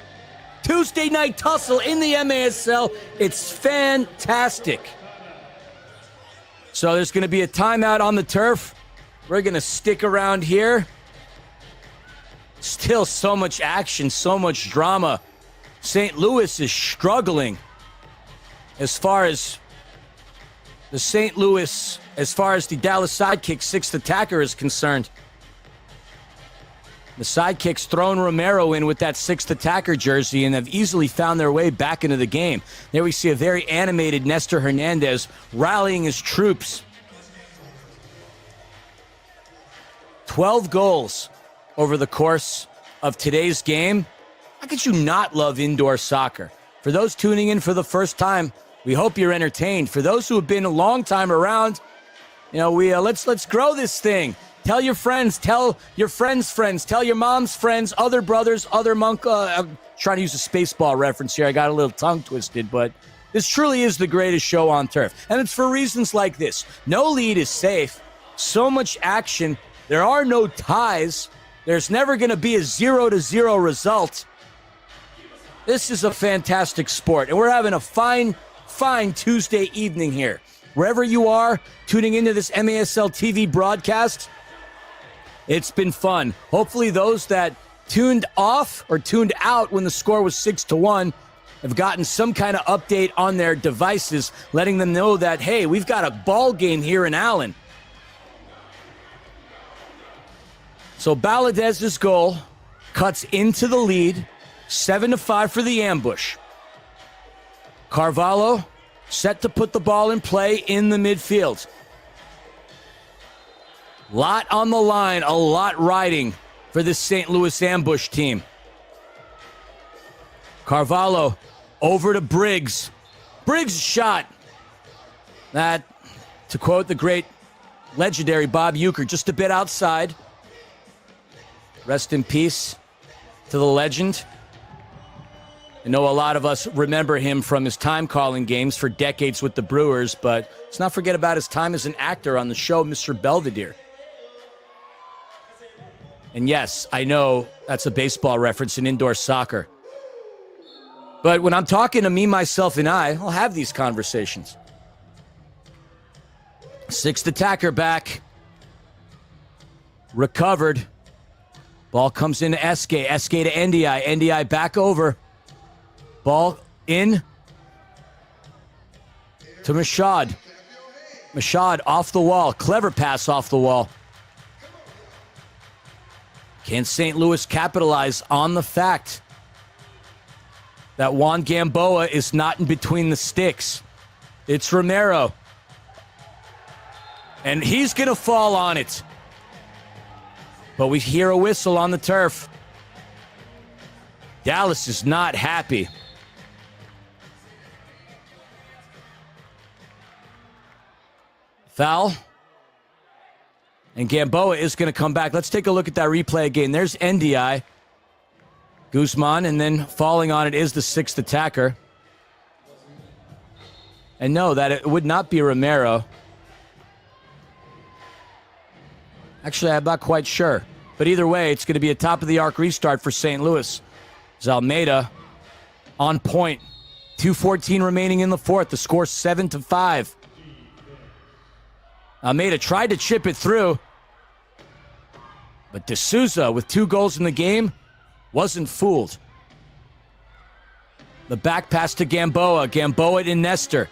Tuesday night tussle in the MASL. It's fantastic. So there's going to be a timeout on the turf. We're going to stick around here. Still so much action, so much drama. St. Louis is struggling as far as the Dallas Sidekicks sixth attacker is concerned. The Sidekicks thrown Romero in with that sixth attacker jersey and have easily found their way back into the game. There we see a very animated Nestor Hernandez rallying his troops. 12 goals over the course of today's game. How could you not love indoor soccer? For those tuning in for the first time, we hope you're entertained. For those who have been a long time around, let's grow this thing. Tell your friends, tell your friends' friends, tell your mom's friends, other brothers, other monk. I'm trying to use a Spaceball reference here. I got a little tongue twisted, but this truly is the greatest show on turf. And it's for reasons like this. No lead is safe. So much action. There are no ties. There's never going to be a 0-0 result. This is a fantastic sport, and we're having a fine Tuesday evening here. Wherever you are tuning into this MASL TV broadcast, it's been fun. Hopefully those that tuned off or tuned out when the score was 6-1 have gotten some kind of update on their devices, letting them know that, hey, we've got a ball game here in Allen. So Baladez's goal cuts into the lead, 7-5 for the ambush. Carvalho set to put the ball in play in the midfield. Lot on the line, a lot riding for this St. Louis ambush team. Carvalho over to Briggs. Briggs' shot. That, to quote the great legendary Bob Uecker, just a bit outside. Rest in peace to the legend. I know a lot of us remember him from his time calling games for decades with the Brewers, but let's not forget about his time as an actor on the show Mr. Belvedere. And yes, I know that's a baseball reference in indoor soccer. But when I'm talking to me, myself, and I'll have these conversations. Sixth attacker back. Recovered. Ball comes into Eske. Eske to NDI. NDI back over. Ball in to Mashad. Mashad off the wall. Clever pass off the wall. Can St. Louis capitalize on the fact that Juan Gamboa is not in between the sticks? It's Romero. And he's going to fall on it. But we hear a whistle on the turf. Dallas is not happy. Foul. And Gamboa is going to come back. Let's take a look at that replay again. There's NDI. Guzman, and then falling on it is the sixth attacker. And no, that it would not be Romero. Actually, I'm not quite sure. But either way, it's going to be a top-of-the-arc restart for St. Louis. Almeida on point. 2:14 remaining in the fourth. The score 7-5. Almeida tried to chip it through. But D'Souza, with 2 goals in the game, wasn't fooled. The back pass to Gamboa. Gamboa to Nestor.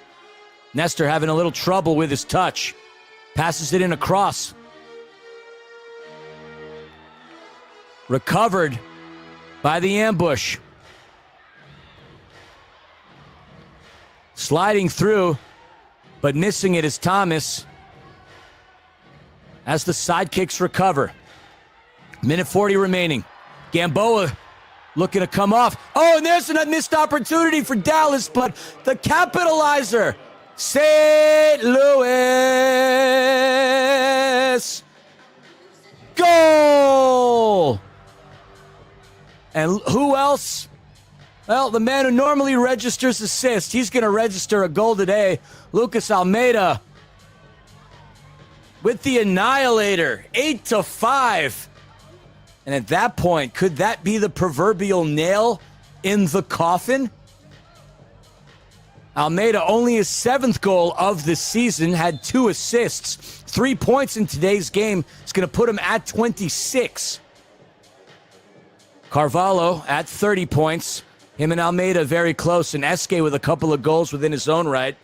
Nestor having a little trouble with his touch. Passes it in across. Recovered by the ambush. Sliding through, but missing it is Thomas. As the Sidekicks recover. Minute 40 remaining. Gamboa looking to come off. Oh, and there's a missed opportunity for Dallas, but the capitalizer, St. Louis. And who else? Well, the man who normally registers assists. He's going to register a goal today. Lucas Almeida with the Annihilator, 8-5. And at that point, could that be the proverbial nail in the coffin? Almeida, only his 7th goal of the season, had 2 assists. 3 points in today's game. It's going to put him at 26. Carvalho at 30 points. Him and Almeida very close, and Eske with a couple of goals within his own right.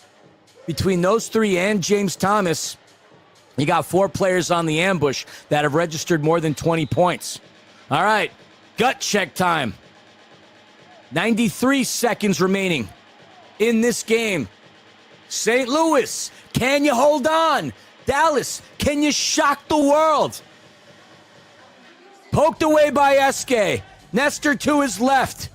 Between those 3 and James Thomas, you got 4 players on the ambush that have registered more than 20 points. All right, gut check time. 93 seconds remaining in this game. St. Louis, can you hold on? Dallas, can you shock the world? Poked away by Eske. Nestor to his left.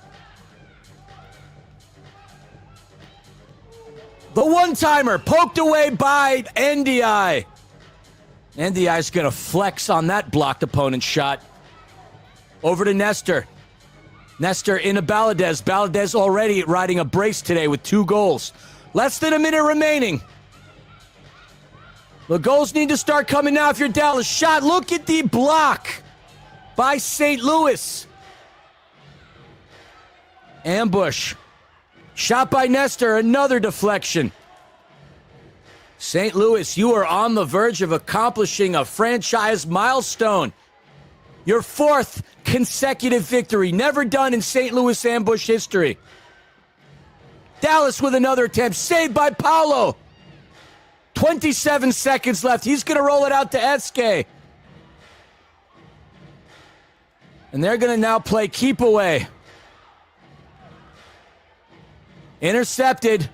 The one-timer poked away by NDI. NDI's going to flex on that blocked opponent shot. Over to Nestor. Nestor into Baladez. Baladez already riding a brace today with 2 goals. Less than a minute remaining. The goals need to start coming now if you're Dallas. Shot. Look at the block by St. Louis. Ambush. Shot by Nestor. Another deflection. St. Louis, you are on the verge of accomplishing a franchise milestone. Your 4th consecutive victory, never done in St. Louis ambush history. Dallas with another attempt, saved by Paulo. 27 seconds left. He's going to roll it out to Eske. And they're going to now play keep away. Intercepted.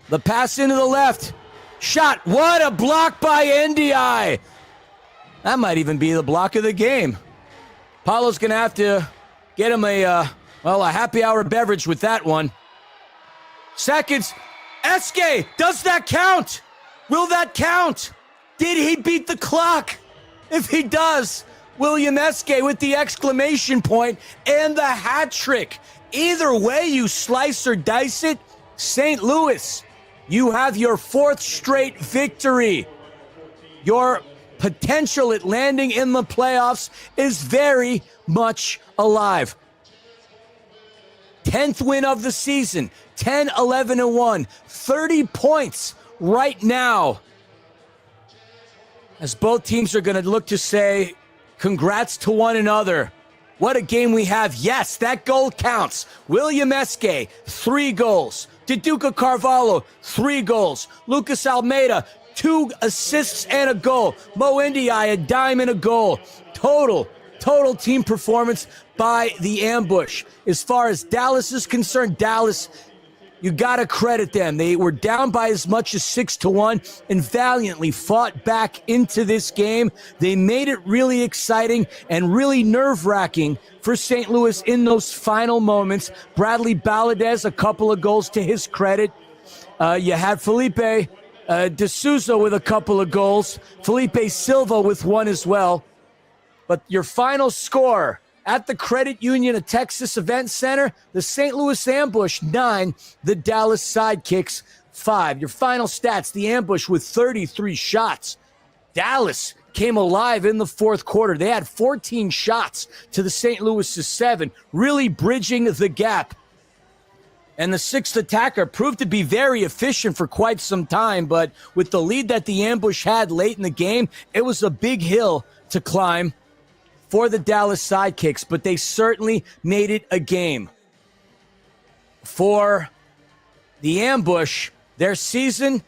The pass into the left. Shot. What a block by NDI. That might even be the block of the game. Paulo's going to have to get him a happy hour beverage with that one. Seconds. Eske, does that count? Will that count? Did he beat the clock? If he does, William Eske with the exclamation point and the hat trick. Either way you slice or dice it, St. Louis, you have your 4th straight victory. Your potential at landing in the playoffs is very much alive. 10th win of the season, 10-11-1, 30 points right now. As both teams are going to look to say, congrats to one another. What a game we have. Yes, that goal counts. William Eske, 3 goals. Duduka Carvalho, 3 goals. Lucas Almeida, 2 assists and a goal. Mo Ndiaye, a dime and a goal. Total team performance by the ambush. As far as Dallas is concerned, Dallas, you got to credit them. They were down by as much as 6-1 and valiantly fought back into this game. They made it really exciting and really nerve-wracking for St. Louis in those final moments. Bradley Baladez, a couple of goals to his credit. You had Felipe De Souza with a couple of goals. Felipe Silva with 1 as well. But your final score at the Credit Union of Texas Event Center, the St. Louis Ambush 9, the Dallas Sidekicks 5. Your final stats, the Ambush with 33 shots. Dallas came alive in the 4th quarter. They had 14 shots to the St. Louis' 7, really bridging the gap. And the 6th attacker proved to be very efficient for quite some time, but with the lead that the Ambush had late in the game, it was a big hill to climb for the Dallas Sidekicks, but they certainly made it a game. For the Ambush, their season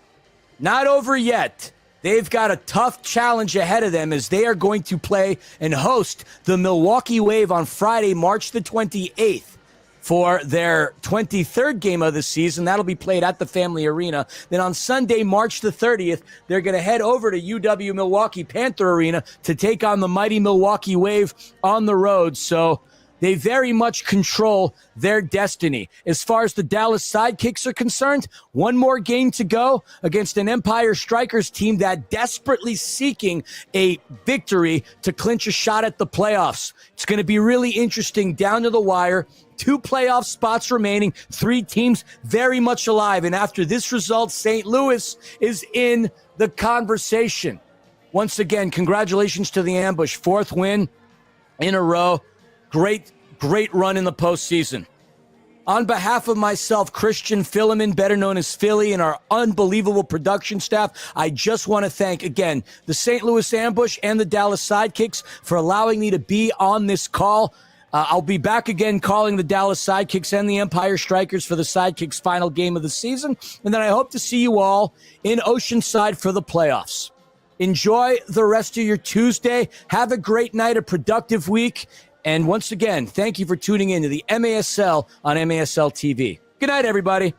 not over yet. They've got a tough challenge ahead of them as they are going to play and host the Milwaukee Wave on Friday, March the 28th. For their 23rd game of the season. That'll be played at the Family Arena. Then on Sunday, March the 30th, they're going to head over to UW Milwaukee Panther Arena to take on the mighty Milwaukee Wave on the road. So They very much control their destiny. As far as the Dallas Sidekicks are concerned, one more game to go against an Empire Strikers team that desperately seeking a victory to clinch a shot at the playoffs. It's going to be really interesting down to the wire. 2 playoff spots remaining, 3 teams very much alive. And after this result, St. Louis is in the conversation. Once again, congratulations to the Ambush. 4th win in a row. Great run in the postseason. On behalf of myself, Christian Philemon, better known as Philly, and our unbelievable production staff, I just want to thank, again, the St. Louis Ambush and the Dallas Sidekicks for allowing me to be on this call. I'll be back again calling the Dallas Sidekicks and the Empire Strikers for the Sidekicks' final game of the season. And then I hope to see you all in Oceanside for the playoffs. Enjoy the rest of your Tuesday. Have a great night, a productive week. And once again, thank you for tuning in to the MASL on MASL TV. Good night, everybody.